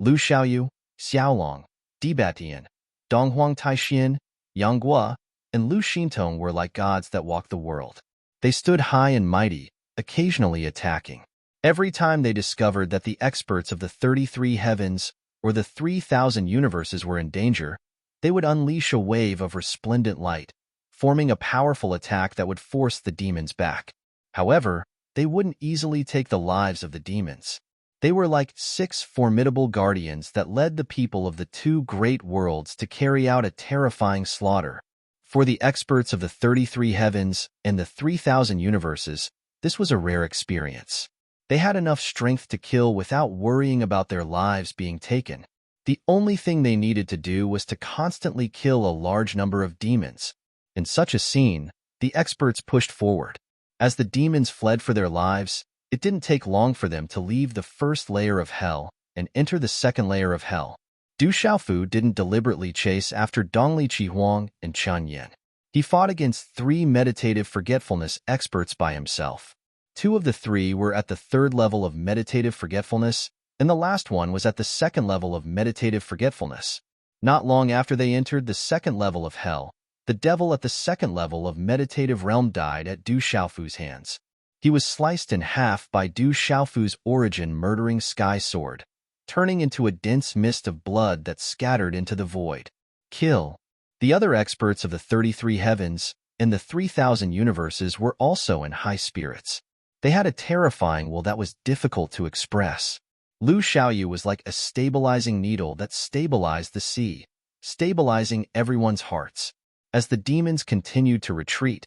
Lu Xiaoyu, Xiaolong, Di Batian, Donghuang Taishian, Yang Guo, and Lu Xintong were like gods that walked the world. They stood high and mighty, occasionally attacking. Every time they discovered that the experts of the 33 heavens or the 3,000 universes were in danger, they would unleash a wave of resplendent light, forming a powerful attack that would force the demons back. However, they wouldn't easily take the lives of the demons. They were like 6 formidable guardians that led the people of the 2 great worlds to carry out a terrifying slaughter. For the experts of the 33 heavens and the 3,000 universes, this was a rare experience. They had enough strength to kill without worrying about their lives being taken. The only thing they needed to do was to constantly kill a large number of demons. In such a scene, the experts pushed forward. As the demons fled for their lives, it didn't take long for them to leave the first layer of hell and enter the second layer of hell. Du Xiaofu didn't deliberately chase after Dongli Qihuang and Chen Yin. He fought against 3 meditative forgetfulness experts by himself. 2 of the 3 were at the 3rd level of meditative forgetfulness, and the last one was at the 2nd level of meditative forgetfulness. Not long after they entered the 2nd level of hell, the devil at the 2nd level of meditative realm died at Du Xiaofu's hands. He was sliced in half by Du Xiaofu's origin-murdering sky sword, turning into a dense mist of blood that scattered into the void. Kill. The other experts of the 33 heavens and the 3,000 universes were also in high spirits. They had a terrifying will that was difficult to express. Lu Xiaoyu was like a stabilizing needle that stabilized the sea, stabilizing everyone's hearts. As the demons continued to retreat,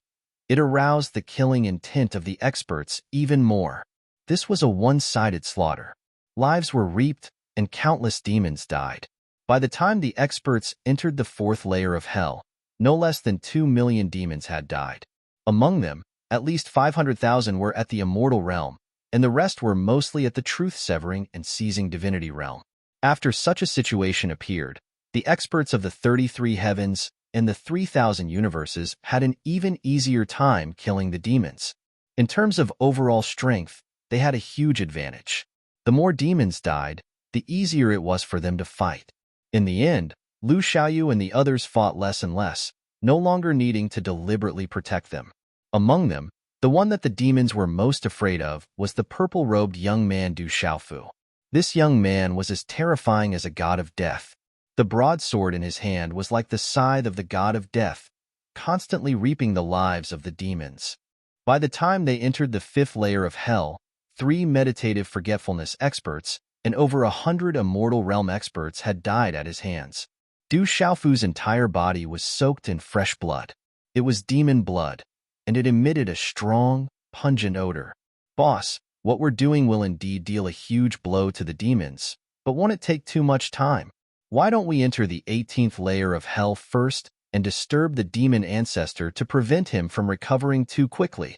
it aroused the killing intent of the experts even more. This was a one-sided slaughter. Lives were reaped, and countless demons died. By the time the experts entered the 4th layer of hell, no less than 2 million demons had died. Among them, at least 500,000 were at the immortal realm, and the rest were mostly at the truth-severing and seizing divinity realm. After such a situation appeared, the experts of the 33 heavens and the 3,000 universes had an even easier time killing the demons. In terms of overall strength, they had a huge advantage. The more demons died, the easier it was for them to fight. In the end, Lu Xiaoyu and the others fought less and less, no longer needing to deliberately protect them. Among them, the one that the demons were most afraid of was the purple-robed young man Du Xiaofu. This young man was as terrifying as a god of death. The broadsword in his hand was like the scythe of the god of death, constantly reaping the lives of the demons. By the time they entered the 5th layer of hell, 3 meditative forgetfulness experts and over 100 immortal realm experts had died at his hands. Du Xiaofu's entire body was soaked in fresh blood. It was demon blood, and it emitted a strong, pungent odor. Boss, what we're doing will indeed deal a huge blow to the demons, but won't it take too much time? Why don't we enter the 18th layer of hell first and disturb the demon ancestor to prevent him from recovering too quickly?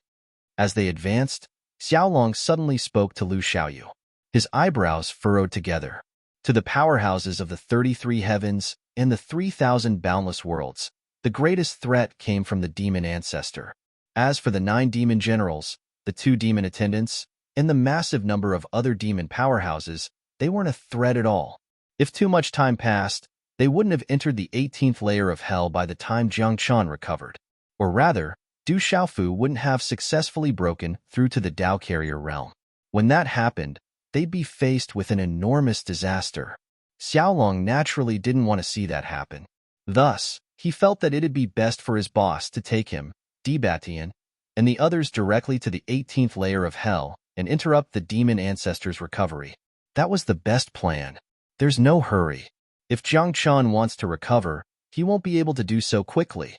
As they advanced, Xiaolong suddenly spoke to Lu Xiaoyu. His eyebrows furrowed together. To the powerhouses of the 33 heavens and the 3,000 boundless worlds, the greatest threat came from the demon ancestor. As for the 9 demon generals, the 2 demon attendants, and the massive number of other demon powerhouses, they weren't a threat at all. If too much time passed, they wouldn't have entered the 18th layer of hell by the time Jiang Quan recovered. Or rather, Du Xiaofu wouldn't have successfully broken through to the Dao Carrier realm. When that happened, they'd be faced with an enormous disaster. Xiaolong naturally didn't want to see that happen. Thus, he felt that it'd be best for his boss to take him, Debatian, and the others directly to the 18th layer of hell and interrupt the demon ancestor's recovery. That was the best plan. There's no hurry. If Jiang Quan wants to recover, he won't be able to do so quickly.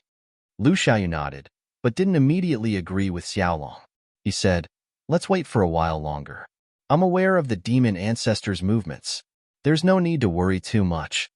Lu Xiaoyu nodded, but didn't immediately agree with Xiaolong. He said, let's wait for a while longer. I'm aware of the demon ancestor's movements. There's no need to worry too much.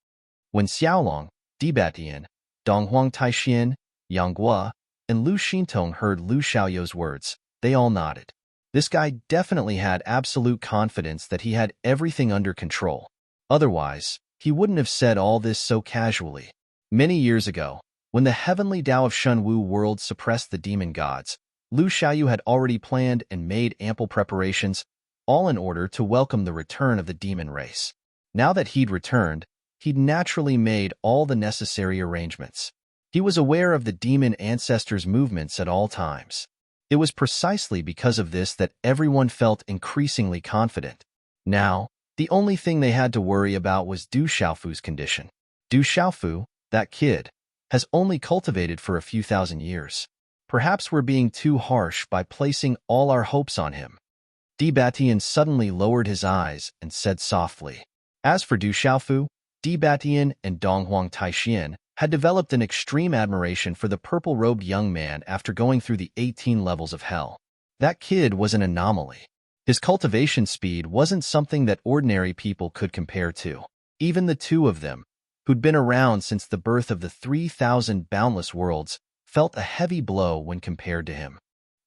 When Xiaolong, Debatian, Donghuang Taixian, Yang Guo, and Lu Xintong heard Lu Xiaoyu's words, they all nodded. This guy definitely had absolute confidence that he had everything under control. Otherwise, he wouldn't have said all this so casually. Many years ago, when the heavenly Tao of Shenwu world suppressed the demon gods, Lu Xiaoyu had already planned and made ample preparations, all in order to welcome the return of the demon race. Now that he'd returned, he'd naturally made all the necessary arrangements. He was aware of the demon ancestor's movements at all times. It was precisely because of this that everyone felt increasingly confident. Now, the only thing they had to worry about was Du Xiaofu's condition. Du Xiaofu, that kid, has only cultivated for a few thousand years. Perhaps we're being too harsh by placing all our hopes on him. Batian suddenly lowered his eyes and said softly. As for Du Xiaofu, Batian and Donghuang Taixian had developed an extreme admiration for the purple-robed young man after going through the 18 levels of hell. That kid was an anomaly. His cultivation speed wasn't something that ordinary people could compare to. Even the two of them, who'd been around since the birth of the 3,000 boundless worlds, felt a heavy blow when compared to him.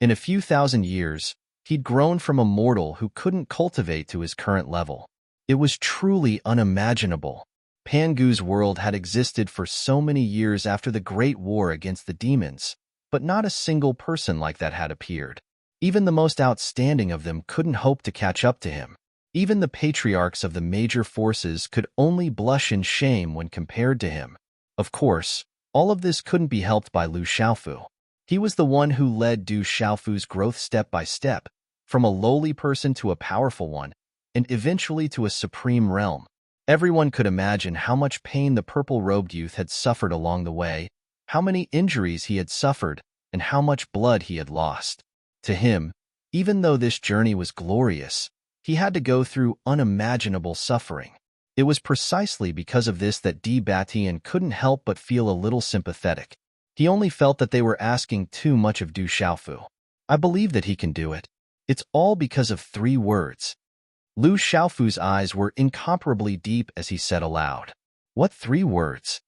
In a few thousand years, he'd grown from a mortal who couldn't cultivate to his current level. It was truly unimaginable. Pangu's world had existed for so many years after the Great War against the demons, but not a single person like that had appeared. Even the most outstanding of them couldn't hope to catch up to him. Even the patriarchs of the major forces could only blush in shame when compared to him. Of course, all of this couldn't be helped by Lu Xiaofu. He was the one who led Du Xiaofu's growth step by step, from a lowly person to a powerful one, and eventually to a supreme realm. Everyone could imagine how much pain the purple-robed youth had suffered along the way, how many injuries he had suffered, and how much blood he had lost. To him, even though this journey was glorious, he had to go through unimaginable suffering. It was precisely because of this that Batian couldn't help but feel a little sympathetic. He only felt that they were asking too much of Du Xiaofu. I believe that he can do it. It's all because of 3 words. Lu Xiaofu's eyes were incomparably deep as he said aloud. What 3 words?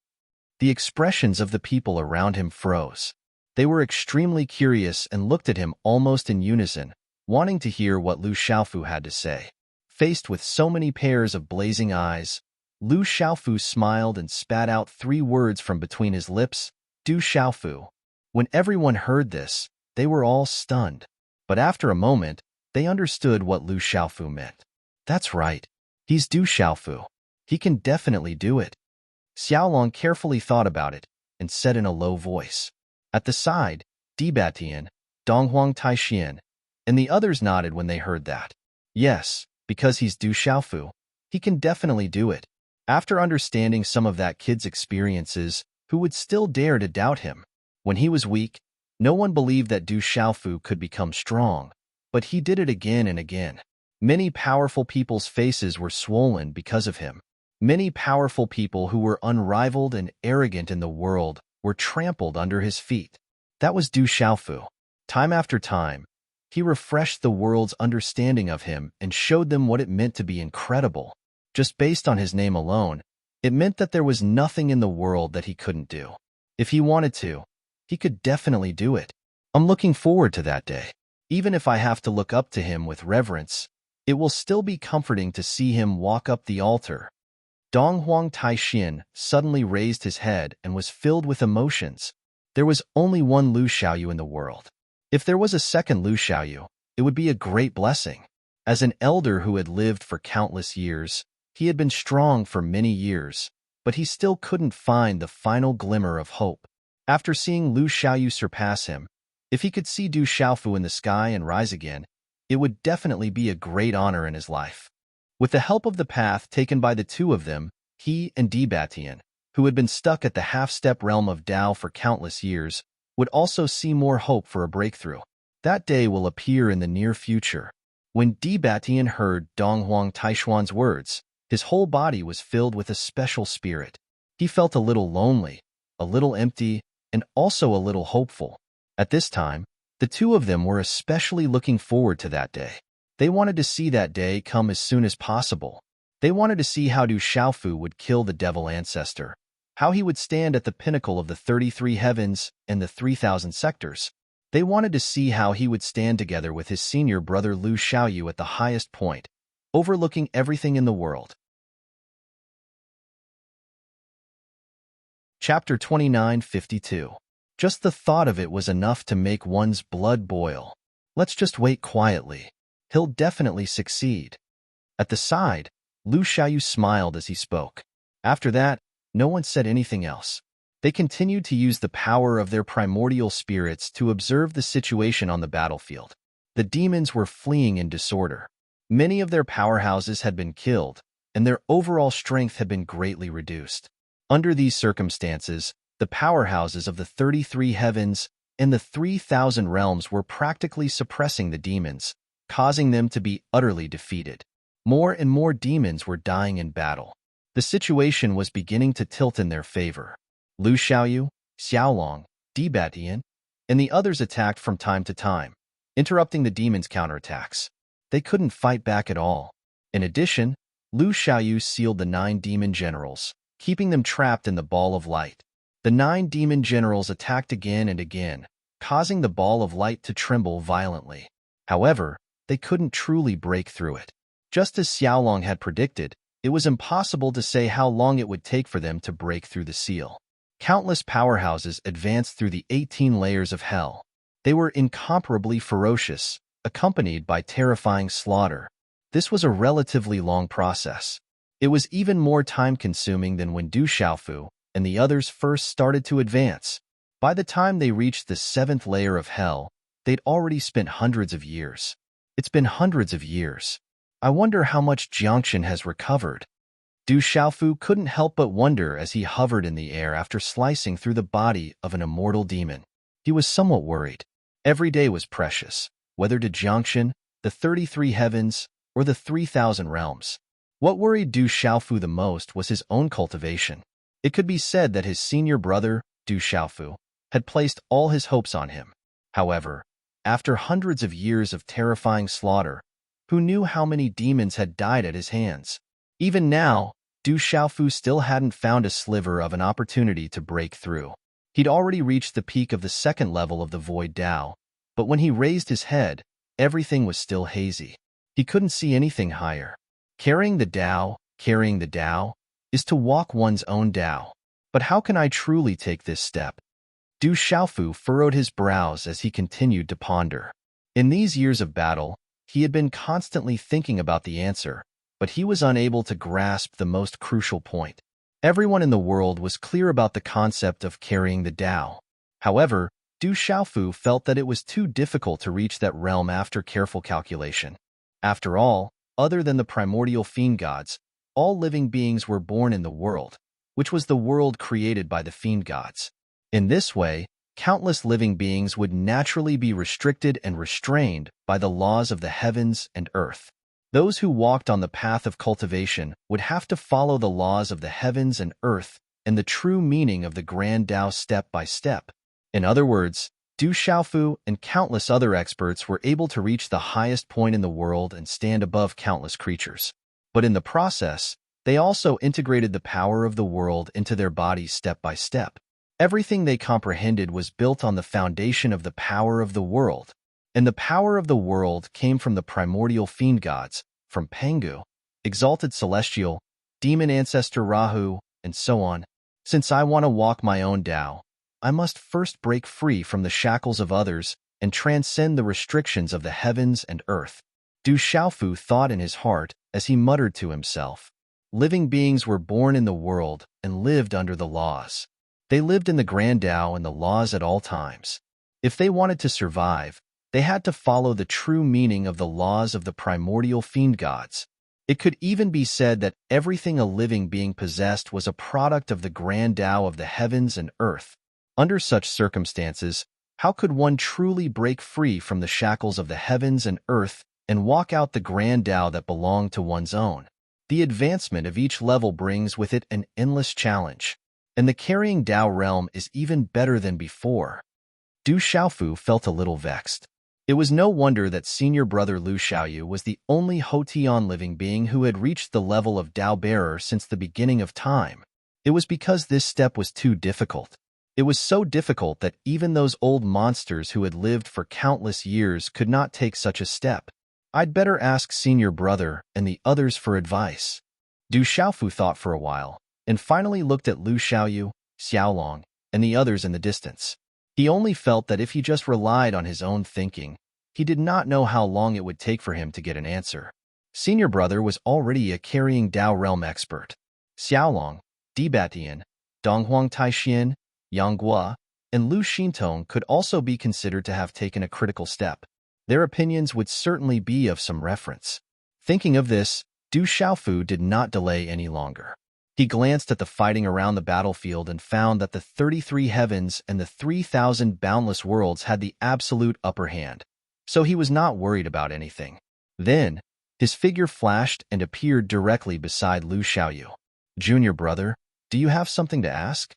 The expressions of the people around him froze. They were extremely curious and looked at him almost in unison, wanting to hear what Lu Xiaofu had to say. Faced with so many pairs of blazing eyes, Lu Xiaofu smiled and spat out 3 words from between his lips, Du Xiaofu. When everyone heard this, they were all stunned. But after a moment, they understood what Lu Xiaofu meant. That's right. He's Du Xiaofu. He can definitely do it. Xiaolong carefully thought about it and said in a low voice. At the side, Batian, Donghuang Taixian, and the others nodded when they heard that. Yes, because he's Du Xiaofu. He can definitely do it. After understanding some of that kid's experiences, who would still dare to doubt him? When he was weak, no one believed that Du Xiaofu could become strong, but he did it again and again. Many powerful people's faces were swollen because of him. Many powerful people who were unrivaled and arrogant in the world were trampled under his feet. That was Du Xiaofu. Time after time, he refreshed the world's understanding of him and showed them what it meant to be incredible. Just based on his name alone, it meant that there was nothing in the world that he couldn't do. If he wanted to, he could definitely do it. I'm looking forward to that day. Even if I have to look up to him with reverence, it will still be comforting to see him walk up the altar. Donghuang Taixian suddenly raised his head and was filled with emotions. There was only one Lu Xiaoyu in the world. If there was a second Lu Xiaoyu, it would be a great blessing. As an elder who had lived for countless years, he had been strong for many years, but he still couldn't find the final glimmer of hope. After seeing Lu Xiaoyu surpass him, if he could see Du Xiaofu in the sky and rise again, it would definitely be a great honor in his life. With the help of the path taken by the two of them, he and Batian, who had been stuck at the half-step realm of Tao for countless years, would also see more hope for a breakthrough. That day will appear in the near future. When Batian heard Donghuang Taishuan's words, his whole body was filled with a special spirit. He felt a little lonely, a little empty, and also a little hopeful. At this time, the two of them were especially looking forward to that day. They wanted to see that day come as soon as possible. They wanted to see how Du Xiaofu would kill the devil ancestor, how he would stand at the pinnacle of the 33 heavens and the 3,000 sectors. They wanted to see how he would stand together with his senior brother Lu Xiaoyu at the highest point, overlooking everything in the world. Chapter 2952. Just the thought of it was enough to make one's blood boil. Let's just wait quietly. He'll definitely succeed. At the side, Lu Xiaoyu smiled as he spoke. After that, no one said anything else. They continued to use the power of their primordial spirits to observe the situation on the battlefield. The demons were fleeing in disorder. Many of their powerhouses had been killed, and their overall strength had been greatly reduced. Under these circumstances, the powerhouses of the 33 heavens and the 3,000 realms were practically suppressing the demons, causing them to be utterly defeated. More and more demons were dying in battle. The situation was beginning to tilt in their favor. Lu Xiaoyu, Xiaolong, Dibatian, and the others attacked from time to time, interrupting the demons' counterattacks. They couldn't fight back at all. In addition, Lu Xiaoyu sealed the 9 demon generals, keeping them trapped in the ball of light. The 9 demon generals attacked again and again, causing the ball of light to tremble violently. However, they couldn't truly break through it. Just as Xiaolong had predicted, it was impossible to say how long it would take for them to break through the seal. Countless powerhouses advanced through the 18 layers of hell. They were incomparably ferocious, accompanied by terrifying slaughter. This was a relatively long process. It was even more time-consuming than when Du Xiaofu and the others first started to advance. By the time they reached the 7th layer of hell, they'd already spent hundreds of years. It's been hundreds of years. I wonder how much Jiangxin has recovered. Du Xiaofu couldn't help but wonder as he hovered in the air after slicing through the body of an immortal demon. He was somewhat worried. Every day was precious, whether to Jiangxin, the 33 heavens, or the 3,000 realms. What worried Du Xiaofu the most was his own cultivation. It could be said that his senior brother, Du Xiaofu, had placed all his hopes on him. However, after hundreds of years of terrifying slaughter, who knew how many demons had died at his hands? Even now, Du Xiaofu still hadn't found a sliver of an opportunity to break through. He'd already reached the peak of the 2nd level of the Void Dao, but when he raised his head, everything was still hazy. He couldn't see anything higher. Carrying the Dao, is to walk one's own Dao. But how can I truly take this step? Du Xiaofu furrowed his brows as he continued to ponder. In these years of battle, he had been constantly thinking about the answer, but he was unable to grasp the most crucial point. Everyone in the world was clear about the concept of carrying the Dao. However, Du Xiaofu felt that it was too difficult to reach that realm after careful calculation. After all, other than the primordial fiend gods, all living beings were born in the world, which was the world created by the fiend gods. In this way, countless living beings would naturally be restricted and restrained by the laws of the heavens and earth. Those who walked on the path of cultivation would have to follow the laws of the heavens and earth and the true meaning of the Grand Tao step by step. In other words, Du Xiaofu and countless other experts were able to reach the highest point in the world and stand above countless creatures. But in the process, they also integrated the power of the world into their bodies step by step. Everything they comprehended was built on the foundation of the power of the world. And the power of the world came from the primordial fiend gods, from Pangu, exalted celestial, demon ancestor Rahu, and so on. Since I want to walk my own Tao, I must first break free from the shackles of others and transcend the restrictions of the heavens and earth. Du Xiaofu thought in his heart as he muttered to himself. Living beings were born in the world and lived under the laws. They lived in the Grand Tao and the laws at all times. If they wanted to survive, they had to follow the true meaning of the laws of the primordial fiend gods. It could even be said that everything a living being possessed was a product of the Grand Tao of the heavens and earth. Under such circumstances, how could one truly break free from the shackles of the heavens and earth and walk out the Grand Tao that belonged to one's own? The advancement of each level brings with it an endless challenge, and the carrying Tao realm is even better than before. Du Xiaofu felt a little vexed. It was no wonder that senior brother Lu Xiaoyu was the only Hotian living being who had reached the level of Tao bearer since the beginning of time. It was because this step was too difficult. It was so difficult that even those old monsters who had lived for countless years could not take such a step. I'd better ask senior brother and the others for advice. Du Xiaofu thought for a while, and finally looked at Lu Xiaoyu, Xiaolong, and the others in the distance. He only felt that if he just relied on his own thinking, he did not know how long it would take for him to get an answer. Senior brother was already a carrying Tao realm expert. Xiaolong, Dibatian, Donghuang Taixian, Yanghua, and Lu Xintong could also be considered to have taken a critical step. Their opinions would certainly be of some reference. Thinking of this, Du Xiaofu did not delay any longer. He glanced at the fighting around the battlefield and found that the 33 heavens and the 3,000 boundless worlds had the absolute upper hand. so he was not worried about anything. Then, his figure flashed and appeared directly beside Lu Xiaoyu. Junior brother, do you have something to ask?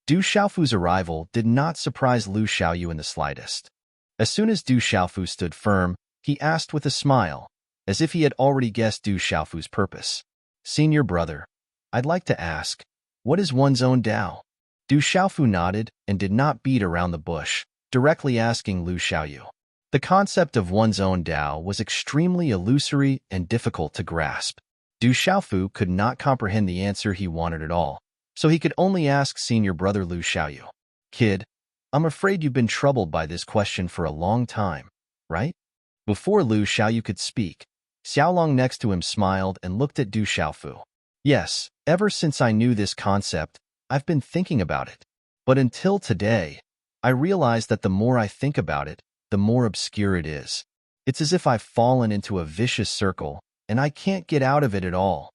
Du Xiaofu's arrival did not surprise Lu Xiaoyu in the slightest. As soon as Du Xiaofu stood firm, he asked with a smile, as if he had already guessed Du Xiaofu's purpose. Senior brother, I'd like to ask, what is one's own Tao? Du Xiaofu nodded and did not beat around the bush, directly asking Lu Xiaoyu. The concept of one's own Tao was extremely illusory and difficult to grasp. Du Xiaofu could not comprehend the answer he wanted at all, so he could only ask senior brother Lu Xiaoyu. Kid, I'm afraid you've been troubled by this question for a long time, right? Before Lu Xiaoyu could speak, Xiaolong next to him smiled and looked at Du Xiaofu. Yes, ever since I knew this concept, I've been thinking about it. But until today, I realized that the more I think about it, the more obscure it is. It's as if I've fallen into a vicious circle, and I can't get out of it at all.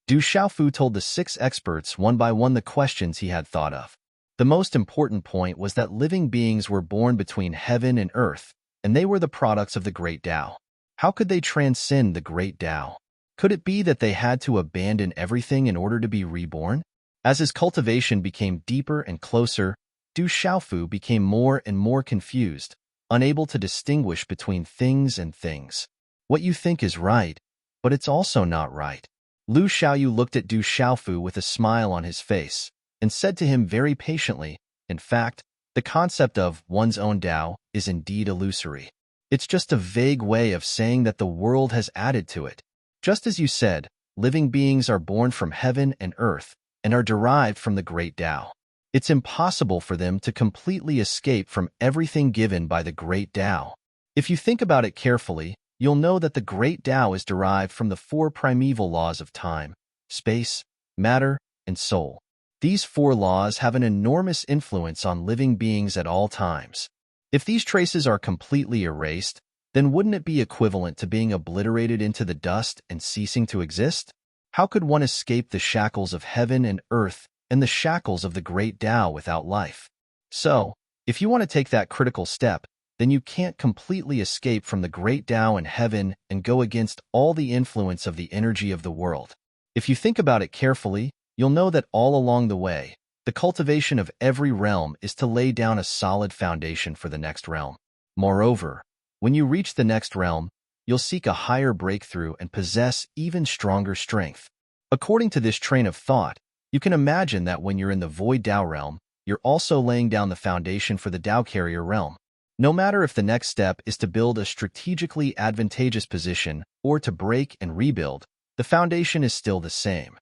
Du Xiaofu told the 6 experts one by one the questions he had thought of. The most important point was that living beings were born between heaven and earth, and they were the products of the great Tao. How could they transcend the great Tao? Could it be that they had to abandon everything in order to be reborn? As his cultivation became deeper and closer, Du Xiaofu became more and more confused, unable to distinguish between things and things. What you think is right, but it's also not right. Lu Xiaoyu looked at Du Xiaofu with a smile on his face and said to him very patiently, in fact, the concept of one's own Tao is indeed illusory. It's just a vague way of saying that the world has added to it. Just as you said, living beings are born from heaven and earth and are derived from the great Tao. It's impossible for them to completely escape from everything given by the great Tao. If you think about it carefully, you'll know that the great Tao is derived from the 4 primeval laws of time, space, matter, and soul. These 4 laws have an enormous influence on living beings at all times. If these traces are completely erased, then wouldn't it be equivalent to being obliterated into the dust and ceasing to exist? How could one escape the shackles of heaven and earth and the shackles of the great Tao without life? So, if you want to take that critical step, then you can't completely escape from the great Tao in heaven and go against all the influence of the energy of the world. If you think about it carefully, you'll know that all along the way, the cultivation of every realm is to lay down a solid foundation for the next realm. Moreover, when you reach the next realm, you'll seek a higher breakthrough and possess even stronger strength. According to this train of thought, you can imagine that when you're in the Void Tao realm, you're also laying down the foundation for the Tao Carrier realm. No matter if the next step is to build a strategically advantageous position or to break and rebuild, the foundation is still the same.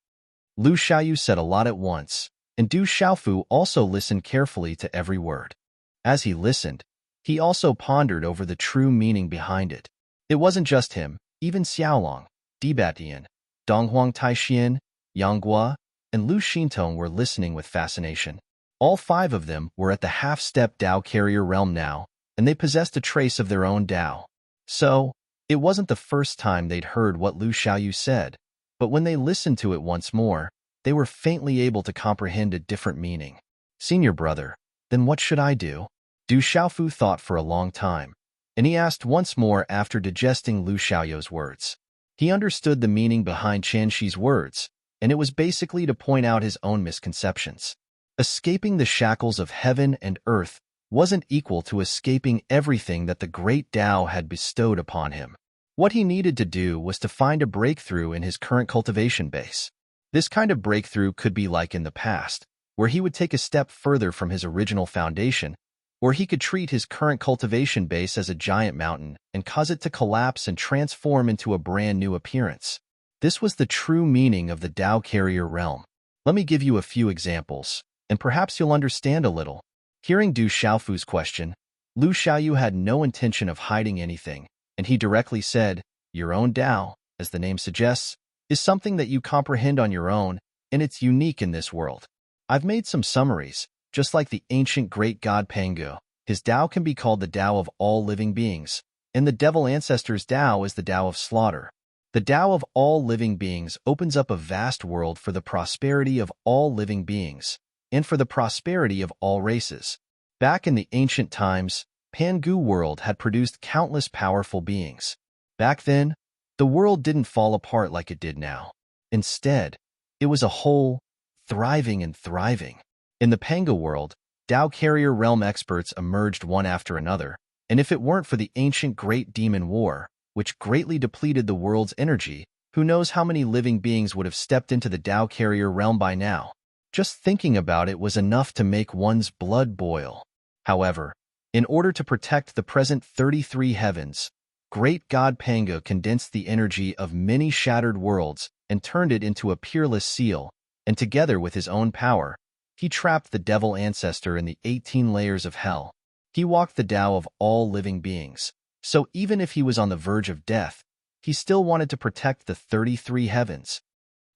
Lu Xiaoyu said a lot at once, and Du Xiaofu also listened carefully to every word. As he listened, he also pondered over the true meaning behind it. It wasn't just him, even Xiaolong, Dibatian, Donghuang Taixian, Yanghua, and Lu Xintong were listening with fascination. All 5 of them were at the half-step Tao Carrier realm now, and they possessed a trace of their own Tao. So, it wasn't the first time they'd heard what Lu Xiaoyu said, but when they listened to it once more, they were faintly able to comprehend a different meaning. Senior brother, then what should I do? Du Xiaofu thought for a long time, and he asked once more after digesting Lu Xiaoyu's words. He understood the meaning behind Qianxi's words, and it was basically to point out his own misconceptions. Escaping the shackles of heaven and earth wasn't equal to escaping everything that the great Tao had bestowed upon him. What he needed to do was to find a breakthrough in his current cultivation base. This kind of breakthrough could be like in the past, where he would take a step further from his original foundation, or he could treat his current cultivation base as a giant mountain and cause it to collapse and transform into a brand new appearance. This was the true meaning of the Tao Carrier realm. Let me give you a few examples, and perhaps you'll understand a little. Hearing Du Xiaofu's question, Lu Xiaoyu had no intention of hiding anything, and he directly said, your own Tao, as the name suggests, is something that you comprehend on your own, and it's unique in this world. I've made some summaries, just like the ancient great god Pangu. His Tao can be called the Tao of all living beings, and the devil ancestor's Tao is the Tao of slaughter. The Tao of all living beings opens up a vast world for the prosperity of all living beings, and for the prosperity of all races. Back in the ancient times, Pangu world had produced countless powerful beings. Back then, the world didn't fall apart like it did now. Instead, it was a whole, thriving and thriving. In the Pangu world, Tao Carrier realm experts emerged one after another, and if it weren't for the ancient Great Demon War, which greatly depleted the world's energy, who knows how many living beings would have stepped into the Tao Carrier realm by now. Just thinking about it was enough to make one's blood boil. However, in order to protect the present 33 heavens, Great God Pangu condensed the energy of many shattered worlds and turned it into a peerless seal, and together with his own power, he trapped the devil ancestor in the 18 layers of hell. He walked the Tao of all living beings, so even if he was on the verge of death, he still wanted to protect the 33 heavens.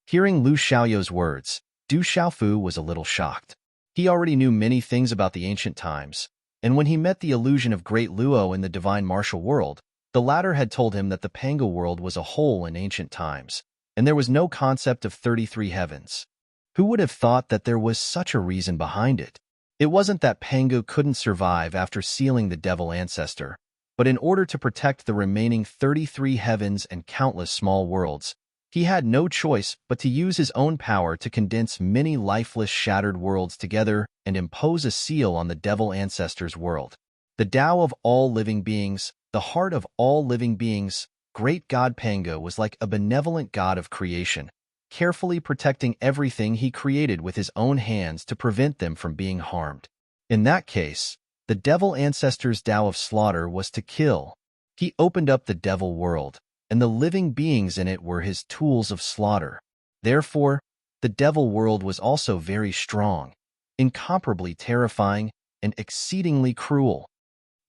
Hearing Lu Xiaoyou's words, Du Xiaofu was a little shocked. He already knew many things about the ancient times, and when he met the illusion of Great Luo in the divine martial world, the latter had told him that the Pangu world was a whole in ancient times, and there was no concept of 33 heavens. Who would have thought that there was such a reason behind it? It wasn't that Pangu couldn't survive after sealing the devil ancestor, but in order to protect the remaining 33 heavens and countless small worlds, he had no choice but to use his own power to condense many lifeless shattered worlds together and impose a seal on the devil ancestor's world. The Tao of all living beings, the heart of all living beings, Great God Pangu was like a benevolent god of creation, carefully protecting everything he created with his own hands to prevent them from being harmed. In that case, the devil ancestor's Tao of slaughter was to kill. He opened up the devil world, and the living beings in it were his tools of slaughter. Therefore, the devil world was also very strong, incomparably terrifying, and exceedingly cruel.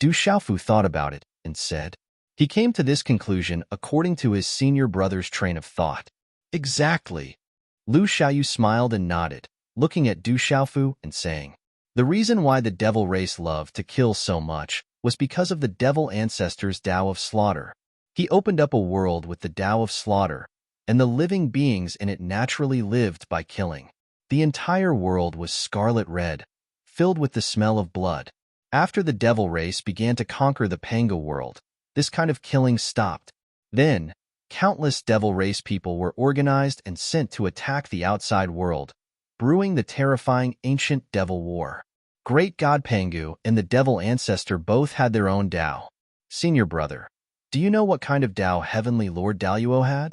Du Xiaofu thought about it and said. He came to this conclusion according to his senior brother's train of thought. Exactly. Lu Xiaoyu smiled and nodded, looking at Du Xiaofu and saying, the reason why the devil race loved to kill so much was because of the devil ancestor's Tao of slaughter. He opened up a world with the Tao of slaughter, and the living beings in it naturally lived by killing. The entire world was scarlet red, filled with the smell of blood. After the devil race began to conquer the Pangu world, this kind of killing stopped. Then, countless devil race people were organized and sent to attack the outside world, brewing the terrifying ancient devil war. Great God Pangu and the devil ancestor both had their own Tao. Senior brother, do you know what kind of Tao Heavenly Lord Daluo had?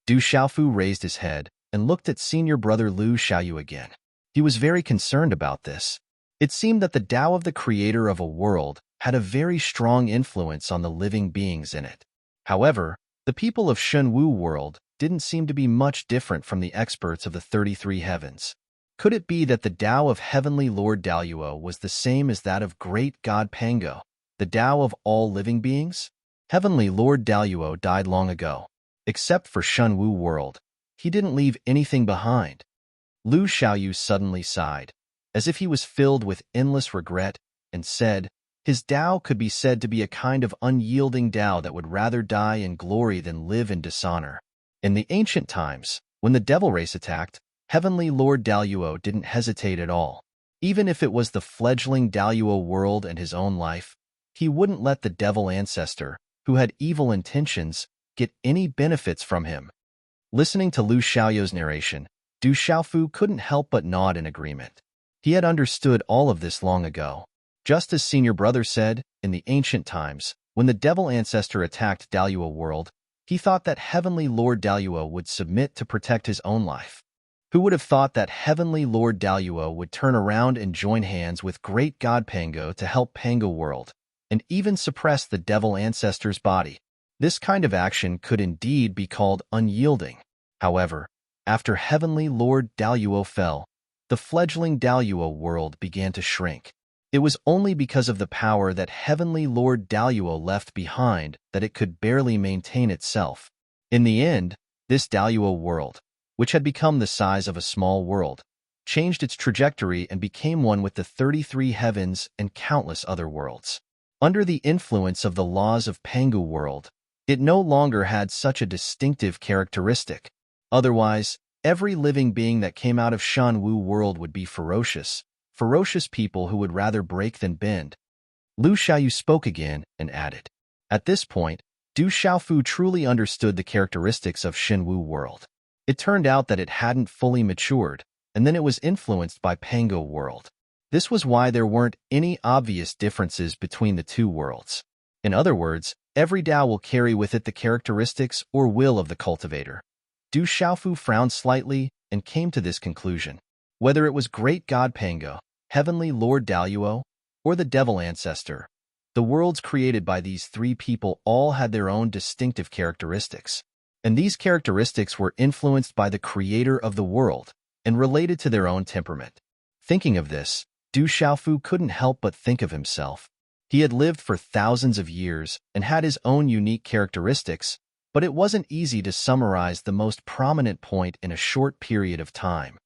Du Xiaofu raised his head and looked at senior brother Lu Xiaoyu again. He was very concerned about this. It seemed that the Tao of the creator of a world had a very strong influence on the living beings in it. However, the people of Shenwu world didn't seem to be much different from the experts of the 33 heavens. Could it be that the Tao of Heavenly Lord Daluo was the same as that of Great God Pangu, the Tao of all living beings? Heavenly Lord Daluo died long ago. Except for Shenwu world, he didn't leave anything behind. Lu Xiaoyu suddenly sighed, as if he was filled with endless regret, and said, his Tao could be said to be a kind of unyielding Tao that would rather die in glory than live in dishonor. In the ancient times, when the devil race attacked, Heavenly Lord Daluo didn't hesitate at all. Even if it was the fledgling Daluo world and his own life, he wouldn't let the devil ancestor, who had evil intentions, get any benefits from him. Listening to Lu Xiaoyou's narration, Du Xiaofu couldn't help but nod in agreement. He had understood all of this long ago. Just as senior brother said, in the ancient times, when the devil ancestor attacked Daluo world, he thought that Heavenly Lord Daluo would submit to protect his own life. Who would have thought that Heavenly Lord Daluo would turn around and join hands with Great God Pangu to help Pangu world, and even suppress the devil ancestor's body? This kind of action could indeed be called unyielding. However, after Heavenly Lord Daluo fell, the fledgling Daluo world began to shrink. It was only because of the power that Heavenly Lord Daluo left behind that it could barely maintain itself. In the end, this Daluo world, which had become the size of a small world, changed its trajectory and became one with the 33 heavens and countless other worlds. Under the influence of the laws of Pangu world, it no longer had such a distinctive characteristic. Otherwise, every living being that came out of Shenwu world would be ferocious people who would rather break than bend. Lu Xiaoyu spoke again and added. At this point, Du Xiaofu truly understood the characteristics of Shenwu world. It turned out that it hadn't fully matured, and then it was influenced by Pango world. This was why there weren't any obvious differences between the two worlds. In other words, every Dao will carry with it the characteristics or will of the cultivator. Du Xiaofu frowned slightly and came to this conclusion. Whether it was Great God Pango, Heavenly Lord Daluo, or the Devil Ancestor, the worlds created by these three people all had their own distinctive characteristics. And these characteristics were influenced by the creator of the world and related to their own temperament. Thinking of this, Du Xiaofu couldn't help but think of himself. He had lived for thousands of years and had his own unique characteristics, but it wasn't easy to summarize the most prominent point in a short period of time.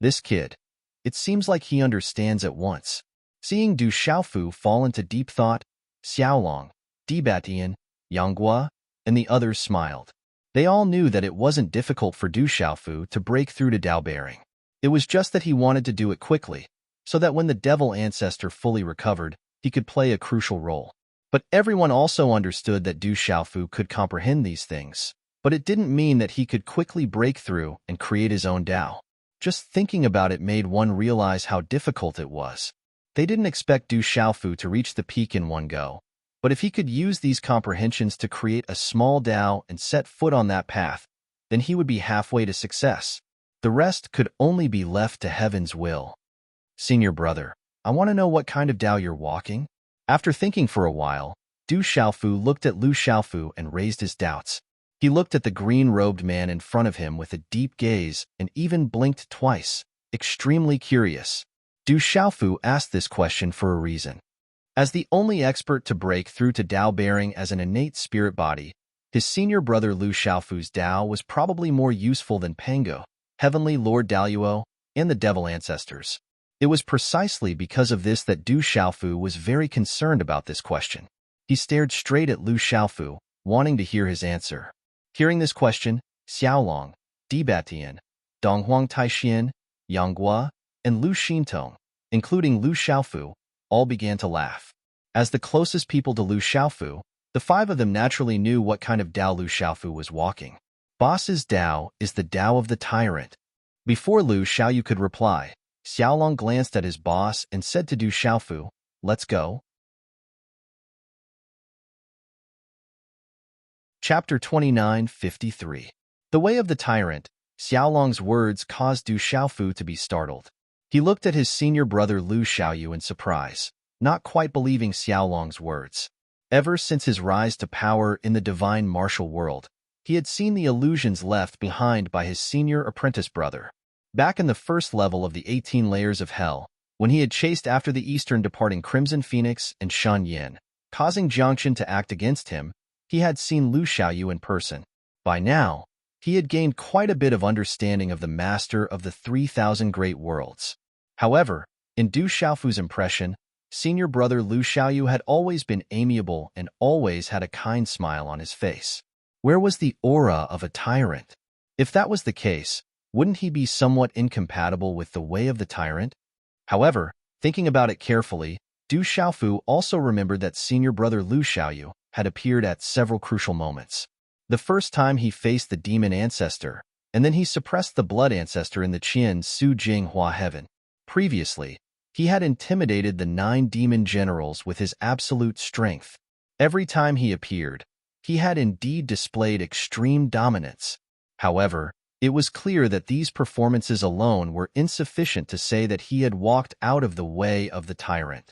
This kid, it seems like he understands at once. Seeing Du Xiaofu fall into deep thought, Xiaolong, Dibatian, Yanghua, and the others smiled. They all knew that it wasn't difficult for Du Xiaofu to break through to Dao Bearing. It was just that he wanted to do it quickly, so that when the Devil Ancestor fully recovered, he could play a crucial role. But everyone also understood that Du Xiaofu could comprehend these things, but it didn't mean that he could quickly break through and create his own Dao. Just thinking about it made one realize how difficult it was. They didn't expect Du Xiaofu to reach the peak in one go, but if he could use these comprehensions to create a small Dao and set foot on that path, then he would be halfway to success. The rest could only be left to heaven's will. Senior brother, I want to know what kind of Dao you're walking. After thinking for a while, Du Xiaofu looked at Lu Xiaofu and raised his doubts. He looked at the green-robed man in front of him with a deep gaze and even blinked twice, extremely curious. Du Xiaofu asked this question for a reason. As the only expert to break through to Dao Bearing as an innate spirit body, his senior brother Lu Xiaofu's Dao was probably more useful than Pango, Heavenly Lord Daluo, and the Devil Ancestors. It was precisely because of this that Du Xiaofu was very concerned about this question. He stared straight at Lu Xiaofu, wanting to hear his answer. Hearing this question, Xiaolong, Dibatian, Donghuang Taixian, Yanghua, and Lu Xintong, including Lu Xiaofu, all began to laugh. As the closest people to Lu Xiaofu, the five of them naturally knew what kind of Dao Lu Xiaofu was walking. Boss's Dao is the Dao of the tyrant. Before Lu Xiaoyu could reply, Xiaolong glanced at his boss and said to Du Xiaofu, "Let's go." Chapter 29:53. The Way of the Tyrant. Xiaolong's words caused Du Xiaofu to be startled. He looked at his senior brother Lu Xiaoyu in surprise, not quite believing Xiaolong's words. Ever since his rise to power in the divine martial world, he had seen the illusions left behind by his senior apprentice brother. Back in the first level of the 18 layers of hell, when he had chased after the Eastern departing Crimson Phoenix and Shan Yin, causing Jiangxin to act against him, he had seen Lu Xiaoyu in person. By now, he had gained quite a bit of understanding of the master of the 3,000 great worlds. However, in Du Xiaofu's impression, senior brother Lu Xiaoyu had always been amiable and always had a kind smile on his face. Where was the aura of a tyrant? If that was the case, wouldn't he be somewhat incompatible with the way of the tyrant? However, thinking about it carefully, Du Xiaofu also remembered that senior brother Lu Xiaoyu had appeared at several crucial moments. The first time he faced the demon ancestor, and then he suppressed the blood ancestor in the Qian Su Jing Hua heaven. Previously, he had intimidated the 9 demon generals with his absolute strength. Every time he appeared, he had indeed displayed extreme dominance. However, it was clear that these performances alone were insufficient to say that he had walked out of the way of the tyrant.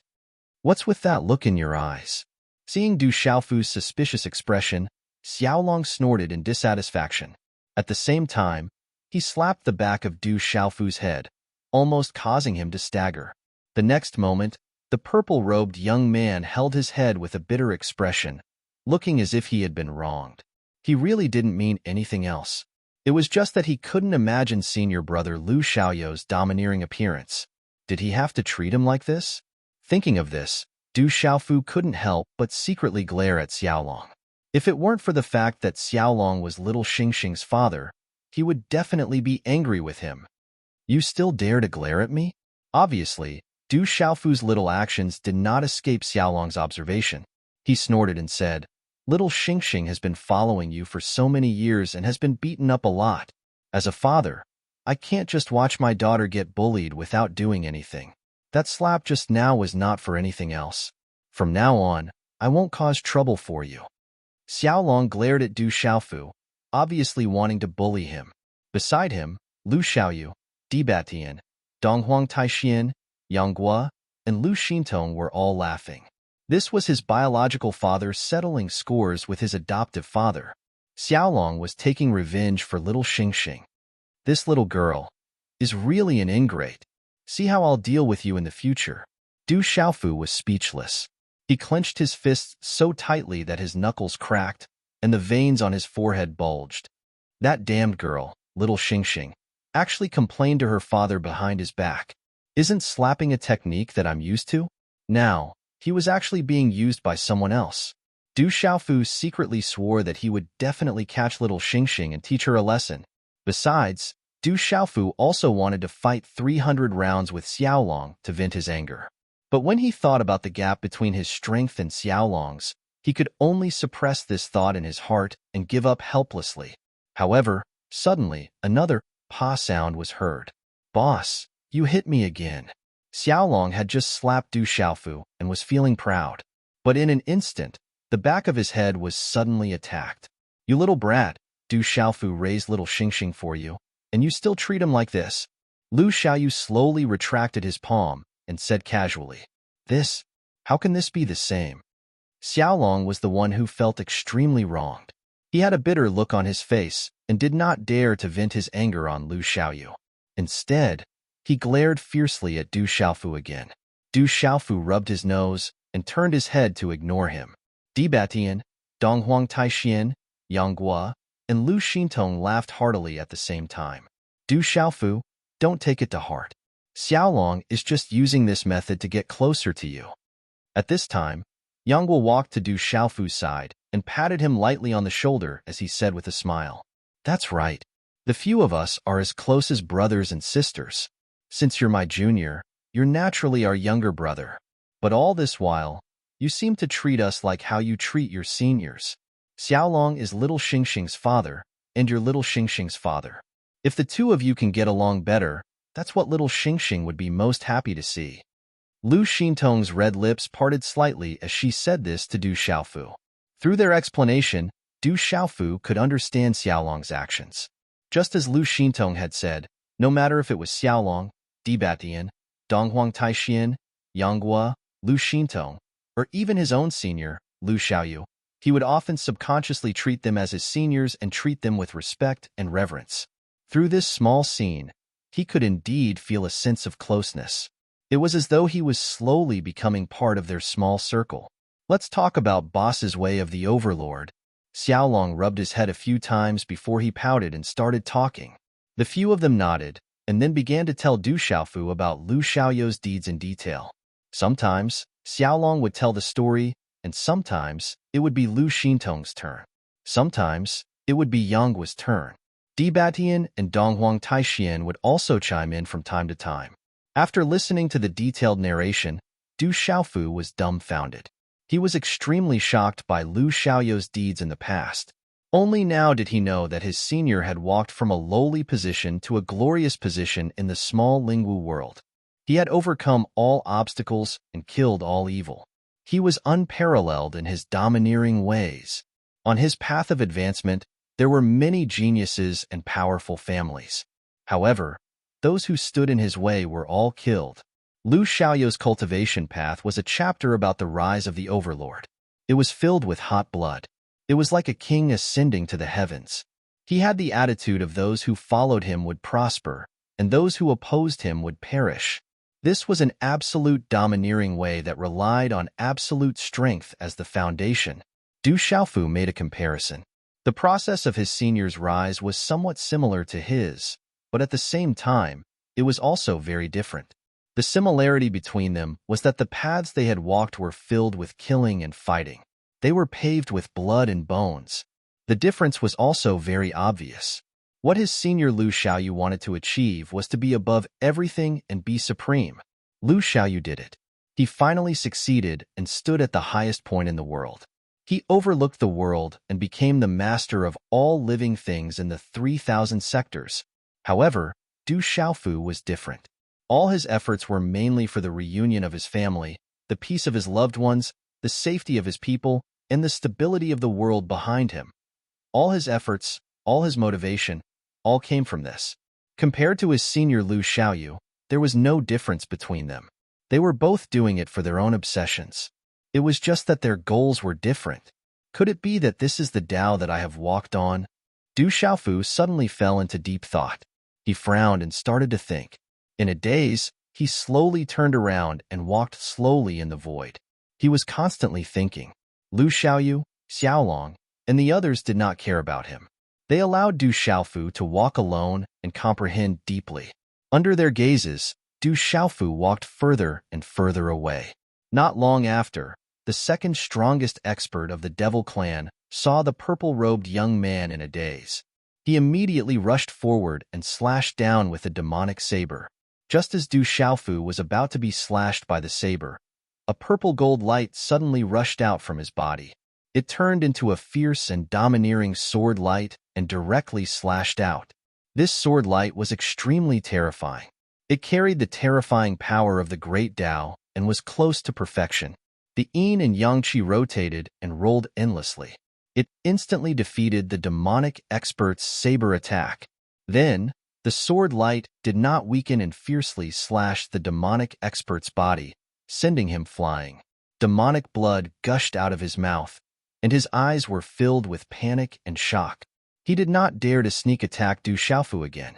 "What's with that look in your eyes?" Seeing Du Xiaofu's suspicious expression, Xiaolong snorted in dissatisfaction. At the same time, he slapped the back of Du Xiaofu's head, almost causing him to stagger. The next moment, the purple-robed young man held his head with a bitter expression, looking as if he had been wronged. He really didn't mean anything else. It was just that he couldn't imagine senior brother Lu Xiaoyu's domineering appearance. Did he have to treat him like this? Thinking of this, Du Xiaofu couldn't help but secretly glare at Xiaolong. If it weren't for the fact that Xiaolong was little Xingxing's father, he would definitely be angry with him. "You still dare to glare at me?" Obviously, Du Xiaofu's little actions did not escape Xiaolong's observation. He snorted and said, "Little Xingxing has been following you for so many years and has been beaten up a lot. As a father, I can't just watch my daughter get bullied without doing anything. That slap just now was not for anything else. From now on, I won't cause trouble for you." Xiaolong glared at Du Xiaofu, obviously wanting to bully him. Beside him, Lu Xiaoyu, Dibatian, Donghuang Taixian, Yangguo, and Lu Xintong were all laughing. This was his biological father settling scores with his adoptive father. Xiaolong was taking revenge for little Xingxing. "This little girl is really an ingrate. See how I'll deal with you in the future." Du Xiaofu was speechless. He clenched his fists so tightly that his knuckles cracked and the veins on his forehead bulged. That damned girl, little Xingxing, actually complained to her father behind his back. "Isn't slapping a technique that I'm used to?" Now, he was actually being used by someone else. Du Xiaofu secretly swore that he would definitely catch little Xingxing and teach her a lesson. Besides, Du Xiaofu also wanted to fight 300 rounds with Xiaolong to vent his anger. But when he thought about the gap between his strength and Xiaolong's, he could only suppress this thought in his heart and give up helplessly. However, suddenly, another "pa" sound was heard. "Boss, you hit me again." Xiaolong had just slapped Du Xiaofu and was feeling proud. But in an instant, the back of his head was suddenly attacked. "You little brat," Du Xiaofu raised little Xingxing for you, and you still treat him like this. Lu Xiaoyu slowly retracted his palm and said casually, How can this be the same?" Xiaolong was the one who felt extremely wronged. He had a bitter look on his face and did not dare to vent his anger on Lu Xiaoyu. Instead, he glared fiercely at Du Xiaofu again. Du Xiaofu rubbed his nose and turned his head to ignore him. Dibatian, Donghuang Taixian, Yangguo, and Lu Xintong laughed heartily at the same time. "Du Xiaofu, don't take it to heart. Xiaolong is just using this method to get closer to you." At this time, Yangguo walked to Du Xiaofu's side and patted him lightly on the shoulder as he said with a smile, "That's right. The few of us are as close as brothers and sisters. Since you're my junior, you're naturally our younger brother. But all this while, you seem to treat us like how you treat your seniors. Xiaolong is little Xingxing's father, and you're little Xingxing's father. If the two of you can get along better, that's what little Xingxing would be most happy to see." Lu Xintong's red lips parted slightly as she said this to Du Xiaofu. Through their explanation, Du Xiaofu could understand Xiaolong's actions. Just as Lu Xintong had said, no matter if it was Xiaolong, Dibatian, Donghuang Taixian, Yangguo, Lu Xintong, or even his own senior, Lu Xiaoyu, he would often subconsciously treat them as his seniors and treat them with respect and reverence. Through this small scene, he could indeed feel a sense of closeness. It was as though he was slowly becoming part of their small circle. "Let's talk about Boss's way of the Overlord." Xiaolong rubbed his head a few times before he pouted and started talking. The few of them nodded, and then began to tell Du Xiaofu about Lu Xiaoyu's deeds in detail. Sometimes, Xiaolong would tell the story, and sometimes, it would be Lu Xintong's turn. Sometimes, it would be Yangguo's turn. Dibatian and Donghuang Taixian would also chime in from time to time. After listening to the detailed narration, Du Xiaofu was dumbfounded. He was extremely shocked by Lu Xiaoyu's deeds in the past. Only now did he know that his senior had walked from a lowly position to a glorious position in the small Lingwu world. He had overcome all obstacles and killed all evil. He was unparalleled in his domineering ways. On his path of advancement, there were many geniuses and powerful families. However, those who stood in his way were all killed. Lu Xiaoyu's cultivation path was a chapter about the rise of the Overlord. It was filled with hot blood. It was like a king ascending to the heavens. He had the attitude of those who followed him would prosper, and those who opposed him would perish. This was an absolute domineering way that relied on absolute strength as the foundation. Du Xiaofu made a comparison. The process of his senior's rise was somewhat similar to his, but at the same time, it was also very different. The similarity between them was that the paths they had walked were filled with killing and fighting. They were paved with blood and bones. The difference was also very obvious. What his senior Lu Xiaoyu wanted to achieve was to be above everything and be supreme. Lu Xiaoyu did it. He finally succeeded and stood at the highest point in the world. He overlooked the world and became the master of all living things in the 3,000 sectors. However, Du Xiaofu was different. All his efforts were mainly for the reunion of his family, the peace of his loved ones, the safety of his people, and the stability of the world behind him. All his efforts, all his motivation, all came from this. Compared to his senior Lu Xiaoyu, there was no difference between them. They were both doing it for their own obsessions. It was just that their goals were different. Could it be that this is the Tao that I have walked on? Du Xiaofu suddenly fell into deep thought. He frowned and started to think. In a daze, he slowly turned around and walked slowly in the void. He was constantly thinking. Lu Xiaoyu, Xiaolong, and the others did not care about him. They allowed Du Xiaofu to walk alone and comprehend deeply. Under their gazes, Du Xiaofu walked further and further away. Not long after, the second strongest expert of the Devil Clan saw the purple-robed young man in a daze. He immediately rushed forward and slashed down with a demonic saber. Just as Du Xiaofu was about to be slashed by the saber, a purple-gold light suddenly rushed out from his body. It turned into a fierce and domineering sword light and directly slashed out. This sword light was extremely terrifying. It carried the terrifying power of the Great Tao and was close to perfection. The yin and yang qi rotated and rolled endlessly. It instantly defeated the demonic expert's saber attack. Then, the sword light did not weaken and fiercely slashed the demonic expert's body, sending him flying. Demonic blood gushed out of his mouth, and his eyes were filled with panic and shock. He did not dare to sneak attack Du Xiaofu again.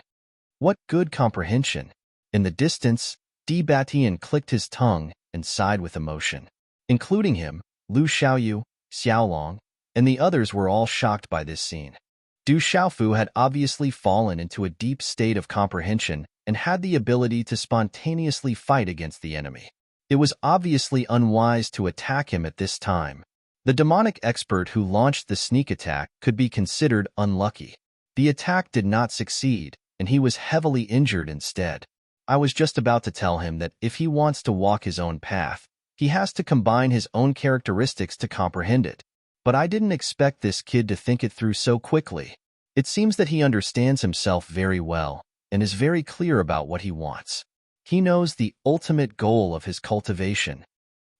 What good comprehension! In the distance, Di Batian clicked his tongue and sighed with emotion. Including him, Lu Xiaoyu, Xiaolong, and the others were all shocked by this scene. Du Xiaofu had obviously fallen into a deep state of comprehension and had the ability to spontaneously fight against the enemy. It was obviously unwise to attack him at this time. The demonic expert who launched the sneak attack could be considered unlucky. The attack did not succeed, and he was heavily injured instead. I was just about to tell him that if he wants to walk his own path, he has to combine his own characteristics to comprehend it. But I didn't expect this kid to think it through so quickly. It seems that he understands himself very well and is very clear about what he wants. He knows the ultimate goal of his cultivation.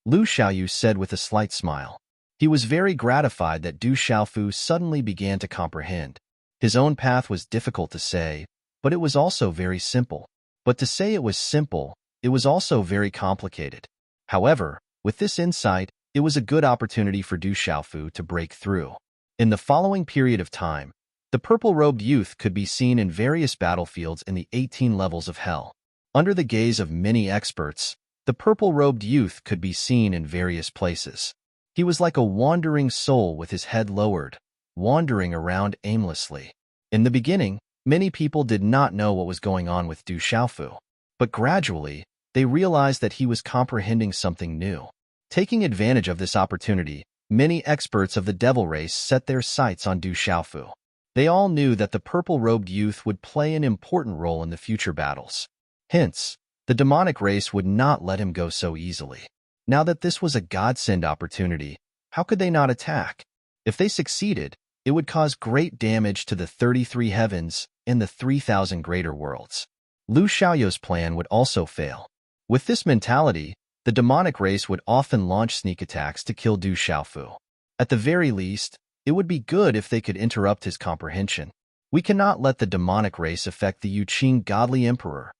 Lu Xiaoyu said with a slight smile. He was very gratified that Du Xiaofu suddenly began to comprehend. His own path was difficult to say, but it was also very simple. But to say it was simple, it was also very complicated. However, with this insight, it was a good opportunity for Du Xiaofu to break through. In the following period of time, the purple-robed youth could be seen in various battlefields in the 18 levels of hell. Under the gaze of many experts, the purple-robed youth could be seen in various places. He was like a wandering soul with his head lowered, wandering around aimlessly. In the beginning, many people did not know what was going on with Du Xiaofu, but gradually, they realized that he was comprehending something new. Taking advantage of this opportunity, many experts of the devil race set their sights on Du Xiaofu. They all knew that the purple-robed youth would play an important role in the future battles. Hence, the demonic race would not let him go so easily. Now that this was a godsend opportunity, how could they not attack? If they succeeded, it would cause great damage to the 33 heavens and the 3,000 greater worlds. Lu Xiaoyu's plan would also fail. With this mentality, the demonic race would often launch sneak attacks to kill Du Xiaofu. At the very least, it would be good if they could interrupt his comprehension. We cannot let the demonic race affect the Yuqing godly emperor.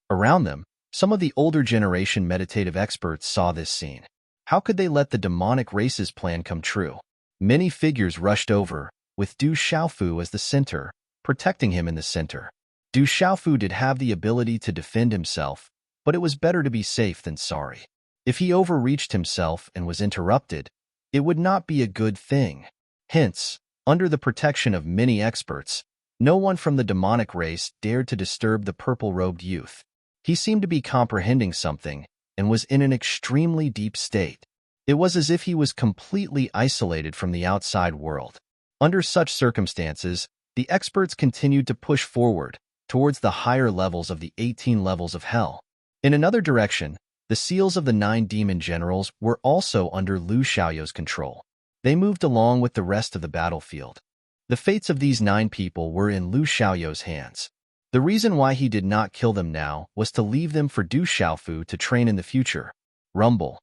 Around them, some of the older generation meditative experts saw this scene. How could they let the demonic race's plan come true? Many figures rushed over, with Du Xiaofu as the center, protecting him in the center. Du Xiaofu did have the ability to defend himself, but it was better to be safe than sorry. If he overreached himself and was interrupted, it would not be a good thing. Hence, under the protection of many experts, no one from the demonic race dared to disturb the purple-robed youth. He seemed to be comprehending something and was in an extremely deep state. It was as if he was completely isolated from the outside world. Under such circumstances, the experts continued to push forward towards the higher levels of the 18 levels of hell. In another direction, The seals of the 9 demon generals were also under Lu Xiaoyu's control. They moved along with the rest of the battlefield. The fates of these 9 people were in Lu Xiaoyu's hands. The reason why he did not kill them now was to leave them for Du Xiaofu to train in the future. Rumble.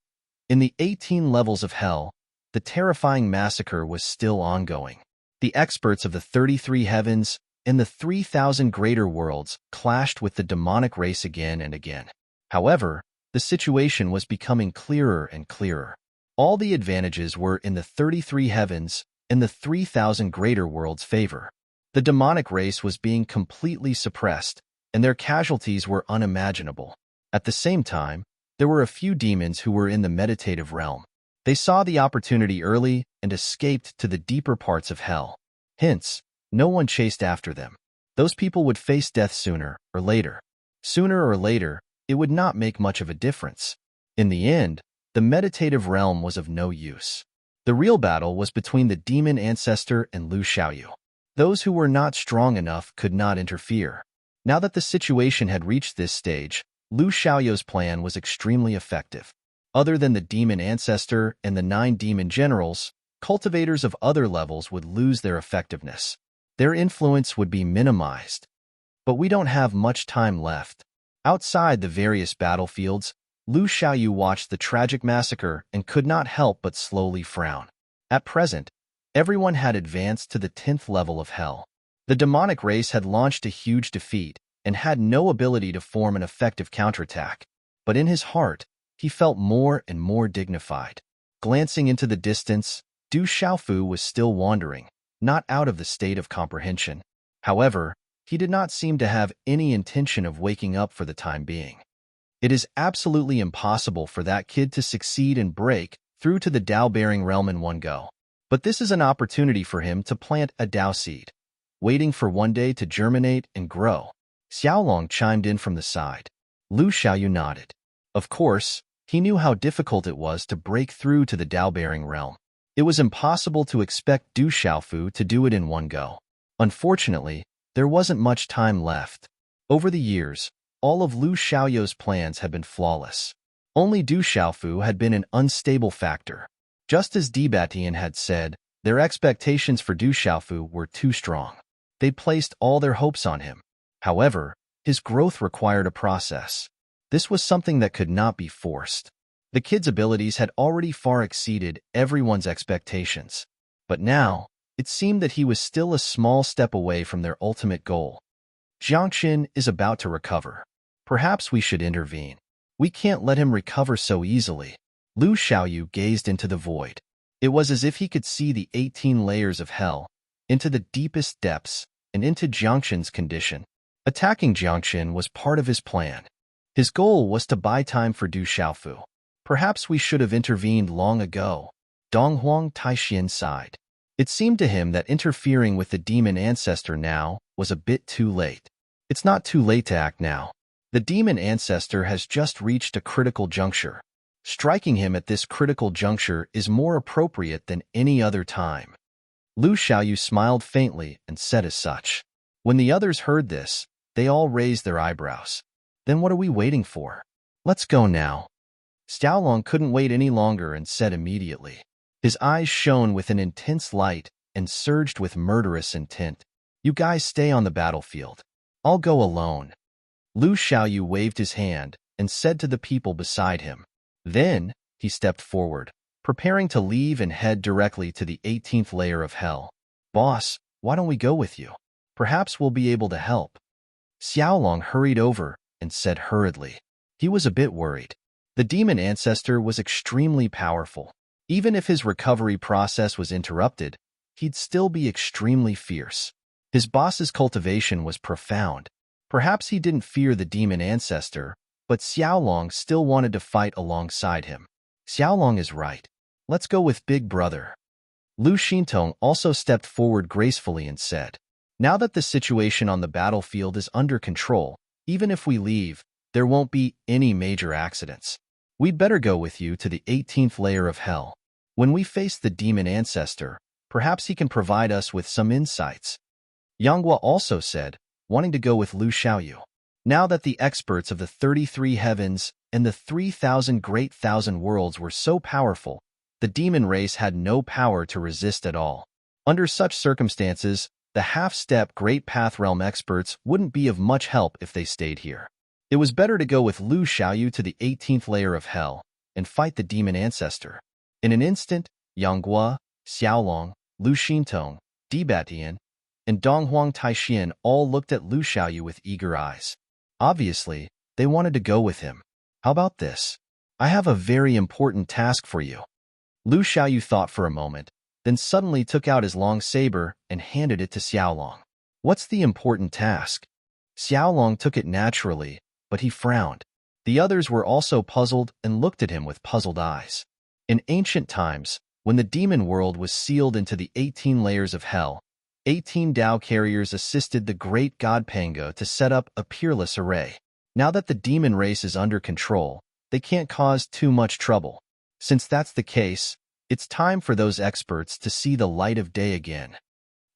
In the 18 levels of hell, the terrifying massacre was still ongoing. The experts of the 33 heavens and the 3,000 greater worlds clashed with the demonic race again and again. However, the situation was becoming clearer and clearer. All the advantages were in the 33 heavens and the 3,000 greater worlds' favor. The demonic race was being completely suppressed, and their casualties were unimaginable. At the same time, there were a few demons who were in the meditative realm. They saw the opportunity early and escaped to the deeper parts of hell. Hence, no one chased after them. Those people would face death sooner or later. Sooner or later, it would not make much of a difference. In the end, the meditative realm was of no use. The real battle was between the demon ancestor and Lu Xiaoyu. Those who were not strong enough could not interfere. Now that the situation had reached this stage, Lu Xiaoyu's plan was extremely effective. Other than the demon ancestor and the 9 demon generals, cultivators of other levels would lose their effectiveness. Their influence would be minimized. But we don't have much time left. Outside the various battlefields, Lu Xiaoyu watched the tragic massacre and could not help but slowly frown. At present, everyone had advanced to the 10th level of hell. The demonic race had launched a huge defeat and had no ability to form an effective counterattack. But in his heart, he felt more and more dignified. Glancing into the distance, Du Xiaofu was still wandering, not out of the state of comprehension. However, he did not seem to have any intention of waking up for the time being. It is absolutely impossible for that kid to succeed and break through to the Dao-bearing realm in one go. But this is an opportunity for him to plant a Dao seed, waiting for one day to germinate and grow. Xiaolong chimed in from the side. Lu Xiaoyu nodded. Of course, he knew how difficult it was to break through to the Dao-bearing realm. It was impossible to expect Du Xiaofu to do it in one go. Unfortunately, there wasn't much time left. Over the years, all of Lu Xiaoyu's plans had been flawless. Only Du Xiaofu had been an unstable factor. Just as Debatian had said, their expectations for Du Xiaofu were too strong. They placed all their hopes on him. However, his growth required a process. This was something that could not be forced. The kid's abilities had already far exceeded everyone's expectations. But now, it seemed that he was still a small step away from their ultimate goal. Jiangxin is about to recover. Perhaps we should intervene. We can't let him recover so easily. Lu Xiaoyu gazed into the void. It was as if he could see the 18 layers of hell, into the deepest depths, and into Jiangxin's condition. Attacking Jiangxin was part of his plan. His goal was to buy time for Du Xiaofu. Perhaps we should have intervened long ago. Donghuang Taixian sighed. It seemed to him that interfering with the demon ancestor now was a bit too late. It's not too late to act now. The demon ancestor has just reached a critical juncture. Striking him at this critical juncture is more appropriate than any other time. Lu Xiaoyu smiled faintly and said as such. When the others heard this, they all raised their eyebrows. Then what are we waiting for? Let's go now. Xiaolong couldn't wait any longer and said immediately. His eyes shone with an intense light and surged with murderous intent. You guys stay on the battlefield. I'll go alone. Lu Xiaoyu waved his hand and said to the people beside him. Then, he stepped forward, preparing to leave and head directly to the 18th layer of hell. Boss, why don't we go with you? Perhaps we'll be able to help. Xiaolong hurried over and said hurriedly. He was a bit worried. The demon ancestor was extremely powerful. Even if his recovery process was interrupted, he'd still be extremely fierce. His boss's cultivation was profound. Perhaps he didn't fear the demon ancestor, but Xiaolong still wanted to fight alongside him. Xiaolong is right. Let's go with Big Brother. Lu Xintong also stepped forward gracefully and said, now that the situation on the battlefield is under control, even if we leave, there won't be any major accidents. We'd better go with you to the 18th layer of hell. When we face the demon ancestor, perhaps he can provide us with some insights. Yanghua also said, wanting to go with Lu Xiaoyu. Now that the experts of the 33 heavens and the 3,000 great thousand worlds were so powerful, the demon race had no power to resist at all. Under such circumstances, the half-step Great Path Realm experts wouldn't be of much help if they stayed here. It was better to go with Lu Xiaoyu to the 18th layer of hell and fight the demon ancestor. In an instant, Yang Guo, Xiaolong, Lu Xintong, Di Batian, and Donghuang Taixian all looked at Lu Xiaoyu with eager eyes. Obviously, they wanted to go with him. How about this? I have a very important task for you. Lu Xiaoyu thought for a moment, then suddenly took out his long saber and handed it to Xiaolong. What's the important task? Xiaolong took it naturally, but he frowned. The others were also puzzled and looked at him with puzzled eyes. In ancient times, when the demon world was sealed into the 18 layers of hell, 18 Dao carriers assisted the great god Pango to set up a peerless array. Now that the demon race is under control, they can't cause too much trouble. Since that's the case, it's time for those experts to see the light of day again.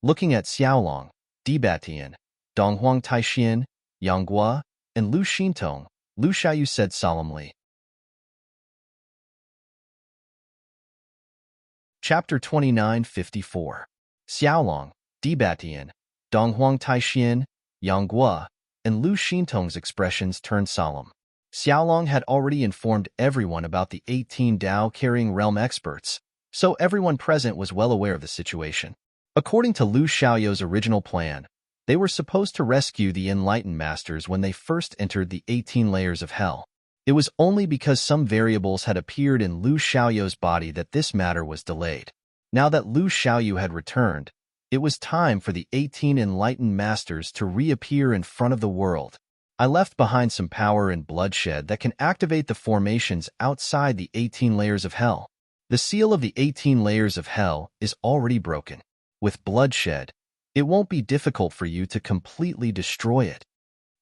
Looking at Xiaolong, Di Batian, Donghuang Taixian, Yang Guo, and Lu Xintong, Lu Xiaoyu said solemnly. Chapter 29:54. Xiaolong, Di Batian, Donghuang Taixian, Yang Guo, and Lu Xintong's expressions turned solemn. Xiaolong had already informed everyone about the 18 Dao-carrying realm experts, so everyone present was well aware of the situation. According to Lu Xiaoyu's original plan, they were supposed to rescue the Enlightened Masters when they first entered the 18 layers of hell. It was only because some variables had appeared in Lu Xiaoyu's body that this matter was delayed. Now that Lu Xiaoyu had returned, it was time for the 18 Enlightened Masters to reappear in front of the world. I left behind some power and bloodshed that can activate the formations outside the 18 layers of hell. The seal of the 18 layers of hell is already broken. With bloodshed, it won't be difficult for you to completely destroy it,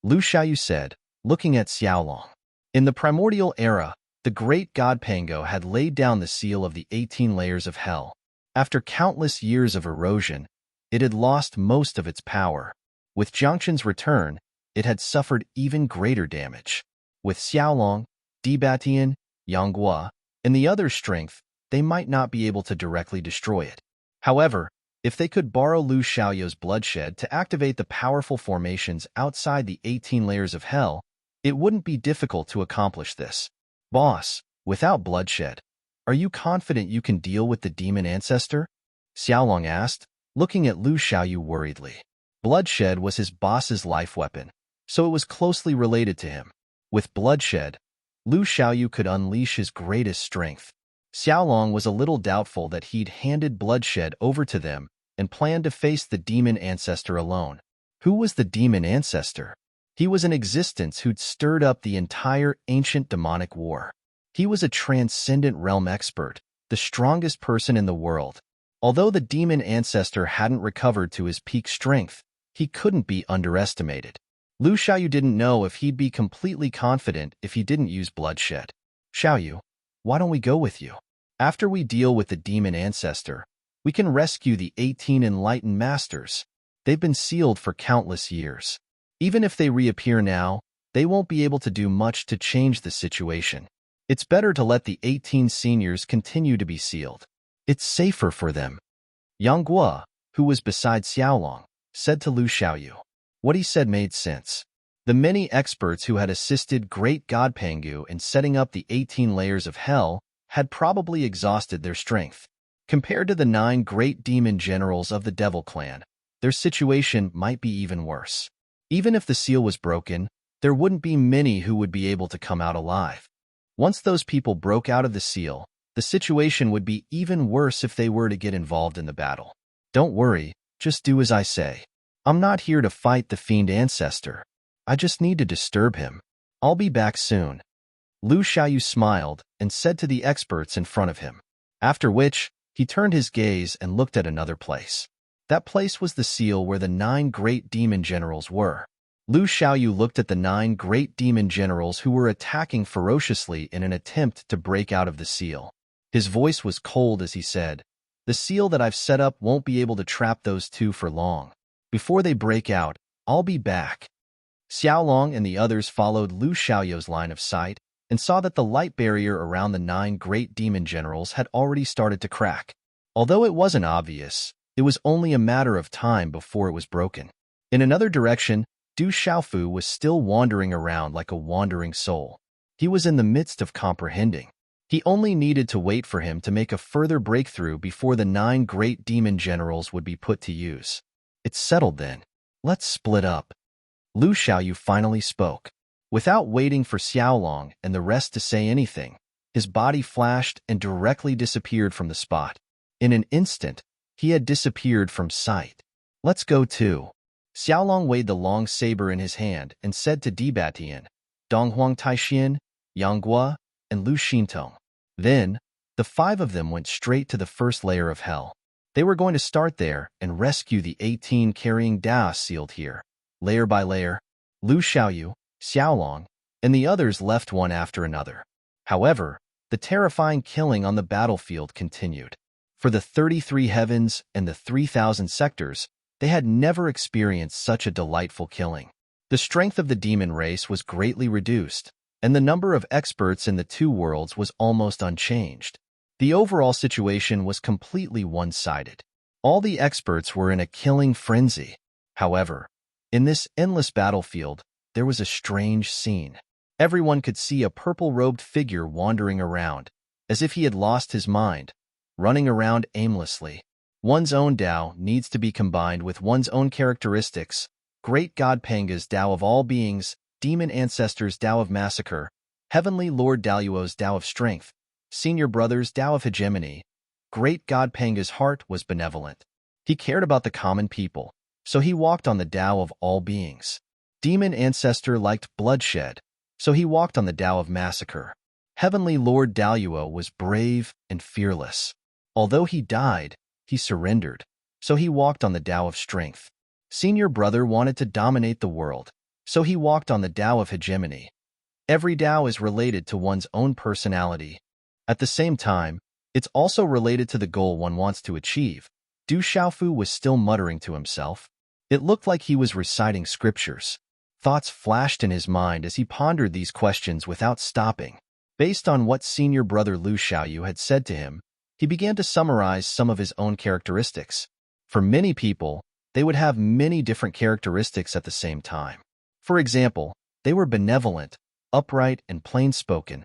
Lu Xiaoyu said, looking at Xiaolong. In the primordial era, the great god Pango had laid down the seal of the 18 layers of hell. After countless years of erosion, it had lost most of its power. With Jiangchen's return, it had suffered even greater damage. With Xiaolong, Di Batian, Yang Guo, and the other strength, they might not be able to directly destroy it. However, if they could borrow Lu Xiaoyu's bloodshed to activate the powerful formations outside the 18 layers of hell, it wouldn't be difficult to accomplish this. Boss, without bloodshed, are you confident you can deal with the demon ancestor? Xiaolong asked, looking at Lu Xiaoyu worriedly. Bloodshed was his boss's life weapon, so it was closely related to him. With bloodshed, Lu Xiaoyu could unleash his greatest strength. Xiaolong was a little doubtful that he'd handed bloodshed over to them and planned to face the demon ancestor alone. Who was the demon ancestor? He was an existence who'd stirred up the entire ancient demonic war. He was a transcendent realm expert, the strongest person in the world. Although the demon ancestor hadn't recovered to his peak strength, he couldn't be underestimated. Lu Xiaoyu didn't know if he'd be completely confident if he didn't use bloodshed. Xiaoyu, why don't we go with you? After we deal with the demon ancestor, we can rescue the 18 Enlightened Masters. They've been sealed for countless years. Even if they reappear now, they won't be able to do much to change the situation. It's better to let the 18 seniors continue to be sealed. It's safer for them. Yang Guo, who was beside Xiaolong, said to Lu Xiaoyu. What he said made sense. The many experts who had assisted Great God Pangu in setting up the 18 layers of hell had probably exhausted their strength. Compared to the 9 great demon generals of the Devil Clan, their situation might be even worse. Even if the seal was broken, there wouldn't be many who would be able to come out alive. Once those people broke out of the seal, the situation would be even worse if they were to get involved in the battle. Don't worry, just do as I say. I'm not here to fight the fiend ancestor. I just need to disturb him. I'll be back soon. Lu Xiaoyu smiled and said to the experts in front of him. After which, he turned his gaze and looked at another place. That place was the seal where the 9 great demon generals were. Lu Xiaoyu looked at the 9 great demon generals who were attacking ferociously in an attempt to break out of the seal. His voice was cold as he said, "The seal that I've set up won't be able to trap those 2 for long. Before they break out, I'll be back." Xiaolong and the others followed Lu Xiaoyu's line of sight, and saw that the light barrier around the 9 great demon generals had already started to crack. Although it wasn't obvious, it was only a matter of time before it was broken. In another direction, Du Xiaofu was still wandering around like a wandering soul. He was in the midst of comprehending. He only needed to wait for him to make a further breakthrough before the 9 great demon generals would be put to use. It's settled then. Let's split up. Lu Xiaoyu finally spoke. Without waiting for Xiaolong and the rest to say anything, his body flashed and directly disappeared from the spot. In an instant, he had disappeared from sight. Let's go too. Xiaolong weighed the long saber in his hand and said to Dibatian, Donghuang Taixin, Yanghua, and Lu Xintong. Then, the 5 of them went straight to the first layer of hell. They were going to start there and rescue the 18 carrying Dao sealed here. Layer by layer, Lu Xiaoyu, Xiaolong, and the others left one after another. However, the terrifying killing on the battlefield continued. For the 33 heavens and the 3,000 sectors, they had never experienced such a delightful killing. The strength of the demon race was greatly reduced, and the number of experts in the 2 worlds was almost unchanged. The overall situation was completely one-sided. All the experts were in a killing frenzy. However, in this endless battlefield, there was a strange scene. Everyone could see a purple-robed figure wandering around, as if he had lost his mind, running around aimlessly. One's own Tao needs to be combined with one's own characteristics. Great God Panga's Tao of all beings, Demon Ancestors' Tao of massacre, Heavenly Lord Daluo's Tao of strength, Senior Brother's Tao of hegemony. Great God Panga's heart was benevolent. He cared about the common people, so he walked on the Tao of all beings. Demon Ancestor liked bloodshed, so he walked on the Tao of massacre. Heavenly Lord Daluo was brave and fearless. Although he died, he surrendered, so he walked on the Tao of strength. Senior Brother wanted to dominate the world, so he walked on the Tao of hegemony. Every Tao is related to one's own personality. At the same time, it's also related to the goal one wants to achieve. Du Xiaofu was still muttering to himself. It looked like he was reciting scriptures. Thoughts flashed in his mind as he pondered these questions without stopping. Based on what Senior Brother Lu Xiaoyu had said to him, he began to summarize some of his own characteristics. For many people, they would have many different characteristics at the same time. For example, they were benevolent, upright and plain-spoken,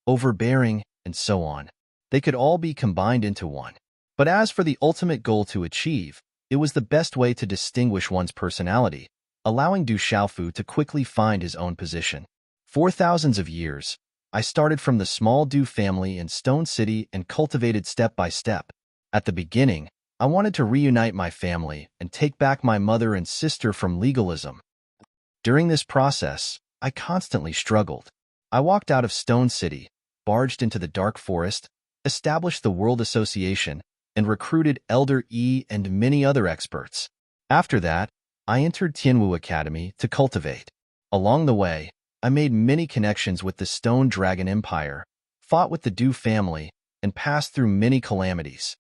overbearing, and so on. They could all be combined into one. But as for the ultimate goal to achieve, it was the best way to distinguish one's personality, allowing Du Xiaofu to quickly find his own position. For thousands of years, I started from the small Du family in Stone City and cultivated step by step. At the beginning, I wanted to reunite my family and take back my mother and sister from legalism. During this process, I constantly struggled. I walked out of Stone City, barged into the dark forest, established the World Association, and recruited Elder E and many other experts. After that, I entered Tianwu Academy to cultivate. Along the way, I made many connections with the Stone Dragon Empire, fought with the Du family, and passed through many calamities.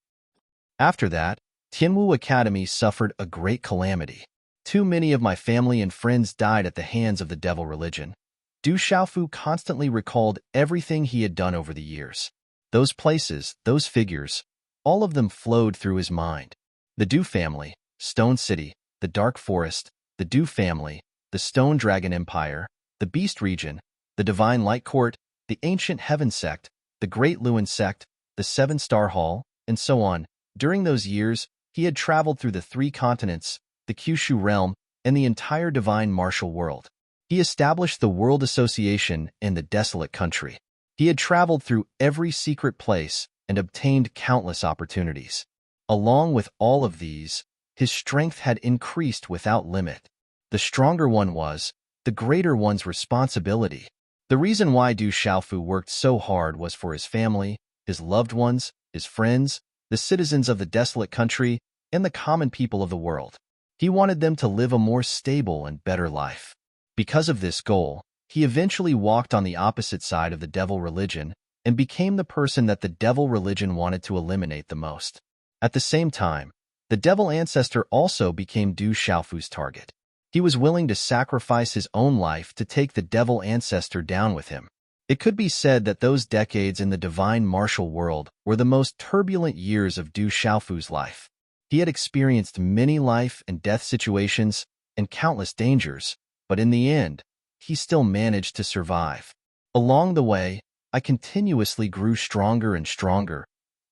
After that, Tianwu Academy suffered a great calamity. Too many of my family and friends died at the hands of the devil religion. Du Xiaofu constantly recalled everything he had done over the years. Those places, those figures, all of them flowed through his mind. The Du family, Stone City, the Dark Forest, the Du family, the Stone Dragon Empire, the Beast Region, the Divine Light Court, the Ancient Heaven Sect, the Great Luan Sect, the Seven Star Hall, and so on. During those years, he had traveled through the 3 continents, the Kyushu realm, and the entire divine martial world. He established the World Association in the desolate country. He had traveled through every secret place and obtained countless opportunities. Along with all of these, his strength had increased without limit. The stronger one was, the greater one's responsibility. The reason why Du Xiaofu worked so hard was for his family, his loved ones, his friends, the citizens of the desolate country, and the common people of the world. He wanted them to live a more stable and better life. Because of this goal, he eventually walked on the opposite side of the devil religion and became the person that the devil religion wanted to eliminate the most. At the same time, the devil ancestor also became Du Xiaofu's target. He was willing to sacrifice his own life to take the devil ancestor down with him. It could be said that those decades in the divine martial world were the most turbulent years of Du Xiaofu's life. He had experienced many life and death situations and countless dangers, but in the end, he still managed to survive. Along the way, I continuously grew stronger and stronger,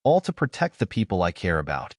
all to protect the people I care about.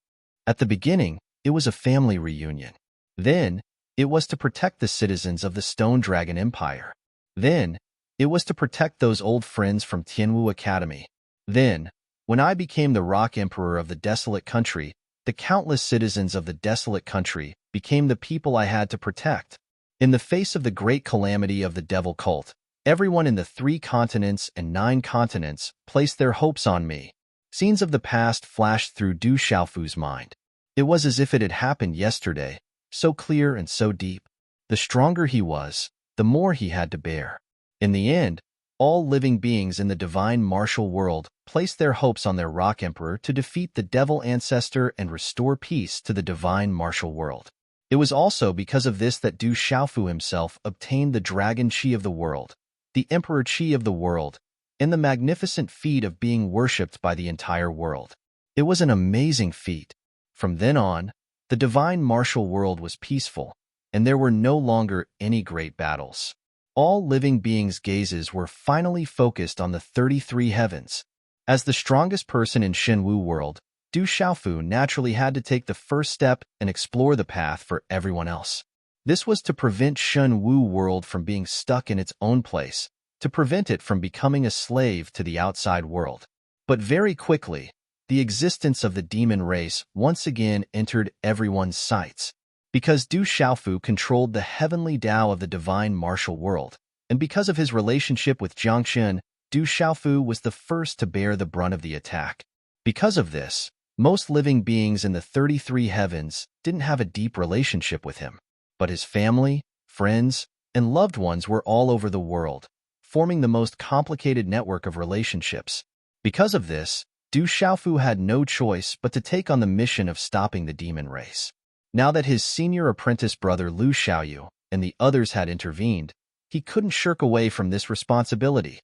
At the beginning, it was a family reunion. Then, it was to protect the citizens of the Stone Dragon Empire. Then, it was to protect those old friends from Tianwu Academy. Then, when I became the Rock Emperor of the Desolate Country, the countless citizens of the Desolate Country became the people I had to protect. In the face of the great calamity of the Devil Cult, everyone in the 3 continents and 9 continents placed their hopes on me. Scenes of the past flashed through Du Xiaofu's mind. It was as if it had happened yesterday, so clear and so deep. The stronger he was, the more he had to bear. In the end, all living beings in the divine martial world placed their hopes on their Rock Emperor to defeat the Devil Ancestor and restore peace to the divine martial world. It was also because of this that Du Xiaofu himself obtained the Dragon Qi of the world, the Emperor Qi of the world, and the magnificent feat of being worshipped by the entire world. It was an amazing feat. From then on, the divine martial world was peaceful, and there were no longer any great battles. All living beings' gazes were finally focused on the 33 heavens. As the strongest person in Shenwu world, Du Xiaofu naturally had to take the first step and explore the path for everyone else. This was to prevent Shenwu world from being stuck in its own place, to prevent it from becoming a slave to the outside world. But very quickly, the existence of the demon race once again entered everyone's sights. Because Du Xiaofu controlled the heavenly Tao of the divine martial world, and because of his relationship with Jiangxun, Du Xiaofu was the first to bear the brunt of the attack. Because of this, most living beings in the 33 heavens didn't have a deep relationship with him. But his family, friends, and loved ones were all over the world, forming the most complicated network of relationships. Because of this, Du Xiaofu had no choice but to take on the mission of stopping the demon race. Now that his senior apprentice brother Lu Xiaoyu and the others had intervened, he couldn't shirk away from this responsibility.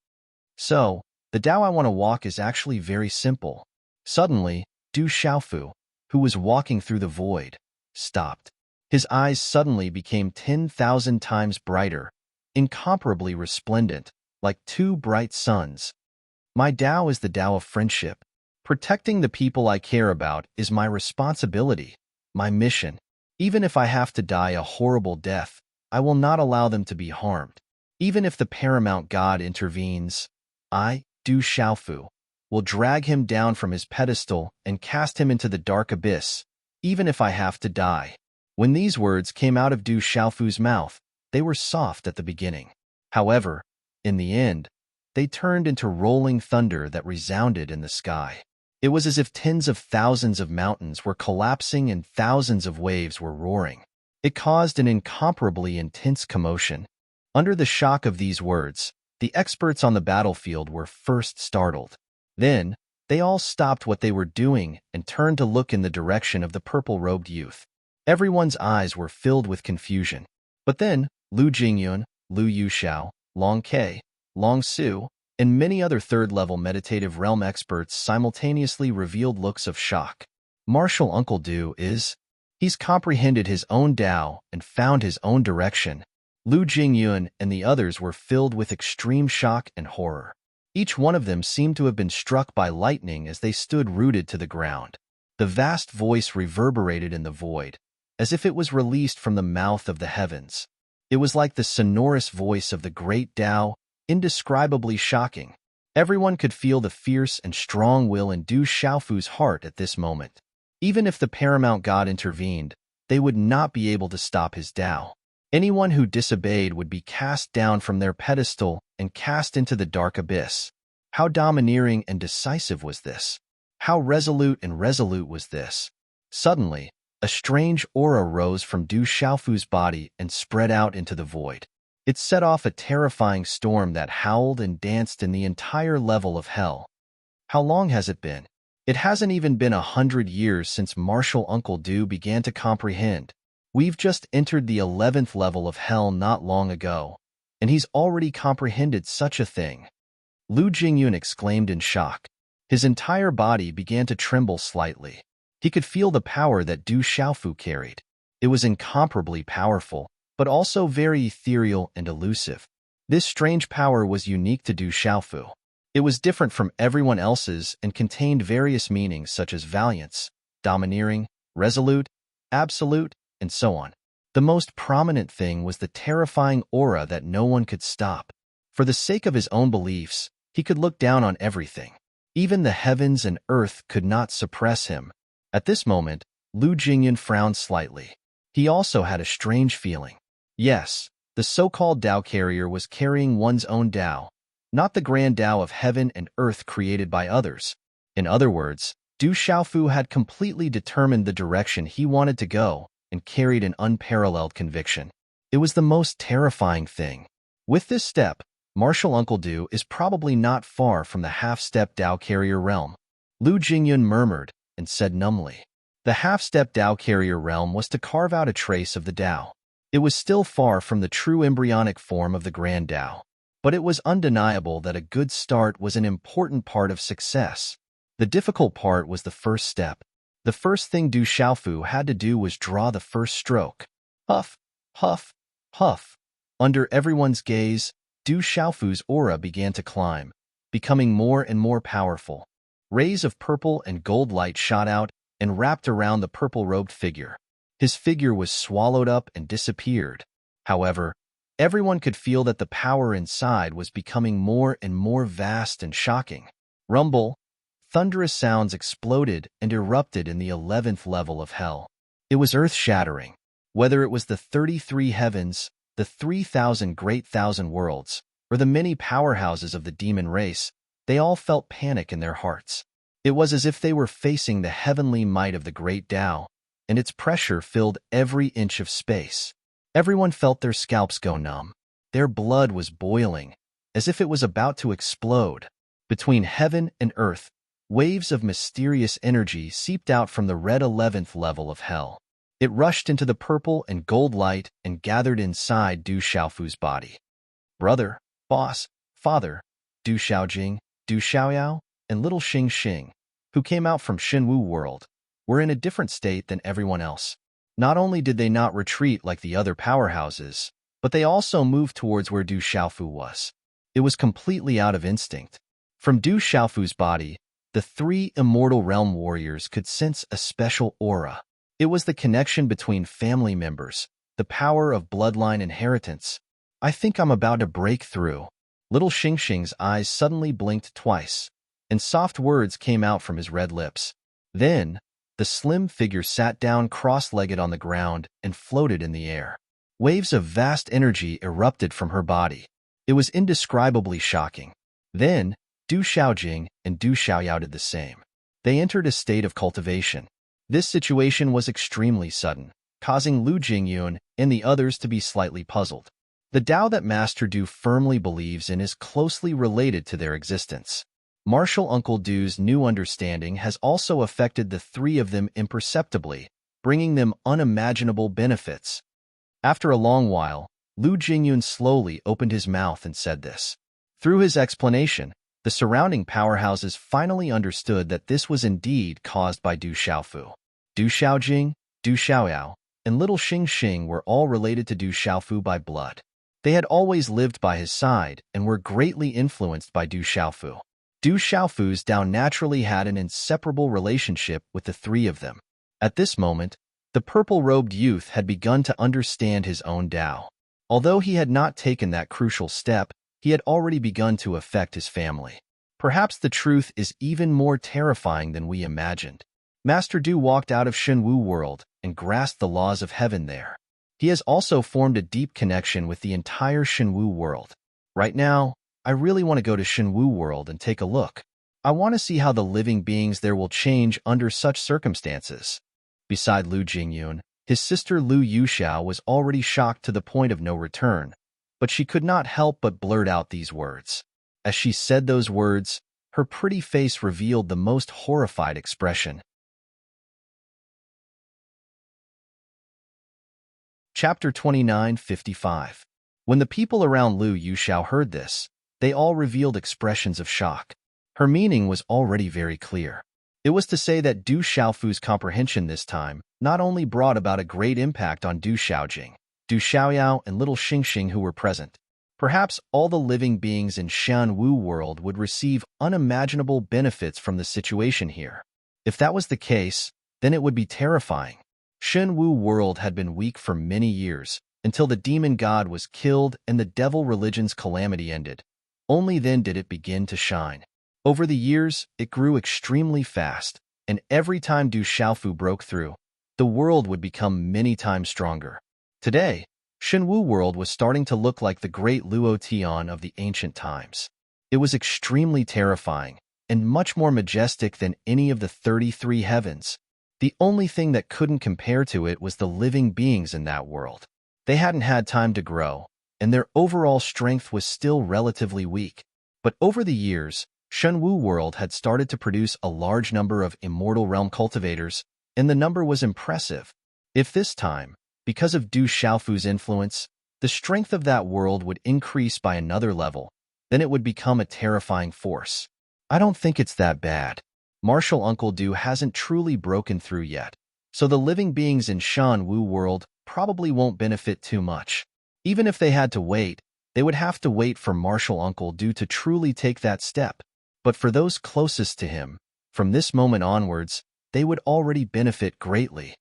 So, the Tao I want to walk is actually very simple. Suddenly, Du Xiaofu, who was walking through the void, stopped. His eyes suddenly became 10,000 times brighter, incomparably resplendent, like 2 bright suns. My Tao is the Tao of friendship. Protecting the people I care about is my responsibility, my mission. Even if I have to die a horrible death, I will not allow them to be harmed. Even if the paramount God intervenes, I, Du Xiaofu, will drag him down from his pedestal and cast him into the dark abyss, even if I have to die. When these words came out of Du Xiaofu's mouth, they were soft at the beginning. However, in the end, they turned into rolling thunder that resounded in the sky. It was as if tens of thousands of mountains were collapsing and thousands of waves were roaring. It caused an incomparably intense commotion. Under the shock of these words, the experts on the battlefield were first startled. Then, they all stopped what they were doing and turned to look in the direction of the purple-robed youth. Everyone's eyes were filled with confusion. But then, Lu Jingyun, Lu Yuxiao, Long Ke, Long Su, and many other third-level meditative realm experts simultaneously revealed looks of shock. Martial Uncle Du is... He's comprehended his own Tao and found his own direction. Lu Jingyun and the others were filled with extreme shock and horror. Each one of them seemed to have been struck by lightning as they stood rooted to the ground. The vast voice reverberated in the void, as if it was released from the mouth of the heavens. It was like the sonorous voice of the great Tao, indescribably shocking. Everyone could feel the fierce and strong will in Du Xiaofu's heart at this moment. Even if the paramount God intervened, they would not be able to stop his Tao. Anyone who disobeyed would be cast down from their pedestal and cast into the dark abyss. How domineering and decisive was this? How resolute was this? Suddenly, a strange aura rose from Du Xiaofu's body and spread out into the void. It set off a terrifying storm that howled and danced in the entire level of hell. How long has it been? It hasn't even been 100 years since Martial Uncle Du began to comprehend. We've just entered the 11th level of hell not long ago, and he's already comprehended such a thing. Lu Jingyun exclaimed in shock. His entire body began to tremble slightly. He could feel the power that Du Xiaofu carried. It was incomparably powerful, but also very ethereal and elusive. This strange power was unique to Du Xiaofu. It was different from everyone else's and contained various meanings such as valiance, domineering, resolute, absolute, and so on. The most prominent thing was the terrifying aura that no one could stop. For the sake of his own beliefs, he could look down on everything. Even the heavens and earth could not suppress him. At this moment, Lu Jingyun frowned slightly. He also had a strange feeling. Yes, the so-called Tao carrier was carrying one's own Tao, not the grand Tao of heaven and earth created by others. In other words, Du Xiaofu had completely determined the direction he wanted to go and carried an unparalleled conviction. It was the most terrifying thing. With this step, Martial Uncle Du is probably not far from the half-step Tao carrier realm. Lu Jingyun murmured and said numbly. The half-step Tao carrier realm was to carve out a trace of the Tao. It was still far from the true embryonic form of the grand Tao, but it was undeniable that a good start was an important part of success. The difficult part was the first step. The first thing Du Xiaofu had to do was draw the first stroke. Huff, huff, huff. Under everyone's gaze, Du Xiaofu's aura began to climb, becoming more and more powerful. Rays of purple and gold light shot out and wrapped around the purple-robed figure. His figure was swallowed up and disappeared. However, everyone could feel that the power inside was becoming more and more vast and shocking. Rumble, thunderous sounds exploded and erupted in the 11th level of hell. It was earth-shattering. Whether it was the 33 heavens, the 3,000 great thousand worlds, or the many powerhouses of the demon race, they all felt panic in their hearts. It was as if they were facing the heavenly might of the great Tao, and its pressure filled every inch of space. Everyone felt their scalps go numb. Their blood was boiling, as if it was about to explode. Between heaven and earth, waves of mysterious energy seeped out from the red 11th level of hell. It rushed into the purple and gold light and gathered inside Du Xiaofu's body. Brother, boss, father, Du Xiaojing, Du Xiaoyao, and little Xing Xing, who came out from Xinwu world, were in a different state than everyone else. Not only did they not retreat like the other powerhouses, but they also moved towards where Du Xiaofu was. It was completely out of instinct. From Du Xiaofu's body, the three immortal realm warriors could sense a special aura. It was the connection between family members, the power of bloodline inheritance. I think I'm about to break through. Little Xing Xing's eyes suddenly blinked twice, and soft words came out from his red lips. Then, the slim figure sat down cross-legged on the ground and floated in the air. Waves of vast energy erupted from her body. It was indescribably shocking. Then, Du Xiaojing and Du Xiaoyao did the same. They entered a state of cultivation. This situation was extremely sudden, causing Lu Jingyun and the others to be slightly puzzled. The Tao that Master Du firmly believes in is closely related to their existence. Martial Uncle Du's new understanding has also affected the three of them imperceptibly, bringing them unimaginable benefits. After a long while, Lu Jingyun slowly opened his mouth and said this. Through his explanation, the surrounding powerhouses finally understood that this was indeed caused by Du Xiaofu. Du Xiaojing, Du Xiaoyao, and little Xing Xing were all related to Du Xiaofu by blood. They had always lived by his side and were greatly influenced by Du Xiaofu. Du Xiaofu's Tao naturally had an inseparable relationship with the three of them. At this moment, the purple-robed youth had begun to understand his own Tao. Although he had not taken that crucial step, he had already begun to affect his family. Perhaps the truth is even more terrifying than we imagined. Master Du walked out of Xinwu world and grasped the laws of heaven there. He has also formed a deep connection with the entire Xinwu world. Right now, I really want to go to Xinwu world and take a look. I want to see how the living beings there will change under such circumstances. Beside Lu Jingyun, his sister Lu Yuxiao was already shocked to the point of no return, but she could not help but blurt out these words. As she said those words, her pretty face revealed the most horrified expression. Chapter 29:55. When the people around Lu Yuxiao heard this, they all revealed expressions of shock. Her meaning was already very clear. It was to say that Du Xiaofu's comprehension this time not only brought about a great impact on Du Xiaojing, Du Xiaoyao, and little Xingxing who were present. Perhaps all the living beings in Shan Wu world would receive unimaginable benefits from the situation here. If that was the case, then it would be terrifying. Shan Wu world had been weak for many years, until the demon god was killed and the devil religion's calamity ended. Only then did it begin to shine. Over the years, it grew extremely fast, and every time Du Xiaofu broke through, the world would become many times stronger. Today, Shenwu world was starting to look like the great Luo Tian of the ancient times. It was extremely terrifying, and much more majestic than any of the 33 heavens. The only thing that couldn't compare to it was the living beings in that world. They hadn't had time to grow, and their overall strength was still relatively weak. But over the years, Shenwu world had started to produce a large number of immortal realm cultivators, and the number was impressive. If this time, because of Du Xiaofu's influence, the strength of that world would increase by another level, then it would become a terrifying force. I don't think it's that bad. Martial Uncle Du hasn't truly broken through yet, so the living beings in Shan Wu world probably won't benefit too much. Even if they had to wait, they would have to wait for Martial Uncle Du to truly take that step. But for those closest to him, from this moment onwards, they would already benefit greatly.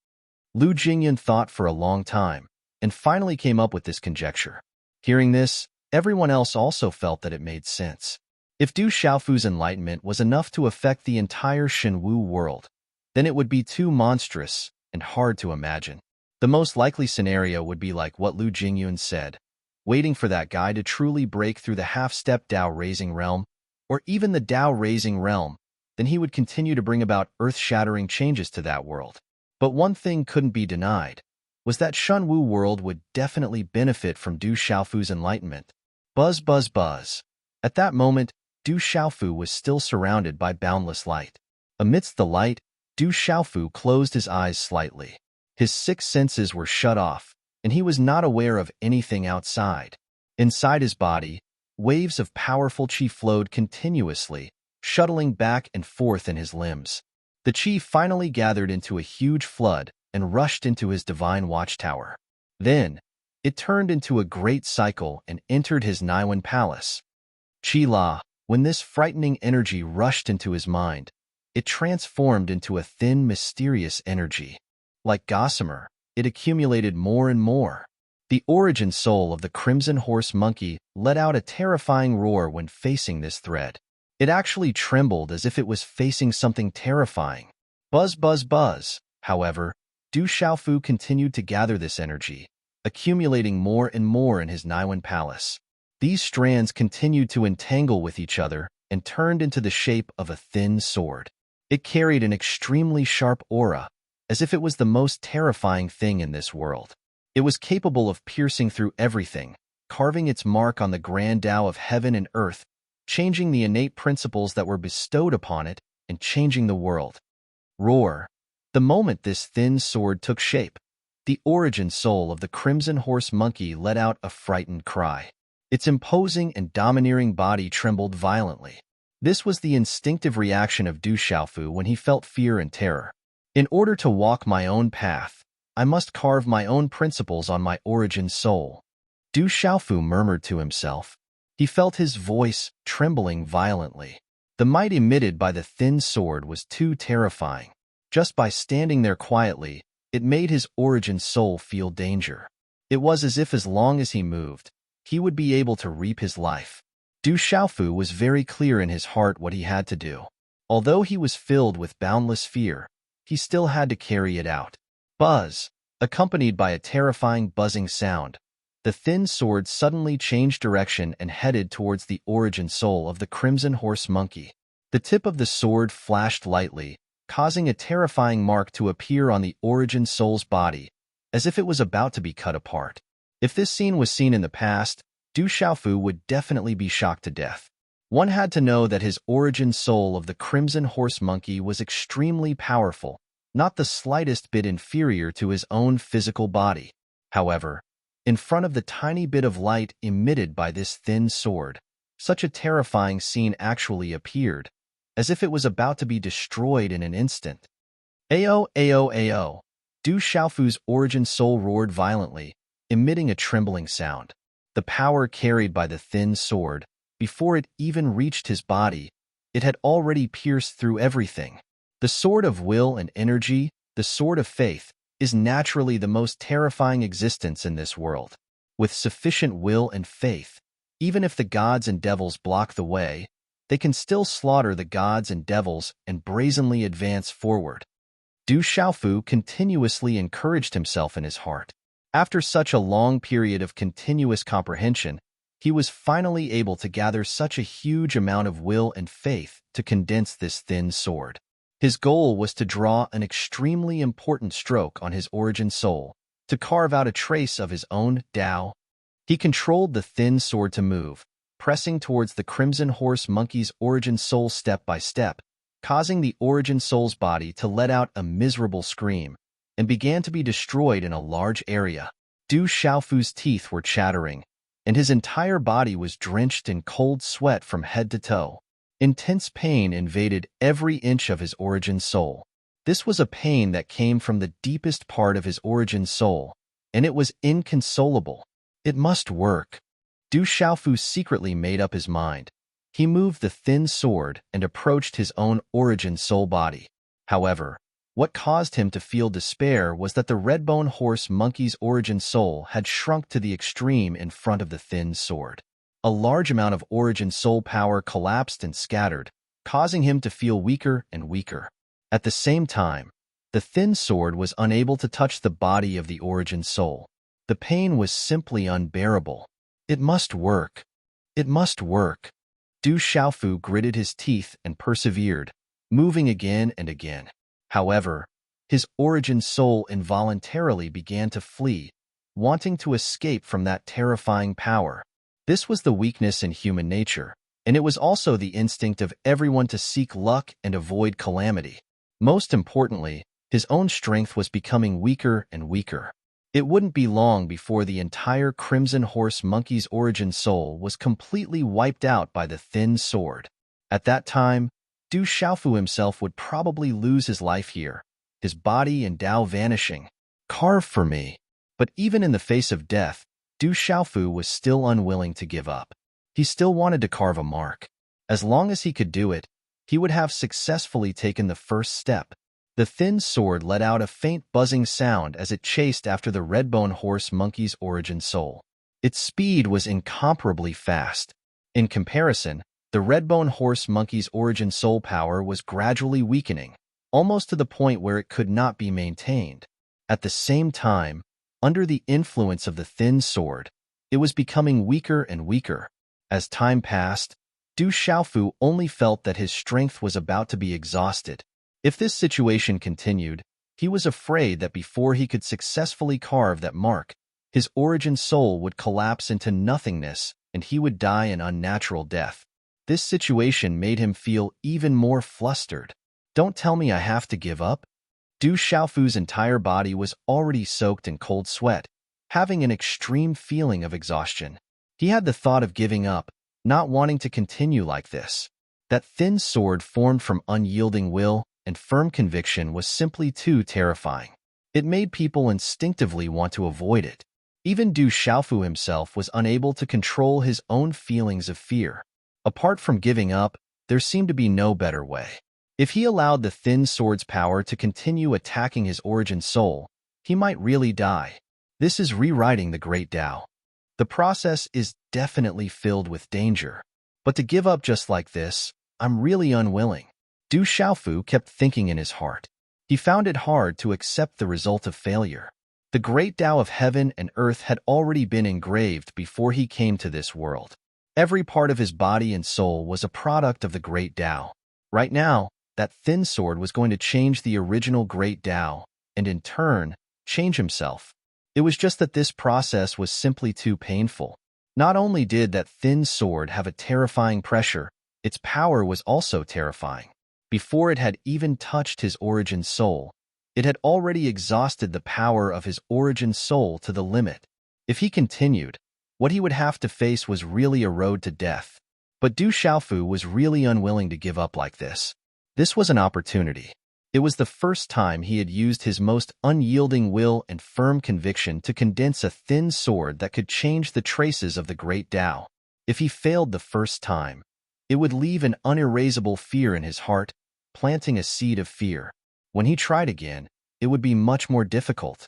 Lu Jingyan thought for a long time, and finally came up with this conjecture. Hearing this, everyone else also felt that it made sense. If Du Xiaofu's enlightenment was enough to affect the entire Shenwu world, then it would be too monstrous and hard to imagine. The most likely scenario would be like what Lu Jingyun said, waiting for that guy to truly break through the half-step Dao-raising realm, or even the Dao-raising realm, then he would continue to bring about earth-shattering changes to that world. But one thing couldn't be denied, was that Shenwu world would definitely benefit from Du Xiaofu's enlightenment. Buzz, buzz, buzz. At that moment, Du Xiaofu was still surrounded by boundless light. Amidst the light, Du Xiaofu closed his eyes slightly. His 6 senses were shut off, and he was not aware of anything outside. Inside his body, waves of powerful qi flowed continuously, shuttling back and forth in his limbs. The qi finally gathered into a huge flood and rushed into his divine watchtower. Then, it turned into a great cycle and entered his Naiwan palace. Qi La, when this frightening energy rushed into his mind, it transformed into a thin, mysterious energy. Like gossamer, it accumulated more and more. The origin soul of the crimson horse monkey let out a terrifying roar when facing this thread. It actually trembled as if it was facing something terrifying. Buzz, buzz, buzz. However, Du Xiaofu continued to gather this energy, accumulating more and more in his Naiwan palace. These strands continued to entangle with each other and turned into the shape of a thin sword. It carried an extremely sharp aura, as if it was the most terrifying thing in this world. It was capable of piercing through everything, carving its mark on the grand Tao of heaven and earth, changing the innate principles that were bestowed upon it, and changing the world. Roar. The moment this thin sword took shape, the origin soul of the crimson horse monkey let out a frightened cry. Its imposing and domineering body trembled violently. This was the instinctive reaction of Du Xiaofu when he felt fear and terror. In order to walk my own path, I must carve my own principles on my origin soul. Du Xiaofu murmured to himself. He felt his voice trembling violently. The might emitted by the thin sword was too terrifying. Just by standing there quietly, it made his origin soul feel danger. It was as if as long as he moved, he would be able to reap his life. Du Xiaofu was very clear in his heart what he had to do. Although he was filled with boundless fear, he still had to carry it out. Buzz, accompanied by a terrifying buzzing sound, the thin sword suddenly changed direction and headed towards the origin soul of the crimson horse monkey. The tip of the sword flashed lightly, causing a terrifying mark to appear on the origin soul's body, as if it was about to be cut apart. If this scene was seen in the past, Du Xiaofu would definitely be shocked to death. One had to know that his origin soul of the crimson horse monkey was extremely powerful, not the slightest bit inferior to his own physical body. However, in front of the tiny bit of light emitted by this thin sword, Such a terrifying scene actually appeared, as if it was about to be destroyed in an instant. Ao, Ao, Ao. Du Xiaofu's origin soul roared violently, emitting a trembling sound. The power carried by the thin sword, before it even reached his body, it had already pierced through everything. The sword of will and energy, the sword of faith, is naturally the most terrifying existence in this world. With sufficient will and faith, even if the gods and devils block the way, they can still slaughter the gods and devils and brazenly advance forward. Du Xiaofu continuously encouraged himself in his heart. After such a long period of continuous comprehension, he was finally able to gather such a huge amount of will and faith to condense this thin sword. His goal was to draw an extremely important stroke on his origin soul, to carve out a trace of his own Tao. He controlled the thin sword to move, pressing towards the Crimson Horse Monkey's origin soul step by step, causing the origin soul's body to let out a miserable scream, and began to be destroyed in a large area. Du Xiaofu's teeth were chattering, and his entire body was drenched in cold sweat from head to toe. Intense pain invaded every inch of his origin soul. This was a pain that came from the deepest part of his origin soul, and it was inconsolable. It must work. Du Xiaofu secretly made up his mind. He moved the thin sword and approached his own origin soul body. However, what caused him to feel despair was that the Redbone Horse Monkey's origin soul had shrunk to the extreme in front of the thin sword. A large amount of origin soul power collapsed and scattered, causing him to feel weaker and weaker. At the same time, the thin sword was unable to touch the body of the origin soul. The pain was simply unbearable. It must work. It must work. Du Xiaofu gritted his teeth and persevered, moving again and again. However, his origin soul involuntarily began to flee, wanting to escape from that terrifying power. This was the weakness in human nature, and it was also the instinct of everyone to seek luck and avoid calamity. Most importantly, his own strength was becoming weaker and weaker. It wouldn't be long before the entire Crimson Horse Monkey's origin soul was completely wiped out by the thin sword. At that time, Du Xiaofu himself would probably lose his life here, his body and Tao vanishing. Carve for me. But even in the face of death, Du Xiaofu was still unwilling to give up. He still wanted to carve a mark. As long as he could do it, he would have successfully taken the first step. The thin sword let out a faint buzzing sound as it chased after the Redbone Horse Monkey's origin soul. Its speed was incomparably fast. In comparison, the Redbone Horse Monkey's origin soul power was gradually weakening, almost to the point where it could not be maintained. At the same time, under the influence of the thin sword, it was becoming weaker and weaker. As time passed, Du Xiaofu only felt that his strength was about to be exhausted. If this situation continued, he was afraid that before he could successfully carve that mark, his origin soul would collapse into nothingness and he would die an unnatural death. This situation made him feel even more flustered. Don't tell me I have to give up? Du Xiaofu's entire body was already soaked in cold sweat, having an extreme feeling of exhaustion. He had the thought of giving up, not wanting to continue like this. That thin sword formed from unyielding will and firm conviction was simply too terrifying. It made people instinctively want to avoid it. Even Du Xiaofu himself was unable to control his own feelings of fear. Apart from giving up, there seemed to be no better way. If he allowed the thin sword's power to continue attacking his origin soul, he might really die. This is rewriting the Great Tao. The process is definitely filled with danger. But to give up just like this, I'm really unwilling. Du Xiaofu kept thinking in his heart. He found it hard to accept the result of failure. The Great Tao of heaven and earth had already been engraved before he came to this world. Every part of his body and soul was a product of the Great Tao. Right now, that thin sword was going to change the original Great Tao, and in turn, change himself. It was just that this process was simply too painful. Not only did that thin sword have a terrifying pressure, its power was also terrifying. Before it had even touched his origin soul, it had already exhausted the power of his origin soul to the limit. If he continued, what he would have to face was really a road to death. But Du Xiaofu was really unwilling to give up like this. This was an opportunity. It was the first time he had used his most unyielding will and firm conviction to condense a thin sword that could change the traces of the great Tao. If he failed the first time, it would leave an unerasable fear in his heart, planting a seed of fear. When he tried again, it would be much more difficult.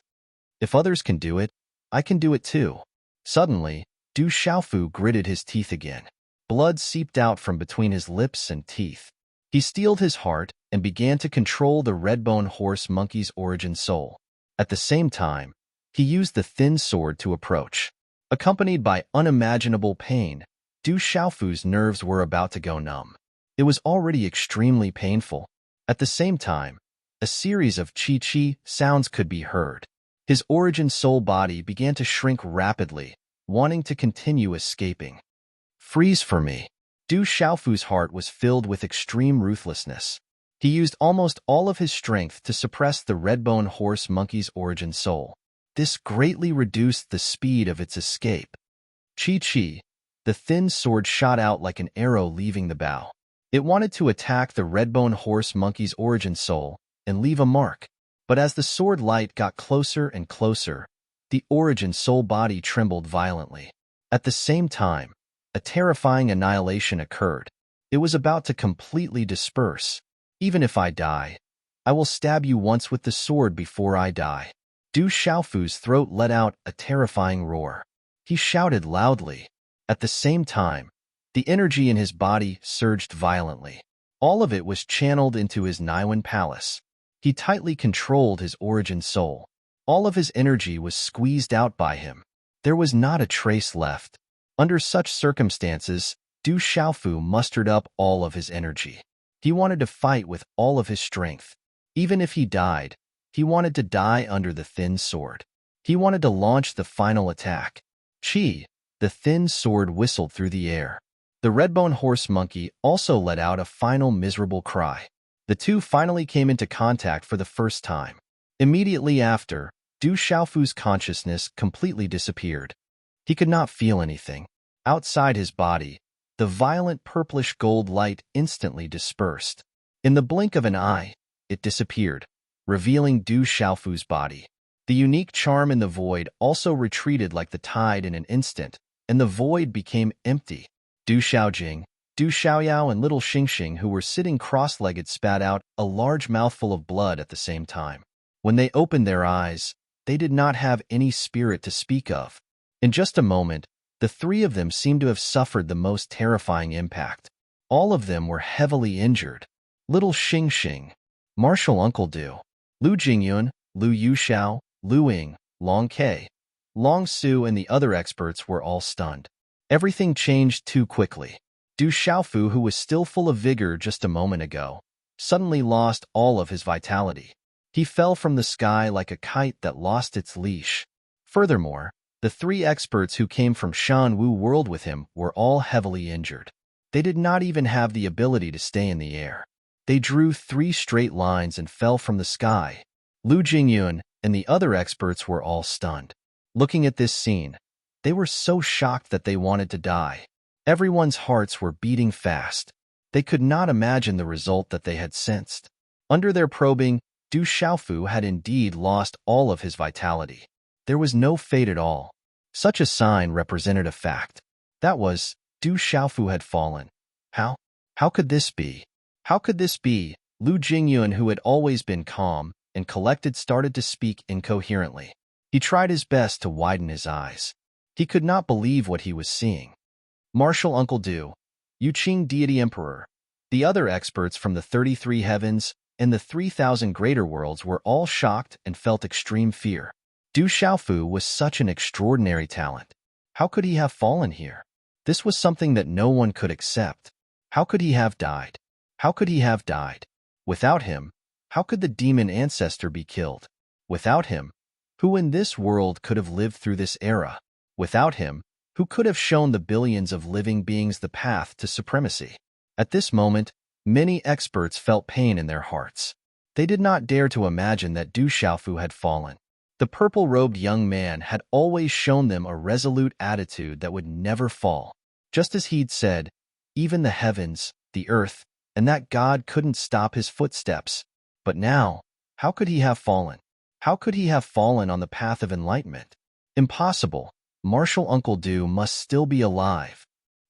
If others can do it, I can do it too. Suddenly, Du Xiaofu gritted his teeth again. Blood seeped out from between his lips and teeth. He steeled his heart and began to control the red-bone horse monkey's origin soul. At the same time, he used the thin sword to approach. Accompanied by unimaginable pain, Du Xiaofu's nerves were about to go numb. It was already extremely painful. At the same time, a series of chi-chi sounds could be heard. His origin soul body began to shrink rapidly, wanting to continue escaping. Freeze for me. Du Xiaofu's heart was filled with extreme ruthlessness. He used almost all of his strength to suppress the red-bone horse monkey's origin soul. This greatly reduced the speed of its escape. Chi-chi, the thin sword shot out like an arrow leaving the bow. It wanted to attack the red-bone horse monkey's origin soul and leave a mark. But as the sword light got closer and closer, the origin soul body trembled violently. At the same time, a terrifying annihilation occurred. It was about to completely disperse. Even if I die, I will stab you once with the sword before I die. Du Xiaofu's throat let out a terrifying roar. He shouted loudly. At the same time, the energy in his body surged violently. All of it was channeled into his Niwen palace. He tightly controlled his origin soul. All of his energy was squeezed out by him. There was not a trace left. Under such circumstances, Du Xiaofu mustered up all of his energy. He wanted to fight with all of his strength. Even if he died, he wanted to die under the thin sword. He wanted to launch the final attack. Chi, the thin sword whistled through the air. The red-bone horse monkey also let out a final miserable cry. The two finally came into contact for the first time. Immediately after, Du Xiaofu's consciousness completely disappeared. He could not feel anything. Outside his body, the violent purplish gold light instantly dispersed. In the blink of an eye, it disappeared, revealing Du Xiaofu's body. The unique charm in the void also retreated like the tide in an instant, and the void became empty. Du Xiaojing, Du Xiaoyao, and little Xingxing, who were sitting cross-legged, spat out a large mouthful of blood at the same time. When they opened their eyes, they did not have any spirit to speak of. In just a moment, the three of them seemed to have suffered the most terrifying impact. All of them were heavily injured. Little Xingxing, Martial Uncle Du, Lu Jingyun, Lu Yuxiao, Lu Ying, Long Ke, Long Su, and the other experts were all stunned. Everything changed too quickly. Du Xiaofu, who was still full of vigor just a moment ago, suddenly lost all of his vitality. He fell from the sky like a kite that lost its leash. Furthermore, the three experts who came from Shanwu World with him were all heavily injured. They did not even have the ability to stay in the air. They drew 3 straight lines and fell from the sky. Lu Jingyun and the other experts were all stunned. Looking at this scene, they were so shocked that they wanted to die. Everyone's hearts were beating fast. They could not imagine the result that they had sensed. Under their probing, Du Xiaofu had indeed lost all of his vitality. There was no fate at all. Such a sign represented a fact. That was, Du Xiaofu had fallen. How? How could this be? How could this be? Lu Jingyun, who had always been calm and collected, started to speak incoherently. He tried his best to widen his eyes. He could not believe what he was seeing. Martial Uncle Du, Yuqing Deity Emperor, the other experts from the 33 heavens and the 3,000 greater worlds were all shocked and felt extreme fear. Du Xiaofu was such an extraordinary talent. How could he have fallen here? This was something that no one could accept. How could he have died? How could he have died? Without him, how could the demon ancestor be killed? Without him, who in this world could have lived through this era? Without him, who could have shown the billions of living beings the path to supremacy? At this moment, many experts felt pain in their hearts. They did not dare to imagine that Du Xiaofu had fallen. The purple-robed young man had always shown them a resolute attitude that would never fall. Just as he'd said, even the heavens, the earth, and that God couldn't stop his footsteps. But now, how could he have fallen? How could he have fallen on the path of enlightenment? Impossible. Martial Uncle Du must still be alive.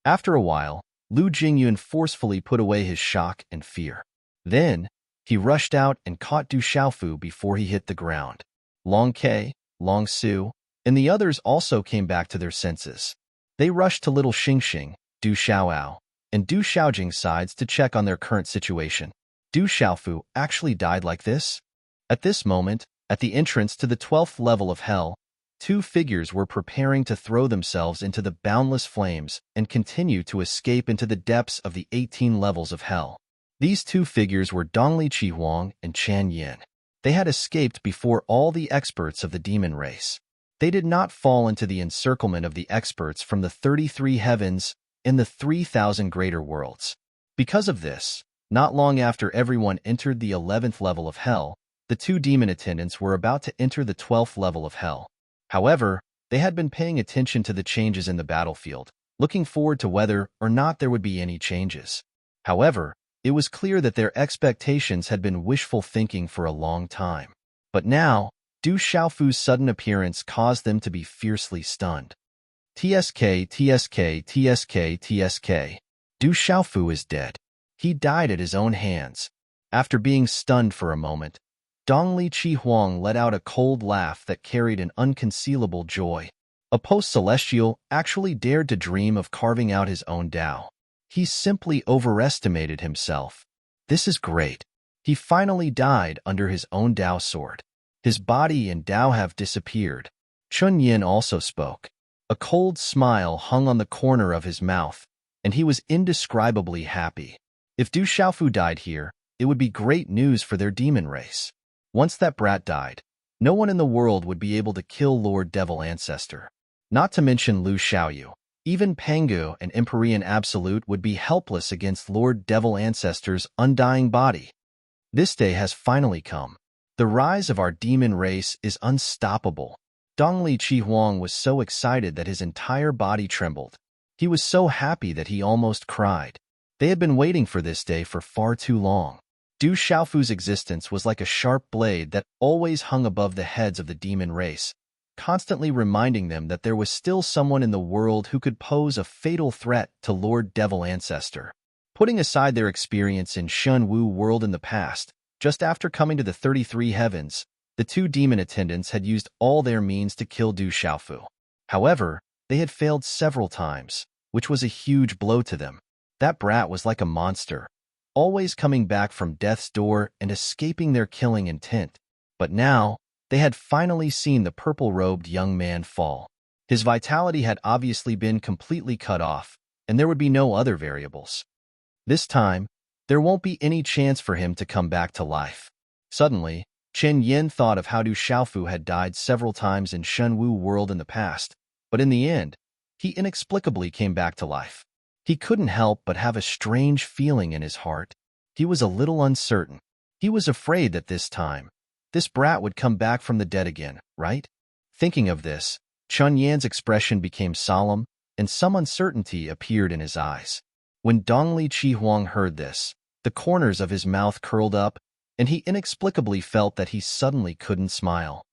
After a while, Lu Jingyun forcefully put away his shock and fear. Then, he rushed out and caught Du Xiaofu before he hit the ground. Long Ke, Long Su, and the others also came back to their senses. They rushed to little Xingxing, Du Xiaoao, and Du Xiaojing's sides to check on their current situation. Du Xiaofu actually died like this? At this moment, at the entrance to the 12th level of hell, two figures were preparing to throw themselves into the boundless flames and continue to escape into the depths of the 18 levels of hell. These two figures were Dongli Chihuang and Chan Yin. They had escaped before all the experts of the demon race. They did not fall into the encirclement of the experts from the 33 heavens and the 3,000 greater worlds. Because of this, not long after everyone entered the 11th level of hell, the two demon attendants were about to enter the 12th level of hell. However, they had been paying attention to the changes in the battlefield, looking forward to whether or not there would be any changes. However, it was clear that their expectations had been wishful thinking for a long time. But now, Du Xiaofu's sudden appearance caused them to be fiercely stunned. TSK, TSK, TSK, TSK. Du Xiaofu is dead. He died at his own hands. After being stunned for a moment, Dongli Chihuang let out a cold laugh that carried an unconcealable joy. A post-celestial actually dared to dream of carving out his own Tao. He simply overestimated himself. This is great. He finally died under his own Tao sword. His body and Tao have disappeared. Chun Yin also spoke. A cold smile hung on the corner of his mouth, and he was indescribably happy. If Du Xiaofu died here, it would be great news for their demon race. Once that brat died, no one in the world would be able to kill Lord Devil Ancestor. Not to mention Lu Xiaoyu. Even Pangu and Empyrean Absolute would be helpless against Lord Devil Ancestor's undying body. This day has finally come. The rise of our demon race is unstoppable. Dongli Chihuang was so excited that his entire body trembled. He was so happy that he almost cried. They had been waiting for this day for far too long. Du Xiaofu's existence was like a sharp blade that always hung above the heads of the demon race, constantly reminding them that there was still someone in the world who could pose a fatal threat to Lord Devil Ancestor. Putting aside their experience in Shun Wu world in the past, just after coming to the 33 heavens, the two demon attendants had used all their means to kill Du Xiaofu. However, they had failed several times, which was a huge blow to them. That brat was like a monster, always coming back from death's door and escaping their killing intent. But now, they had finally seen the purple-robed young man fall. His vitality had obviously been completely cut off, and there would be no other variables. This time, there won't be any chance for him to come back to life. Suddenly, Chen Yin thought of how Du Xiaofu had died several times in Shun Wu world in the past, but in the end, he inexplicably came back to life. He couldn't help but have a strange feeling in his heart. He was a little uncertain. He was afraid that this time, this brat would come back from the dead again, right? Thinking of this, Chun Yan's expression became solemn, and some uncertainty appeared in his eyes. When Dongli Chihuang heard this, the corners of his mouth curled up, and he inexplicably felt that he suddenly couldn't smile.